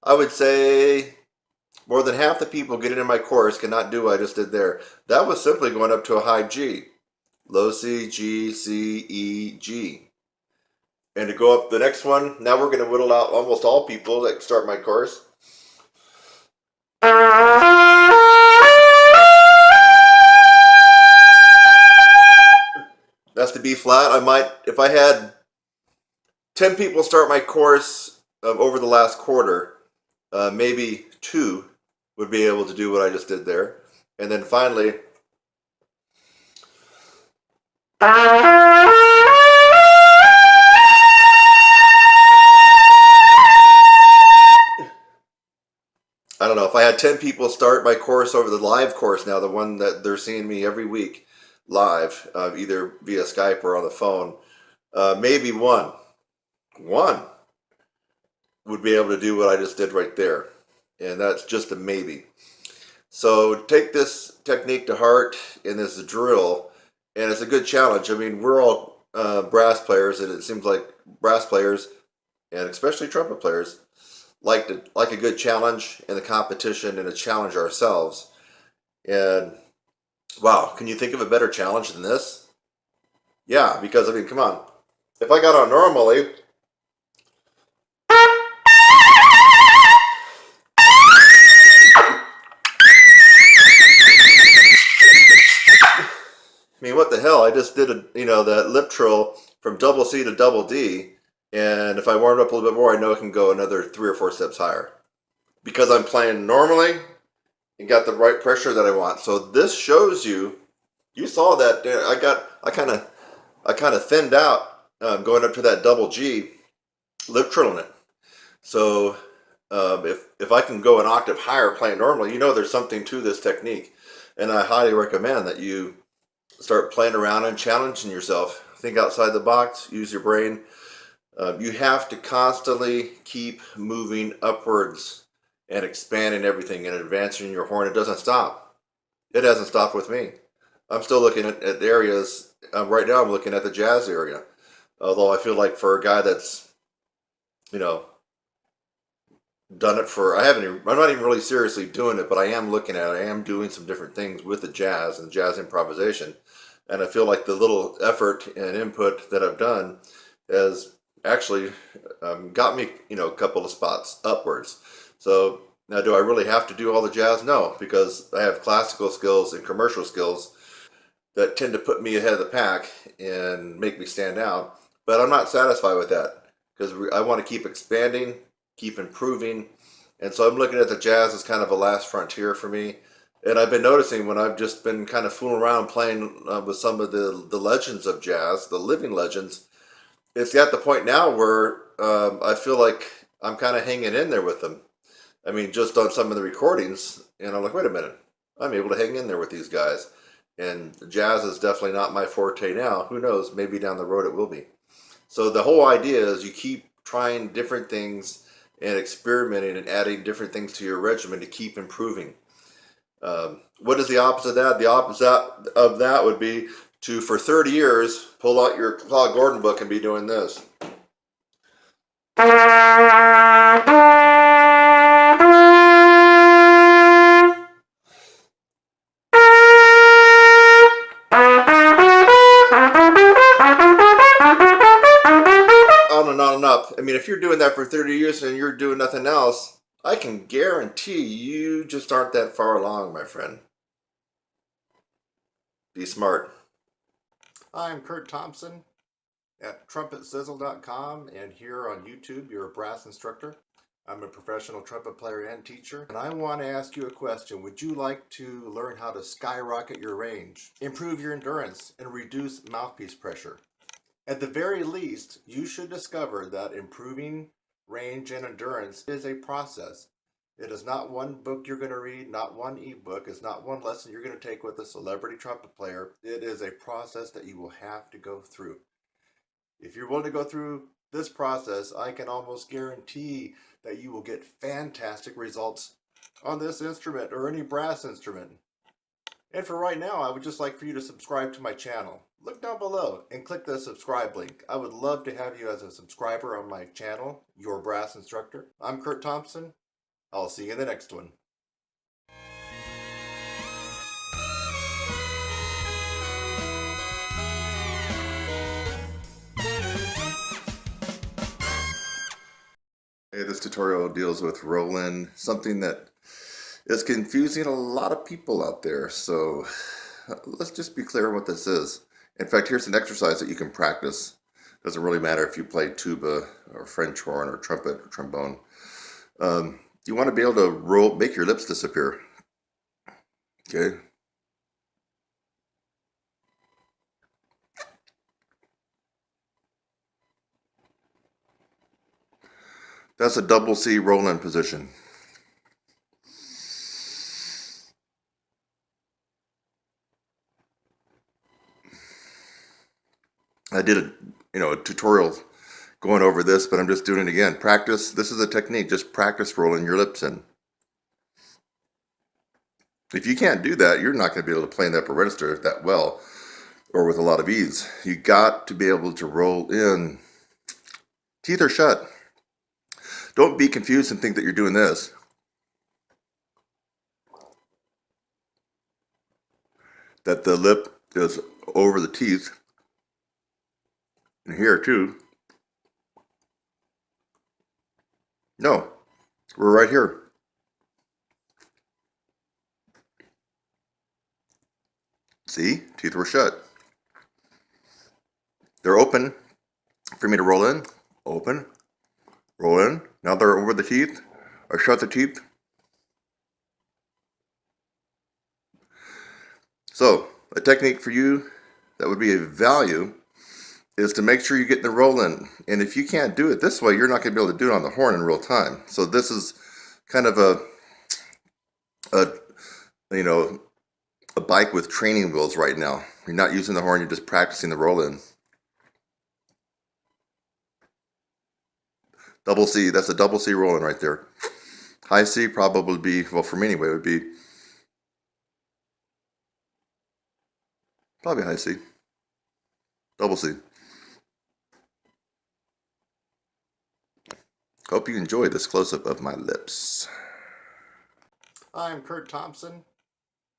[SPEAKER 1] I would say more than half the people getting in my course cannot do what I just did there. That was simply going up to a high G. Low C, G, C, E, G. And to go up the next one, now we're going to whittle out almost all people that start my course. That's the B flat. I might, if I had 10 people start my course over the last quarter, maybe 2 would be able to do what I just did there. And then finally, 10 people start my course over the live course now, the one that they're seeing me every week live, either via Skype or on the phone. Maybe one would be able to do what I just did right there. And that's just a maybe. So take this technique to heart in this drill, and it's a good challenge. I mean, we're all brass players, and it seems like brass players, and especially trumpet players, like a good challenge in the competition and to challenge ourselves. And wow, can you think of a better challenge than this? Yeah, because I mean, come on. If I got on normally, I mean, what the hell? I just did that lip trill from double C to double D, and if I warmed up a little bit more, I know I can go another 3 or 4 steps higher because I'm playing normally and got the right pressure that I want. So this shows you. You saw that I kind of thinned out going up to that double G, lip trilling it. So if I can go an octave higher playing normally, there's something to this technique, and I highly recommend that you start playing around and challenging yourself. Think outside the box. Use your brain. You have to constantly keep moving upwards and expanding everything and advancing your horn. It doesn't stop. It hasn't stopped with me. I'm still looking at areas. Right now I'm looking at the jazz area. Although I feel like for a guy that's, done it I'm not even really seriously doing it, but I am looking at it. I am doing some different things with the jazz and jazz improvisation. And I feel like the little effort and input that I've done has actually got me, a couple of spots upwards. So now, do I really have to do all the jazz? No, because I have classical skills and commercial skills that tend to put me ahead of the pack and make me stand out. But I'm not satisfied with that because I want to keep expanding, keep improving. And so I'm looking at the jazz as kind of a last frontier for me. And I've been noticing when I've just been kind of fooling around playing with some of the legends of jazz, the living legends, it's at the point now where I feel like I'm kind of hanging in there with them. I mean, just on some of the recordings, and I'm like, wait a minute, I'm able to hang in there with these guys. And jazz is definitely not my forte now. Who knows? Maybe down the road it will be. So the whole idea is you keep trying different things and experimenting and adding different things to your regimen to keep improving. What is the opposite of that? The opposite of that would be to, for 30 years, pull out your Claude Gordon book and be doing this. On and on and up. I mean, if you're doing that for 30 years and you're doing nothing else, I can guarantee you just aren't that far along, my friend. Be smart. I'm Kurt Thompson at TrumpetSizzle.com, and here on YouTube, you're a brass instructor. I'm a professional trumpet player and teacher, and I want to ask you a question. Would you like to learn how to skyrocket your range, improve your endurance, and reduce mouthpiece pressure? At the very least, you should discover that improving range and endurance is a process. It is not one book you're going to read, not one ebook. It's not one lesson you're going to take with a celebrity trumpet player. It is a process that you will have to go through. If you're willing to go through this process, I can almost guarantee that you will get fantastic results on this instrument or any brass instrument. And for right now, I would just like for you to subscribe to my channel. Look down below and click the subscribe link. I would love to have you as a subscriber on my channel, Your Brass Instructor. I'm Kurt Thompson. I'll see you in the next one. Hey, this tutorial deals with Roland, something that is confusing a lot of people out there. So let's just be clear what this is. In fact, here's an exercise that you can practice. Doesn't really matter if you play tuba or French horn or trumpet or trombone. You want to be able to make your lips disappear. Okay. That's a double C Roland position. I did a tutorial going over this, but I'm just doing it again. Practice. This is a technique. Just practice rolling your lips in. If you can't do that, you're not going to be able to play in the upper register that well or with a lot of ease. You got to be able to roll in. Teeth are shut. Don't be confused and think that you're doing this. That the lip is over the teeth. And here too. No, we're right here. See, teeth were shut. They're open for me to roll in. Open, roll in. Now they're over the teeth. I shut the teeth. So, a technique for you that would be a value is to make sure you get the roll in. And if you can't do it this way, you're not going to be able to do it on the horn in real time. So this is kind of a bike with training wheels right now. You're not using the horn, you're just practicing the roll in. Double C, that's a double C roll in right there. High C probably would be, well for me anyway, would be probably high C. Double C. Hope you enjoyed this close-up of my lips. I'm Kurt Thompson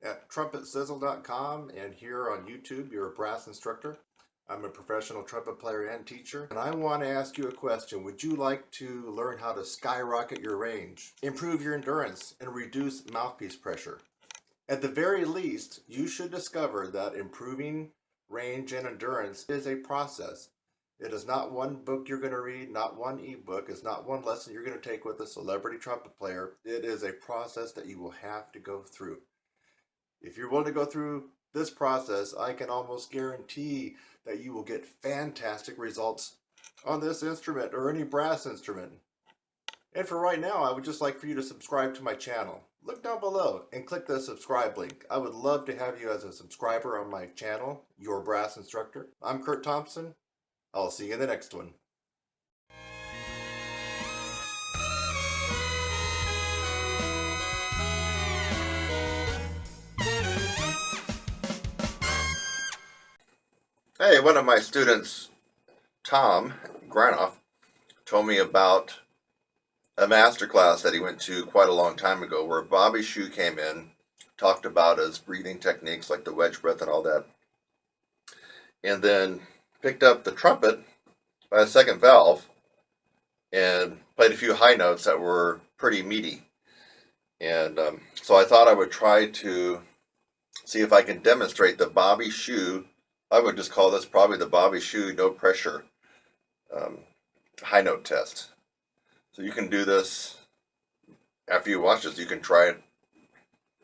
[SPEAKER 1] at TrumpetSizzle.com, and here on YouTube, you're a brass instructor. I'm a professional trumpet player and teacher, and I want to ask you a question. Would you like to learn how to skyrocket your range, improve your endurance, and reduce mouthpiece pressure? At the very least, you should discover that improving range and endurance is a process. It is not one book you're going to read, not one ebook. It's not one lesson you're going to take with a celebrity trumpet player. It is a process that you will have to go through. If you're willing to go through this process, I can almost guarantee that you will get fantastic results on this instrument or any brass instrument. And for right now, I would just like for you to subscribe to my channel. Look down below and click the subscribe link. I would love to have you as a subscriber on my channel, Your Brass Instructor. I'm Kurt Thompson. I'll see you in the next one. Hey, one of my students, Tom Granoff, told me about a master class that he went to quite a long time ago where Bobby Shue came in, talked about his breathing techniques like the wedge breath and all that, and then picked up the trumpet by a second valve and played a few high notes that were pretty meaty. And so I thought I would try to see if I can demonstrate the Bobby Shue. I would just call this probably the Bobby Shue no pressure high note test. So you can do this after you watch this. You can try it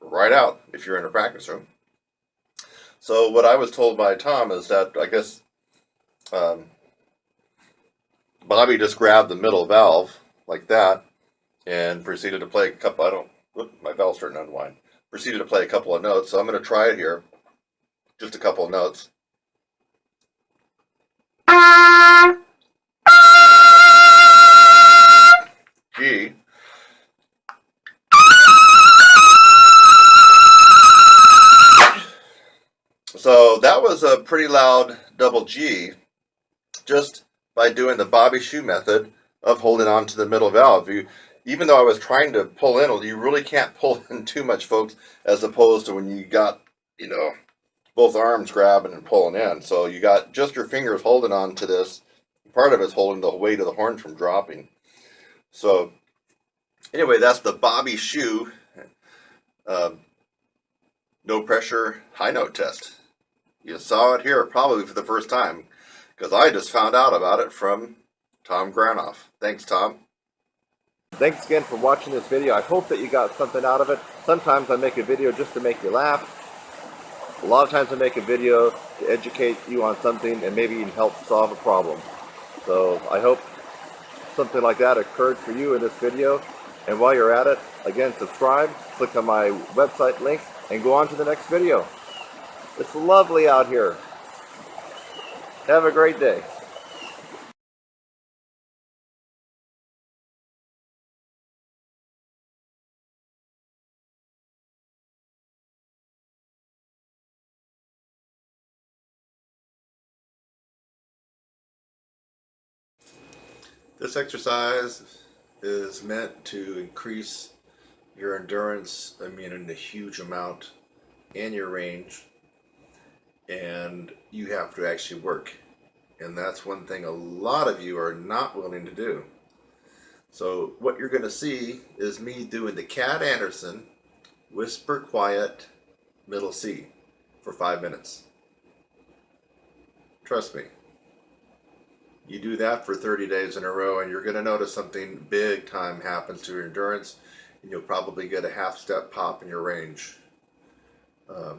[SPEAKER 1] right out if you're in a practice room. So what I was told by Tom is that I guess Bobby just grabbed the middle valve like that and proceeded to play a couple. My valve's starting to unwind. Proceeded to play a couple of notes. So I'm going to try it here. Just a couple of notes. G. So that was a pretty loud double G just by doing the Bobby Shue method of holding on to the middle valve. Even though I was trying to pull in, you really can't pull in too much, folks, as opposed to when you got, both arms grabbing and pulling in. So you got just your fingers holding on to this. Part of it's holding the weight of the horn from dropping. So anyway, that's the Bobby Shue no pressure high note test. You saw it here probably for the first time because I just found out about it from Tom Granoff. Thanks, Tom. Thanks again for watching this video. I hope that you got something out of it. Sometimes I make a video just to make you laugh. A lot of times I make a video to educate you on something and maybe even help solve a problem. So I hope something like that occurred for you in this video. And while you're at it, again, subscribe, click on my website link, and go on to the next video. It's lovely out here. Have a great day. This exercise is meant to increase your endurance, in a huge amount, and your range, and you have to actually work. And that's one thing a lot of you are not willing to do. So what you're going to see is me doing the Cat Anderson whisper quiet middle C for 5 minutes. Trust me. You do that for 30 days in a row and you're going to notice something big time happens to your endurance, and you'll probably get a half step pop in your range.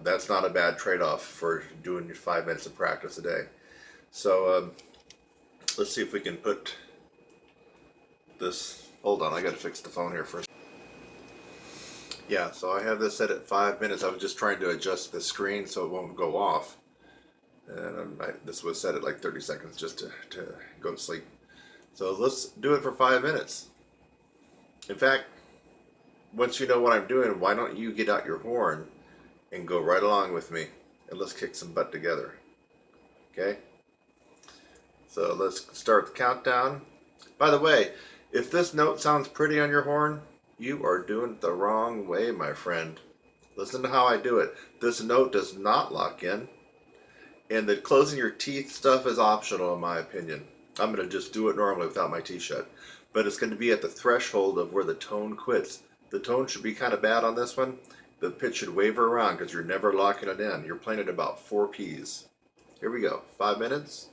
[SPEAKER 1] That's not a bad trade-off for doing your 5 minutes of practice a day. So let's see if we can put this. Hold on, I got to fix the phone here first. Yeah, so I have this set at 5 minutes. I was just trying to adjust the screen so it won't go off. And this was set at like 30 seconds just to go to sleep. So let's do it for 5 minutes. In fact, once you know what I'm doing, why don't you get out your horn and go right along with me, and let's kick some butt together. Okay? So let's start the countdown. By the way, if this note sounds pretty on your horn, you are doing it the wrong way, my friend. Listen to how I do it. This note does not lock in, and the closing your teeth stuff is optional in my opinion. I'm going to just do it normally without my teeth shut. But it's going to be at the threshold of where the tone quits. The tone should be kind of bad on this one. The pitch should waver around because you're never locking it in. You're playing at about 4 Ps. Here we go. 5 minutes.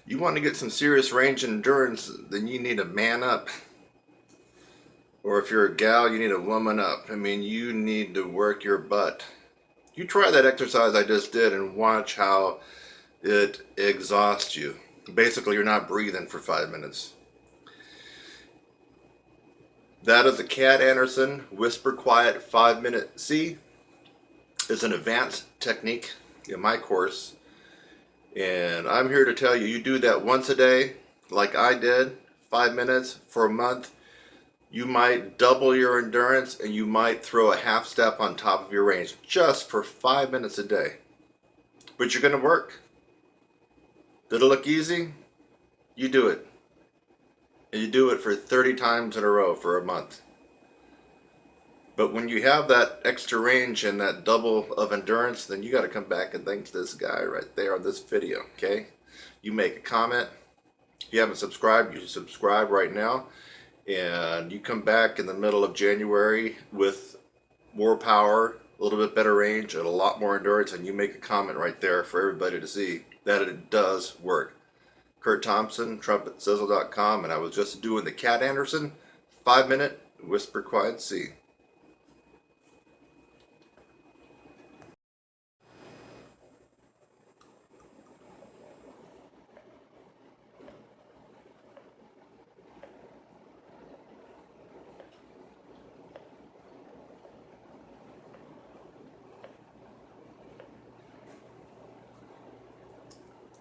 [SPEAKER 1] You want to get some serious range and endurance, then you need to man up. Or if you're a gal, you need to woman up. I mean, you need to work your butt. You try that exercise I just did and watch how it exhausts you. Basically, you're not breathing for 5 minutes. That is a Cat Anderson Whisper Quiet 5-minute C. It's an advanced technique in my course. And I'm here to tell you, you do that once a day, like I did, 5 minutes for a month. You might double your endurance and you might throw a half step on top of your range just for 5 minutes a day. But you're going to work. Did it look easy? You do it. And you do it for 30 times in a row for a month. But when you have that extra range and that double of endurance, then you got to come back and thank this guy right there on this video, okay? You make a comment. If you haven't subscribed, you should subscribe right now. And you come back in the middle of January with more power, a little bit better range, and a lot more endurance, and you make a comment right there for everybody to see that it does work. Kurt Thompson, TrumpetSizzle.com, and I was just doing the Cat Anderson 5-minute Whisper Quiet C.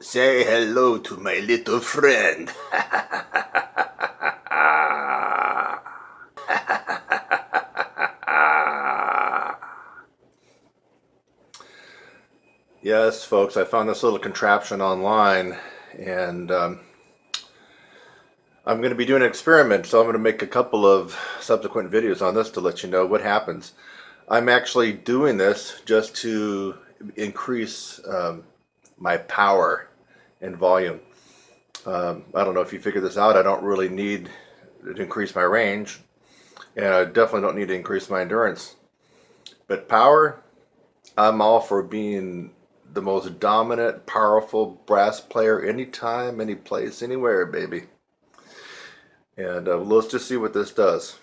[SPEAKER 1] Say hello to my little friend. Yes, folks, I found this little contraption online, and I'm going to be doing an experiment, so I'm going to make a couple of subsequent videos on this to let you know what happens. I'm actually doing this just to increase my power and volume. I don't know if you figured this out. I don't really need to increase my range, and I definitely don't need to increase my endurance. But power, I'm all for being the most dominant, powerful brass player anytime, any place, anywhere, baby. And let's just see what this does.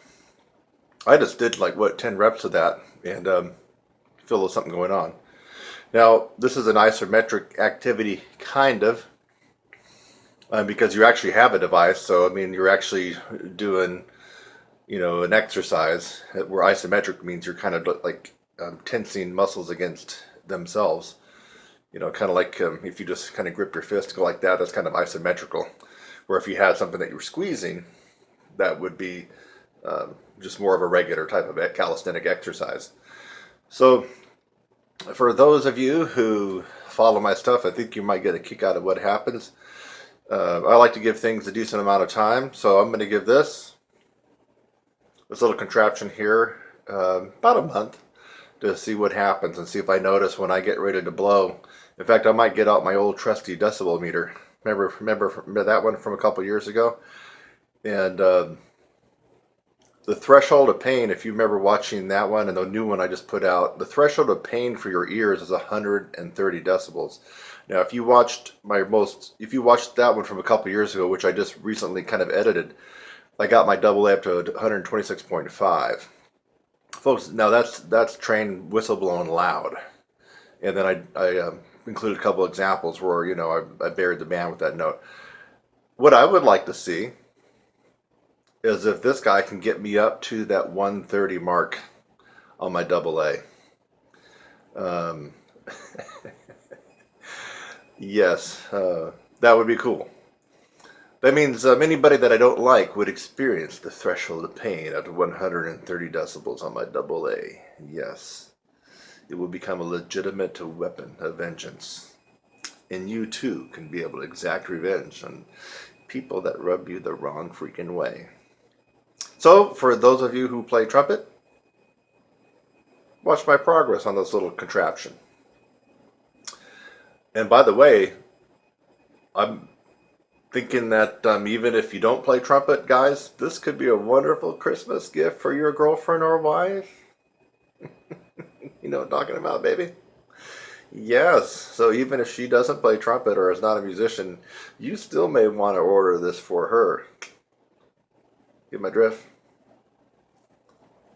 [SPEAKER 1] I just did like, 10 reps of that, and feel there's something going on. Now, this is an isometric activity, kind of, because you actually have a device. So, I mean, you're actually doing, an exercise where isometric means you're kind of like tensing muscles against themselves. Kind of like if you just kind of grip your fist and go like that, that's kind of isometrical. Where if you had something that you were squeezing, that would be just more of a regular type of calisthenic exercise. So, for those of you who follow my stuff, I think you might get a kick out of what happens. I like to give things a decent amount of time, so I'm going to give this little contraption here about a month to see what happens and see if I notice when I get ready to blow. In fact, I might get out my old trusty decibel meter. Remember that one from a couple years ago? And the threshold of pain, if you remember watching that one and the new one I just put out, the threshold of pain for your ears is 130 decibels. Now, if you watched that one from a couple years ago, which I just recently kind of edited, I got my double A up to 126.5. Folks, now that's trained whistleblowing loud. And then I included a couple examples where, I buried the band with that note. What I would like to see is if this guy can get me up to that 130 mark on my double A. Yes, that would be cool. That means anybody that I don't like would experience the threshold of pain at 130 decibels on my double A. Yes, it will become a legitimate weapon of vengeance. And you too can be able to exact revenge on people that rub you the wrong freaking way. So, for those of you who play trumpet, watch my progress on this little contraption. And by the way, I'm thinking that even if you don't play trumpet, guys, this could be a wonderful Christmas gift for your girlfriend or wife. You know what I'm talking about, baby?
[SPEAKER 4] Yes, so even if she doesn't play trumpet or is not a musician, you still may want to order this for her. Get my drift?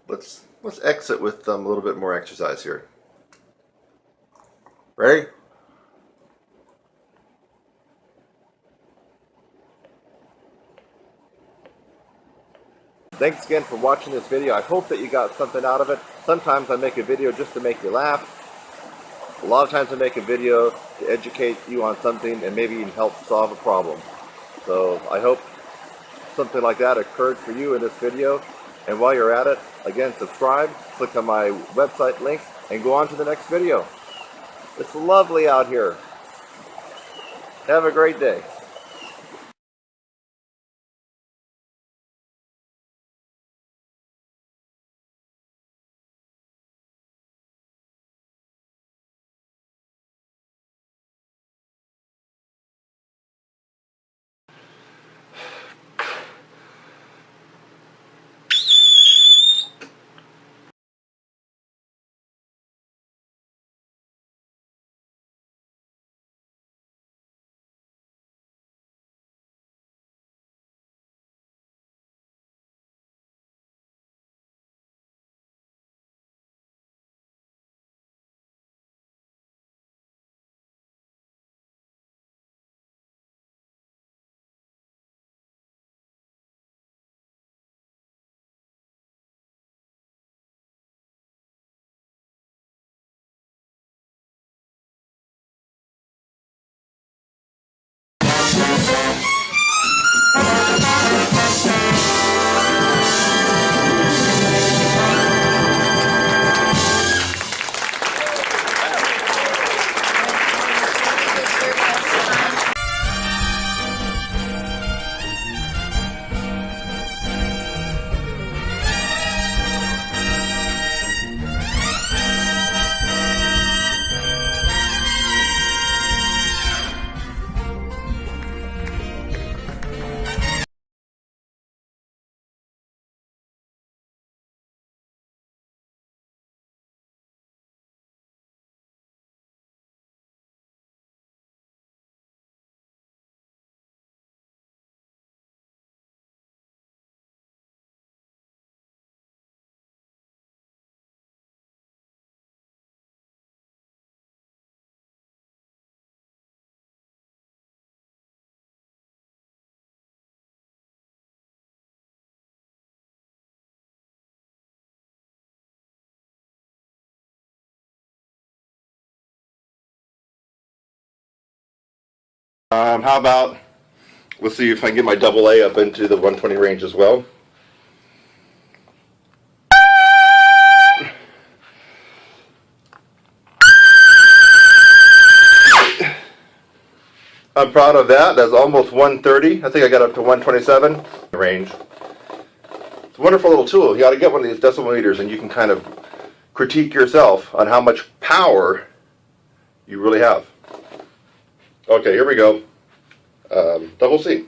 [SPEAKER 4] Let's exit with a little bit more exercise here. Ready? Thanks again for watching this video. I hope that you got something out of it. Sometimes I make a video just to make you laugh. A lot of times I make a video to educate you on something and maybe even help solve a problem. So I hope something like that occurred for you in this video. And while you're at it, again, subscribe, click on my website link, and go on to the next video. It's lovely out here. Have a great day. How about, let's see if I can get my double A up into the 120 range as well. I'm proud of that. That's almost 130. I think I got up to 127 range. It's a wonderful little tool. You ought to get one of these decimal meters and you can kind of critique yourself on how much power you really have. Okay, here we go. Double C.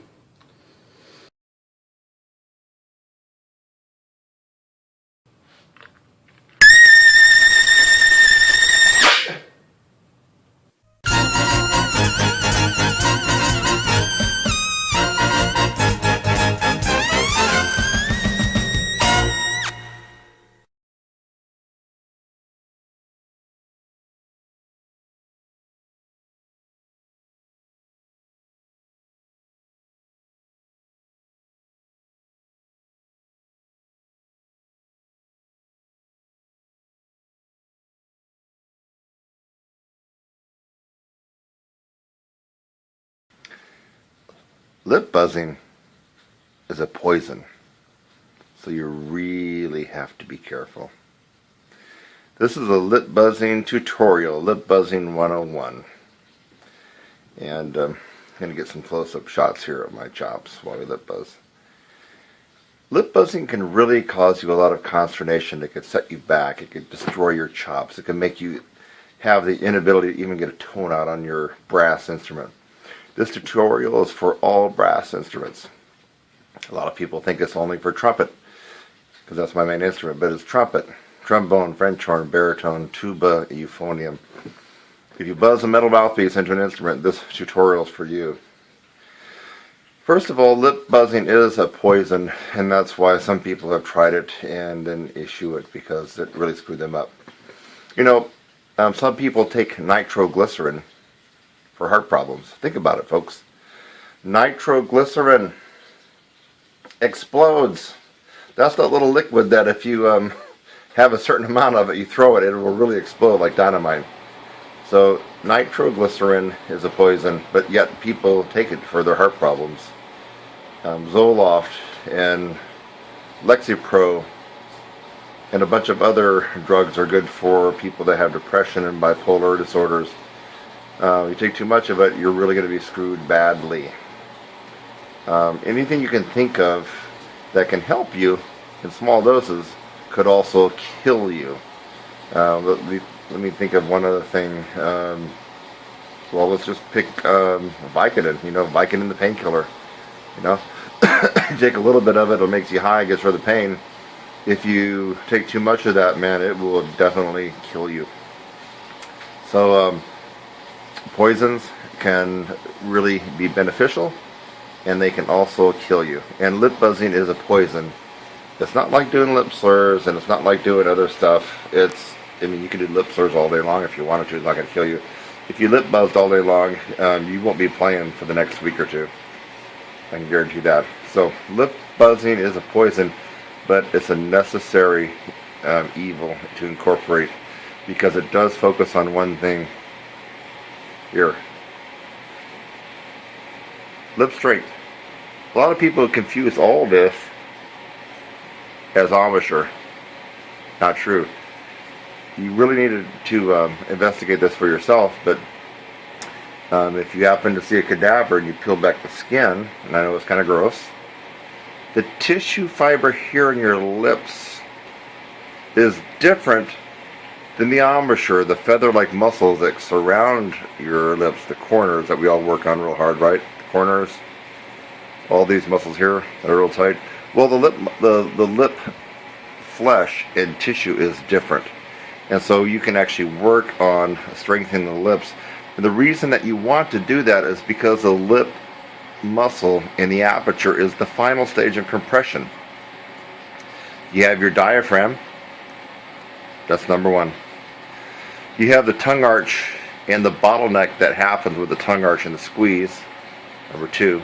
[SPEAKER 4] Lip buzzing is a poison, so you really have to be careful. This is a lip buzzing tutorial, lip buzzing 101. And I'm going to get some close-up shots here of my chops while we lip buzz. Lip buzzing can really cause you a lot of consternation. It could set you back. It could destroy your chops. It can make you have the inability to even get a tone out on your brass instrument. This tutorial is for all brass instruments. A lot of people think it's only for trumpet, because that's my main instrument, but it's trumpet, trombone, French horn, baritone, tuba, euphonium.
[SPEAKER 1] If you buzz a metal mouthpiece into an instrument, this tutorial is for you. First of all, lip buzzing is a poison, and that's why some people have tried it and then issue it because it really screwed them up. You know, some people take nitroglycerin for heart problems. Think about it, folks. Nitroglycerin explodes. That's that little liquid that if you have a certain amount of it, you throw it, it will really explode like dynamite. So nitroglycerin is a poison, but yet people take it for their heart problems. Zoloft and Lexapro and a bunch of other drugs are good for people that have depression and bipolar disorders. You take too much of it, you're really going to be screwed badly. Anything you can think of that can help you in small doses could also kill you. Let me think of one other thing. Well, let's just pick Vicodin. You know, Vicodin, the painkiller. You know, you take a little bit of it, it makes you high, gets rid of the pain. If you take too much of that, man, it will definitely kill you. So poisons can really be beneficial, and they can also kill you. And lip buzzing is a poison. It's not like doing lip slurs, and it's not like doing other stuff. I mean, you can do lip slurs all day long if you wanted to. It's not going to kill you. If you lip buzzed all day long, you won't be playing for the next week or two. I can guarantee that. So lip buzzing is a poison, but it's a necessary evil to incorporate because it does focus on one thing. Here. Lip strength. A lot of people confuse all this as embouchure. Not true. You really need to investigate this for yourself, but if you happen to see a cadaver and you peel back the skin, and I know it's kind of gross, the tissue fiber here in your lips is different than the embouchure, the feather-like muscles that surround your lips, the corners that we all work on real hard, right? The corners, all these muscles here that are real tight. Well, the lip flesh and tissue is different. And so you can actually work on strengthening the lips. And the reason that you want to do that is because the lip muscle in the aperture is the final stage of compression. You have your diaphragm. That's number one. You have the tongue arch and the bottleneck that happens with the tongue arch and the squeeze, number two.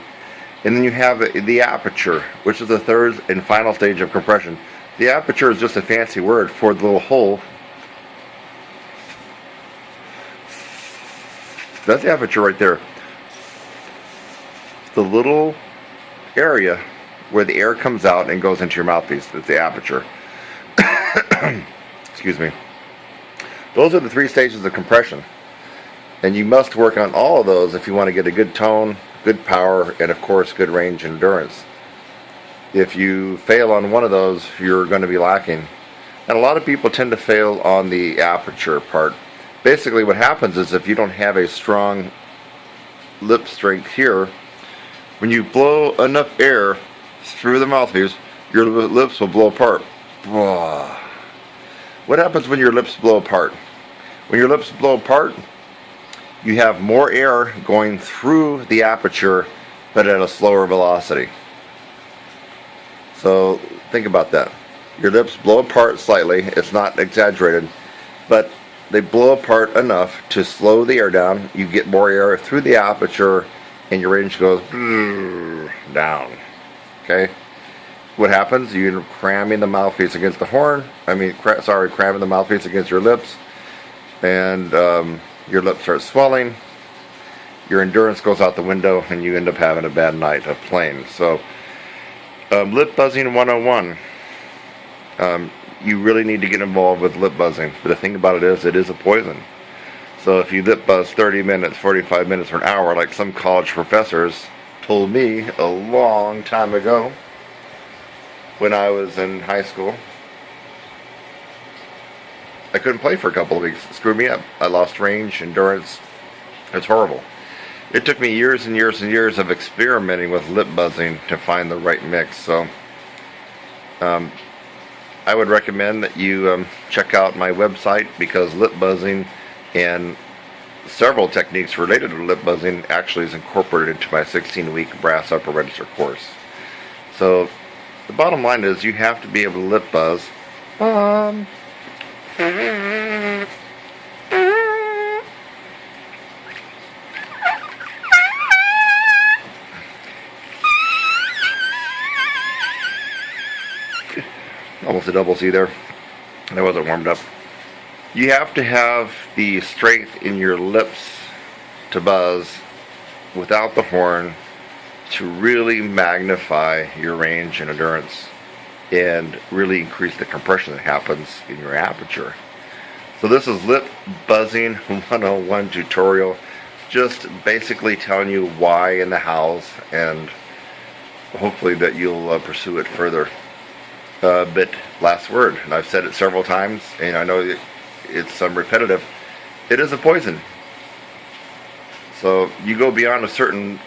[SPEAKER 1] And then you have the aperture, which is the third and final stage of compression. The aperture is just a fancy word for the little hole. That's the aperture right there. The little area where the air comes out and goes into your mouthpiece. That's the aperture. Excuse me. Those are the three stages of compression. And you must work on all of those if you want to get a good tone, good power, and of course good range and endurance. If you fail on one of those, you're going to be lacking. And a lot of people tend to fail on the aperture part. Basically what happens is if you don't have a strong lip strength here, when you blow enough air through the mouthpiece, your lips will blow apart. What happens when your lips blow apart? When your lips blow apart, you have more air going through the aperture, but at a slower velocity. So think about that. Your lips blow apart slightly. It's not exaggerated, but they blow apart enough to slow the air down. You get more air through the aperture, and your range goes down. Okay? What happens? You end up cramming the mouthpiece against the horn. Cramming the mouthpiece against your lips, and your lips start swelling. Your endurance goes out the window, and you end up having a bad night of playing. So, lip buzzing 101. You really need to get involved with lip buzzing. But the thing about it is a poison. So if you lip buzz 30 minutes, 45 minutes, or an hour, like some college professors told me a long time ago when I was in high school, I couldn't play for a couple of weeks. It screwed me up. I lost range, endurance. It's horrible. It took me years and years and years of experimenting with lip buzzing to find the right mix. So I would recommend that you check out my website, because lip buzzing and
[SPEAKER 4] several techniques related to lip buzzing actually is incorporated into my 16-week brass upper register course. So the bottom line is you have to be able to lip buzz. Almost a double C there. That wasn't warmed up. You have to have the strength in your lips to buzz without the horn to really magnify your range and endurance and really increase the compression that happens in your aperture. So this is Lip Buzzing 101 tutorial, just basically telling you why and the hows, and hopefully that you'll pursue it further. But last word, and I've said it several times, and I know it's repetitive, it is a poison. So you go beyond a certain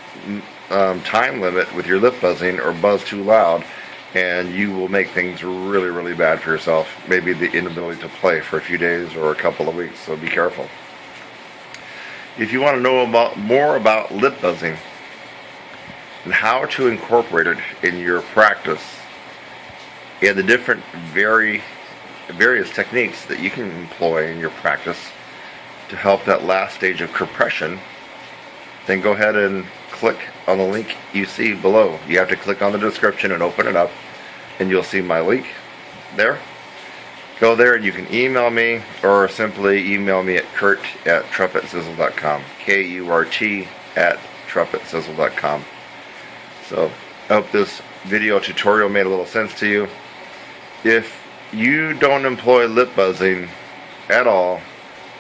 [SPEAKER 4] time limit with your lip buzzing or buzz too loud, and you will make things really, really bad for yourself. Maybe the inability to play for a few days or a couple of weeks, so be careful. If you want to know more about lip buzzing and how to incorporate it in your practice and the different various techniques that you can employ in your practice to help that last stage of compression, then go ahead and click on the link you see below. You have to click on the description and open it up, and you'll see my link there. Go there and you can email me, or simply email me at kurt@trumpetsizzle.com. KURT@trumpetsizzle.com. So I hope this video tutorial made a little sense to you. If you don't employ lip buzzing at all,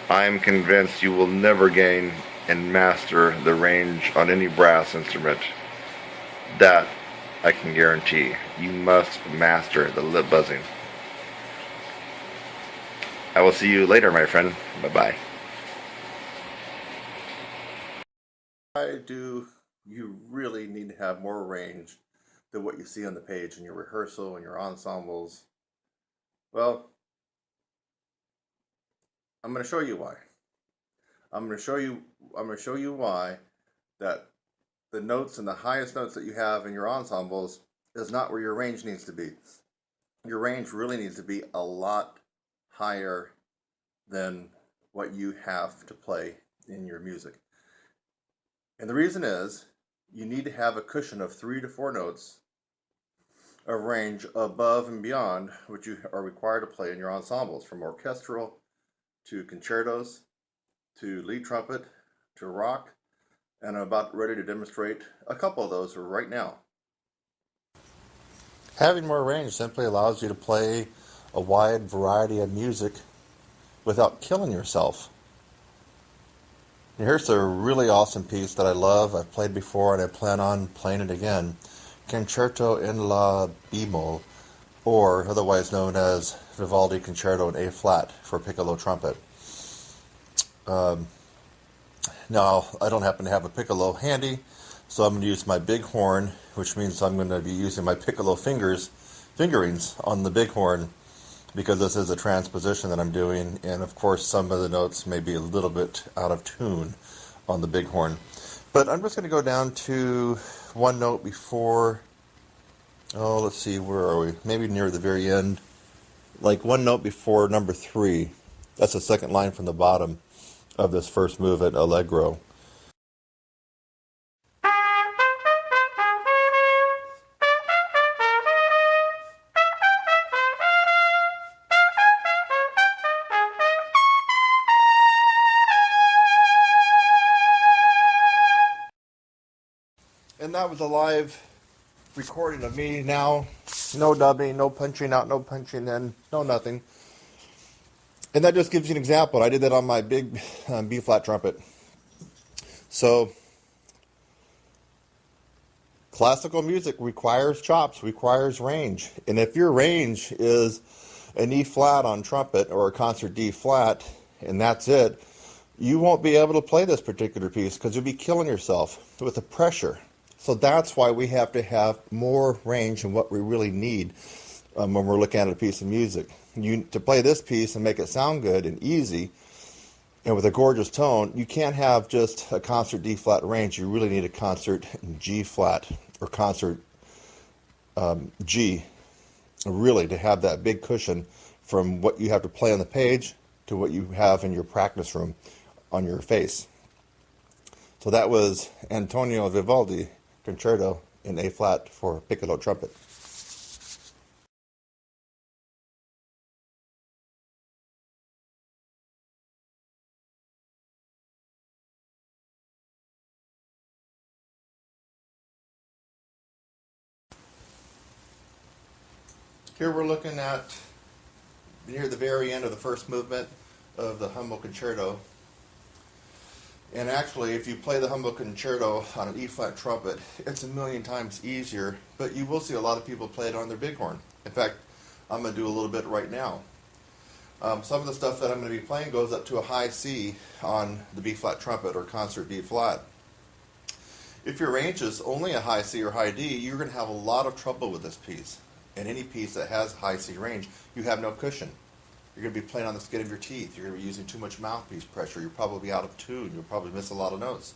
[SPEAKER 4] I'm convinced you will never gain and master the range on any brass instrument. That I can guarantee. You must master the lip buzzing. I will see you later, my friend. Bye-bye. Why do you really need to have more range than what you see on the page in your rehearsal and your ensembles? Well, I'm going to show you why. I'm going to show you why that the notes and the highest notes that you have in your ensembles is not where your range needs to be. Your range really needs to be a lot higher than what you have to play in your music. And the reason is you need to have a cushion of 3 to 4 notes of range above and beyond what you are required to play in your ensembles, from orchestral to concertos to lead trumpet to rock, and I'm about ready to demonstrate a couple of those right now. Having more range simply allows you to play a wide variety of music without killing yourself. And here's a really awesome piece that I love. I've played before and I plan on playing it again. Concerto in La Bemol, or otherwise known as Vivaldi Concerto in A flat for piccolo trumpet. Now, I don't happen to have a piccolo handy, so I'm going to use my big horn, which means I'm going to be using my piccolo fingerings on the big horn, because this is a transposition that I'm doing, and of course some of the notes may be a little bit out of tune on the big horn. But I'm just going to go down to one note before, let's see, where are we? Maybe near the very end. Like one note before number 3. That's the second line from the bottom of this first movement, Allegro. And that was a live recording of me now. No dubbing, no punching out, no punching in, no nothing. And that just gives you an example. I did that on my big B-flat trumpet. So, classical music requires chops, requires range. And if your range is an E-flat on trumpet or a concert D-flat, and that's it, you won't be able to play this particular piece because you'll be killing yourself with the pressure. So that's why we have to have more range than what we really need when we're looking at a piece of music. To play this piece and make it sound good and easy,
[SPEAKER 1] and with a gorgeous tone, you can't have just a concert D flat range. You really need a concert G flat or concert G, really, to have that big cushion from what you have to play on the page to what you have in your practice room on your face. So that was Antonio Vivaldi Concerto in A flat for piccolo trumpet. Here we're looking at near the very end of the first movement of the Humble Concerto. And actually, if you play the Humble Concerto on an E-flat trumpet, it's a million times easier, but you will see a lot of people play it on their bighorn. In fact, I'm going to do a little bit right now. Some of the stuff that I'm going to be playing goes up to a high C on the B-flat trumpet or concert B-flat. If your range is only a high C or high D, you're going to have a lot of trouble with this piece. And any piece that has high C range, you have no cushion. You're going to be playing on the skin of your teeth. You're going to be using too much mouthpiece pressure. You're probably out of tune. You'll probably miss a lot of notes.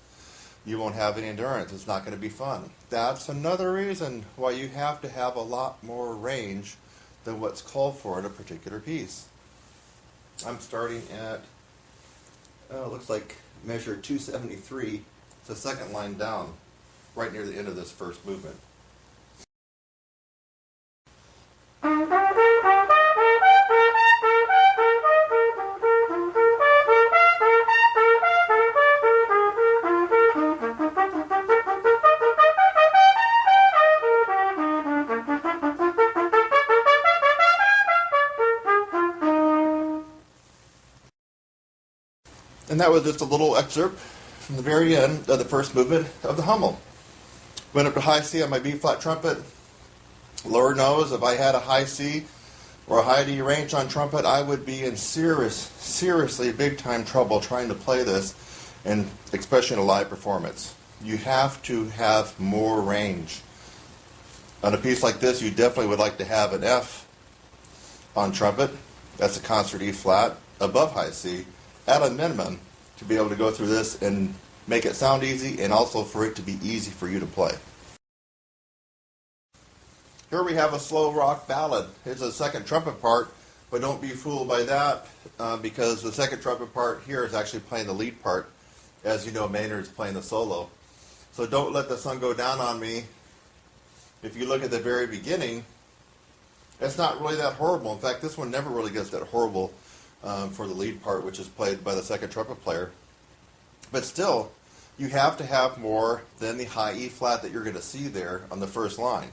[SPEAKER 1] You won't have any endurance. It's not going to be fun. That's another reason why you have to have a lot more range than what's called for in a particular piece. I'm starting at, it looks like measure 273. It's the second line down, right near the end of this first movement. And that was just a little excerpt from the very end of the first movement of the Hummel. Went up to high C on my B-flat trumpet. Lord knows if I had a high C or a high D range on trumpet, I would be in seriously big-time trouble trying to play this, and especially in a live performance. You have to have more range. On a piece like this, you definitely would like to have an F on trumpet. That's a concert E-flat above high C, at a minimum, to be able to go through this and make it sound easy, and also for it to be easy for you to play. Here we have a slow rock ballad. It's a second trumpet part, but don't be fooled by that, because the second trumpet part here is actually playing the lead part. As you know, Maynard's playing the solo. So Don't Let the Sun Go Down on Me, if you look at the very beginning, it's not really that horrible. In fact, this one never really gets that horrible for the lead part, which is played by the second trumpet player. But still, you have to have more than the high E flat that you're going to see there on the first line.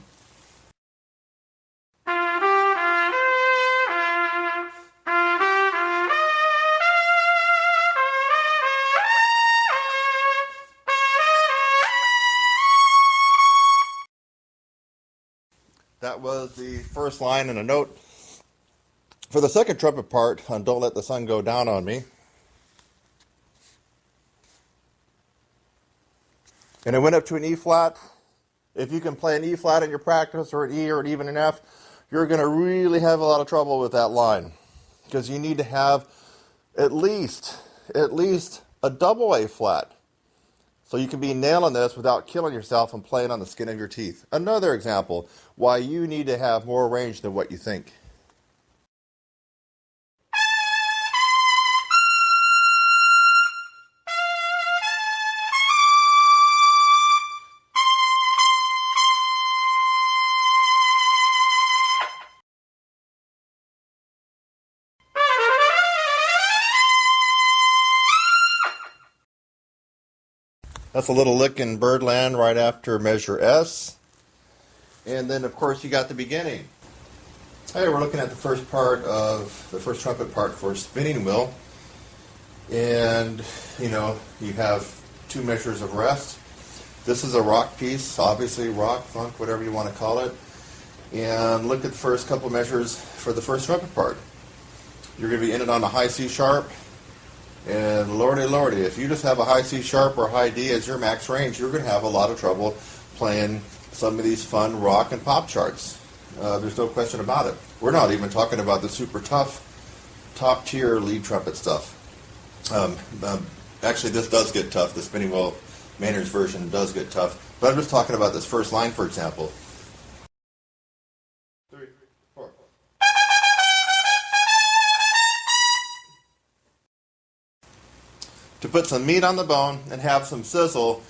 [SPEAKER 1] That was the first line and a note. For the second trumpet part on Don't Let the Sun Go Down on Me, and it went up to an E flat. If you can play an E flat in your practice, or an E, or even an F, you're going to really have a lot of trouble with that line, because you need to have at least a double A flat, so you can be nailing this without killing yourself and playing on the skin of your teeth. Another example why you need to have more range than what you think. That's a little lick in Birdland right after measure S. And then, of course, you got the beginning. Hey, we're looking at the first part of the first trumpet part for Spinning Wheel. And, you know, you have two measures of rest. This is a rock piece, obviously rock, funk, whatever you want to call it. And look at the first couple measures for the first trumpet part. You're going to be in it on a high C sharp. And lordy, if you just have a high C sharp or high D as your max range, you're going to have a lot of trouble playing some of these fun rock and pop charts. There's no question about it. We're not even talking about the super tough, top tier lead trumpet stuff. Um, um, Actually, this does get tough. The spinning wheel Maynard's version does get tough. But I'm just talking about this first line, for example. 3, 4. To put some meat on the bone and have some sizzle,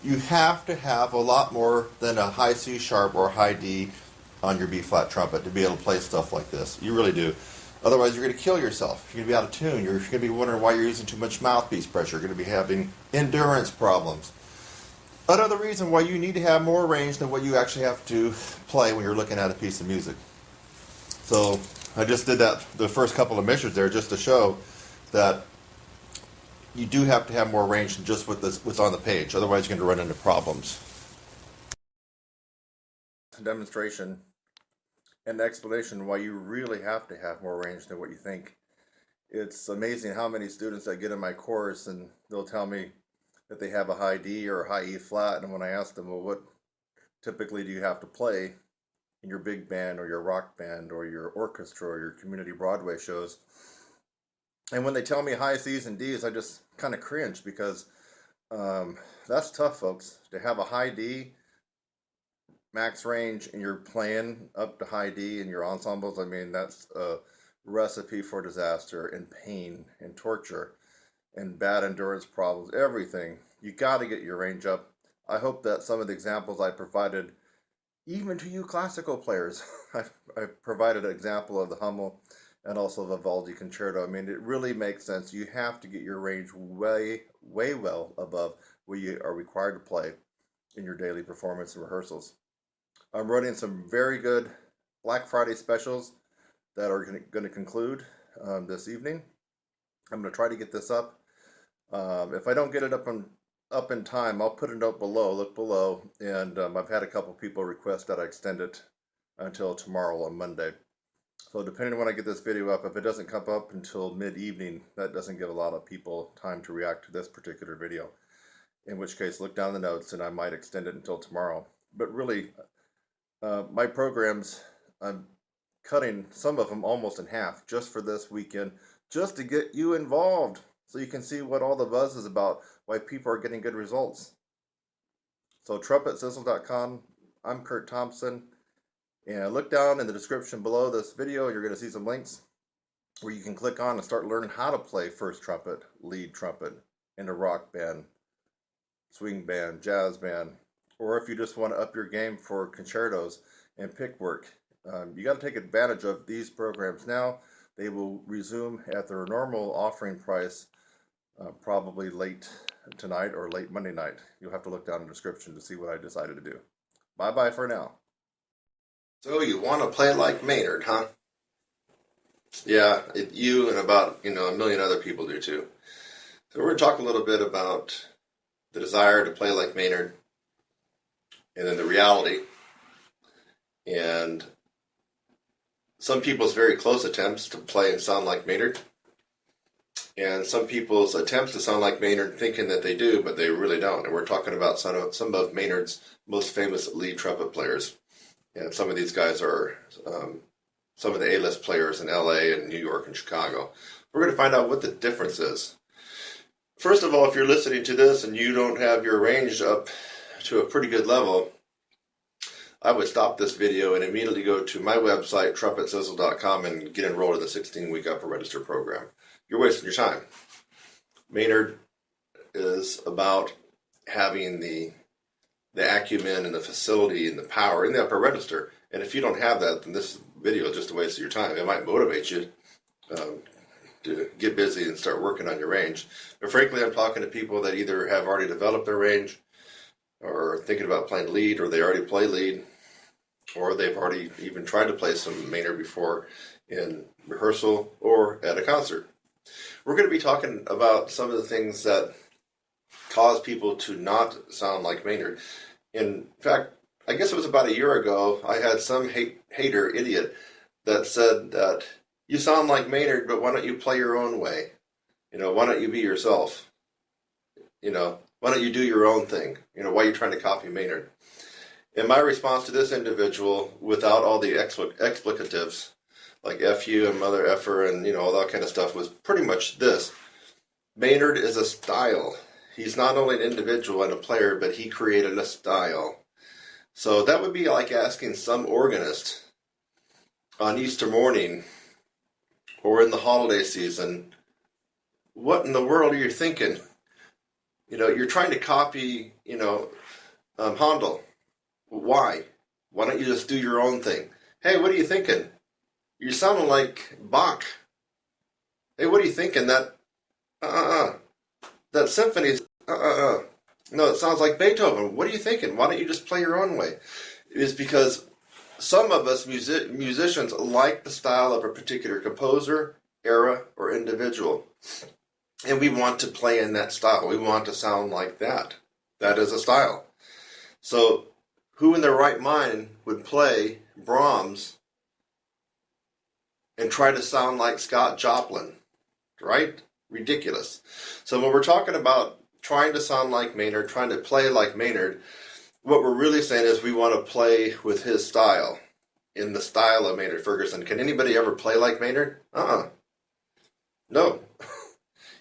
[SPEAKER 1] you have to have a lot more than a high C sharp or high D on your B flat trumpet to be able to play stuff like this. You really do. Otherwise, you're going to kill yourself. You're going to be out of tune. You're going to be wondering why you're using too much mouthpiece pressure. You're going to be having endurance problems. Another reason why you need to have more range than what you actually have to play when you're looking at a piece of music. So I just did that the first couple of measures there just to show that you do have to have more range than just what's on the page. Otherwise, you're going to run into problems. Demonstration and explanation why you really have to have more range than what you think. It's amazing how many students that get in my course and they'll tell me that they have a high D or a high E flat, and when I ask them, well, what typically do you have to play in your big band or your rock band or your orchestra or your community Broadway shows? And when they tell me high C's and D's, I just kind of cringe because that's tough, folks. To have a high D max range and you're playing up to high D in your ensembles, I mean, that's a recipe for disaster and pain and torture and bad endurance problems, everything. You got to get your range up. I hope that some of the examples I provided, even to you classical players, I provided an example of the Hummel and also the Vivaldi concerto. I mean, it really makes sense. You have to get your range way, way well above what you are required to play in your daily performance and rehearsals. I'm running some very good Black Friday specials that are going to conclude this evening. I'm going to try to get this up. If I don't get it up in time, I'll put a note below. Look below, and I've had a couple people request that I extend it until tomorrow on Monday. So depending on when I get this video up, if it doesn't come up until mid-evening, that doesn't give a lot of people time to react to this particular video. In which case, look down the notes, and I might extend it until tomorrow. But really, my programs, I'm cutting some of them almost in half just for this weekend, just to get you involved so you can see what all the buzz is about, why people are getting good results. So TrumpetSizzle.com, I'm Kurt Thompson, and look down in the description below this video. You're going to see some links where you can click on and start learning how to play first trumpet, lead trumpet in a rock band, swing band, jazz band, or if you just want to up your game for concertos and pick work. You got to take advantage of these programs now. They will resume at their normal offering price probably late tonight or late Monday night. You'll have to look down in the description to see what I decided to do. Bye-bye for now. So you want to play like Maynard, huh? Yeah, you and about, a million other people do too. So we're going to talk a little bit about the desire to play like Maynard, and then the reality, and some people's very close attempts to play and sound like Maynard, and some people's attempts to sound like Maynard thinking that they do, but they really don't. And we're talking about some of Maynard's most famous lead trumpet players. And some of these guys are some of the A-list players in LA and New York and Chicago. We're going to find out what the difference is. First of all, if you're listening to this and you don't have your range up to a pretty good level, I would stop this video and immediately go to my website, TrumpetSizzle.com, and get enrolled in the 16-week upper register program. You're wasting your time. Maynard is about having the acumen and the facility and the power in the upper register. And if you don't have that, then this video is just a waste of your time. It might motivate you to get busy and start working on your range. But frankly, I'm talking to people that either have already developed their range, or thinking about playing lead, or they already play lead, or they've already even tried to play some Maynard before in rehearsal or at a concert. We're going to be talking about some of the things that cause people to not sound like Maynard. In fact, I guess it was about a year ago, I had some hater idiot that said that you sound like Maynard, but why don't you play your own way? Why don't you be yourself? Why don't you do your own thing? Why are you trying to copy Maynard? And my response to this individual, without all the explicatives, like F you and mother effer and, all that kind of stuff, was pretty much this.
[SPEAKER 4] Maynard is a style. He's not only an individual and a player, but he created a style. So that would be like asking some organist on Easter morning or in the holiday season, what in the world are you thinking? You're trying to copy, Handel. Why? Why don't you just do your own thing? Hey, what are you thinking? You're sounding like Bach. Hey, what are you thinking? That symphony's, No, it sounds like Beethoven. What are you thinking? Why don't you just play your own way? It is because some of us musicians like the style of a particular composer, era, or individual. And we want to play in that style. We want to sound like that. That is a style. So who in their right mind would play Brahms and try to sound like Scott Joplin? Right? Ridiculous. So when we're talking about trying to sound like Maynard, trying to play like Maynard, what we're really saying is we want to play with his style, in the style of Maynard Ferguson. Can anybody ever play like Maynard? No.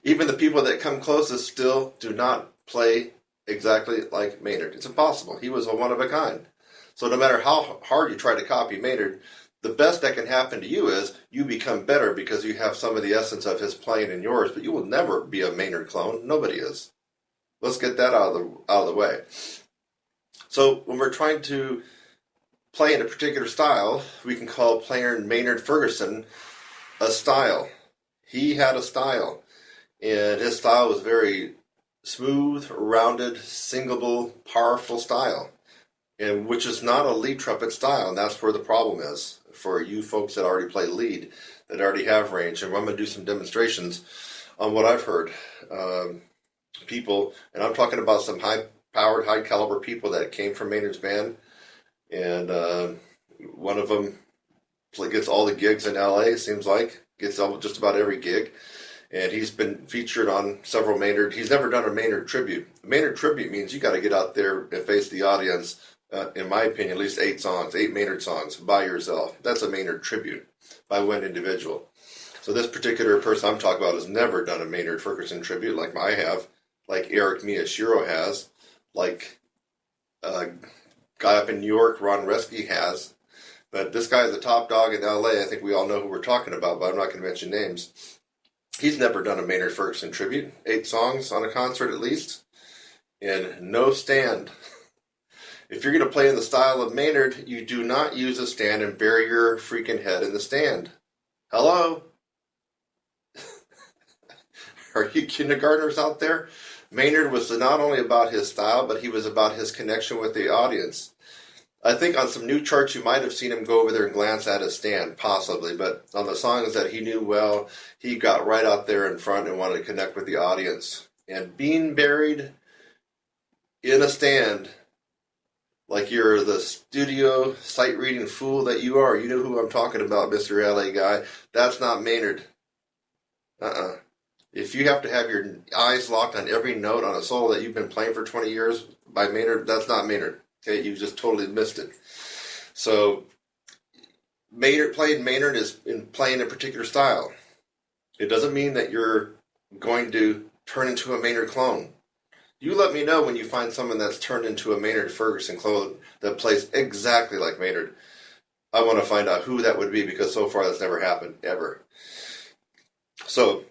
[SPEAKER 4] Even the people that come closest still do not play exactly like Maynard. It's impossible. He was a one of a kind. So no matter how hard you try to copy Maynard, the best that can happen to you is you become better because you have some of the essence of his playing in yours, but you will never be a Maynard clone. Nobody is. Let's get that out of the way. So when we're trying to play in a particular style, we can call player Maynard Ferguson a style. He had a style, and his style was very smooth, rounded, singable, powerful style, and which is not a lead trumpet style, and that's where the problem is for you folks that already play lead, that already have range. And I'm going to do some demonstrations on what I've heard. People, and I'm talking about some high-powered, high-caliber people that came from Maynard's band, and one of them gets all the gigs in LA, seems like, gets just about every gig, and he's been featured on several Maynard. He's never done a Maynard tribute. A Maynard tribute means you got to get out there and face the audience, in my opinion, at least 8 Maynard songs by yourself. That's a Maynard tribute by one individual. So this particular person I'm talking about has never done a Maynard Ferguson tribute like I have, like Eric Miyashiro has, like a guy up in New York, Ron Reski, has. But this guy is a top dog in LA. I think we all know who we're talking about, but I'm not going to mention names. He's never done a Maynard Ferguson tribute. 8 songs on a concert at least. And no stand. If you're going to play in the style of Maynard, you do not use a stand and bury your freaking head in the stand. Hello? Are you kindergartners out there? Maynard was not only about his style, but he was about his connection with the audience. I think on some new charts you might have seen him go over there and glance at his stand, possibly, but on the songs that he knew well, he got right out there in front and wanted to connect with the audience. And being buried in a stand, like you're the studio sight-reading fool that you are, you know who I'm talking about, Mr. LA guy, that's not Maynard. If you have to have your eyes locked on every note on a solo that you've been playing for 20 years by Maynard, that's not Maynard. Okay, you just totally missed it. So, playing Maynard is in playing a particular style. It doesn't mean that you're going to turn into a Maynard clone. You let me know when you find someone that's turned into a Maynard Ferguson clone that plays exactly like Maynard. I want to find out who that would be because so far that's never happened, ever. So,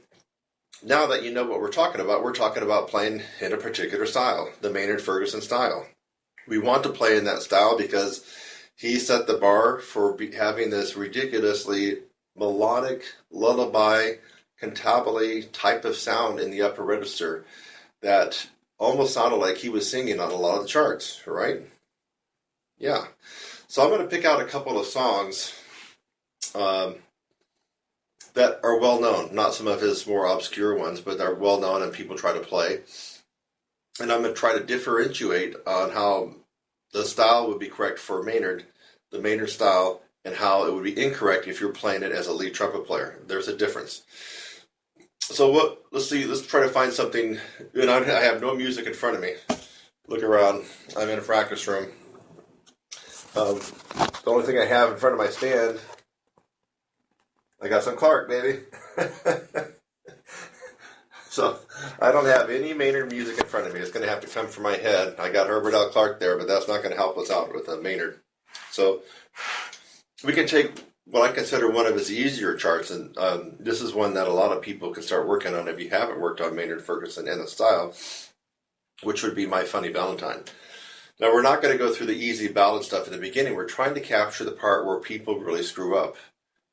[SPEAKER 4] now that you know what we're talking about playing in a particular style, the Maynard Ferguson style. We want to play in that style because he set the bar for having this ridiculously melodic, lullaby, cantabile type of sound in the upper register that almost sounded like he was singing on a lot of the charts, right? Yeah. So I'm going to pick out a couple of songs that are well known, not some of his more obscure ones, but they're well known and people try to play. And I'm going to try to differentiate on how the style would be correct for Maynard, the Maynard style, and how it would be incorrect if you're playing it as a lead trumpet player. There's a difference. So let's try to find something. I have no music in front of me. Look around. I'm in a practice room. The only thing I have in front of my stand, I got some Clark, baby.
[SPEAKER 1] So I don't have any Maynard music in front of me. It's going to have to come from my head. I got Herbert L. Clark there, but that's not going to help us out with a Maynard. So we can take what I consider one of his easier charts, and this is one that a lot of people can start working on if you haven't worked on Maynard Ferguson and the style, which would be My Funny Valentine. Now, we're not going to go through the easy ballad stuff in the beginning. We're trying to capture the part where people really screw up.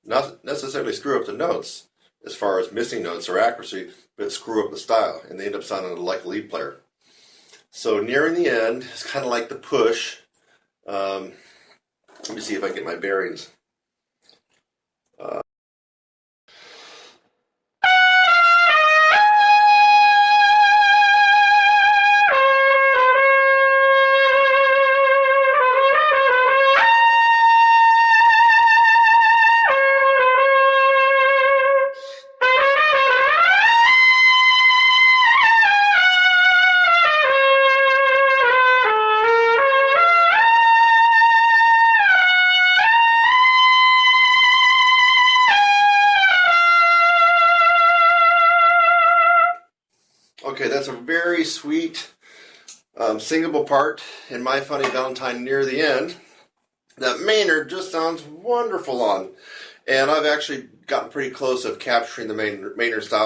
[SPEAKER 1] Not necessarily screw up the notes as far as missing notes or accuracy, but screw up the style, and they end up sounding like a lead player. So nearing the end, it's kind of like the push. Let me see if I can get my bearings. Okay, that's a very sweet singable part in My Funny Valentine near the end that Maynard just sounds wonderful on. And I've actually gotten pretty close of capturing the Maynard style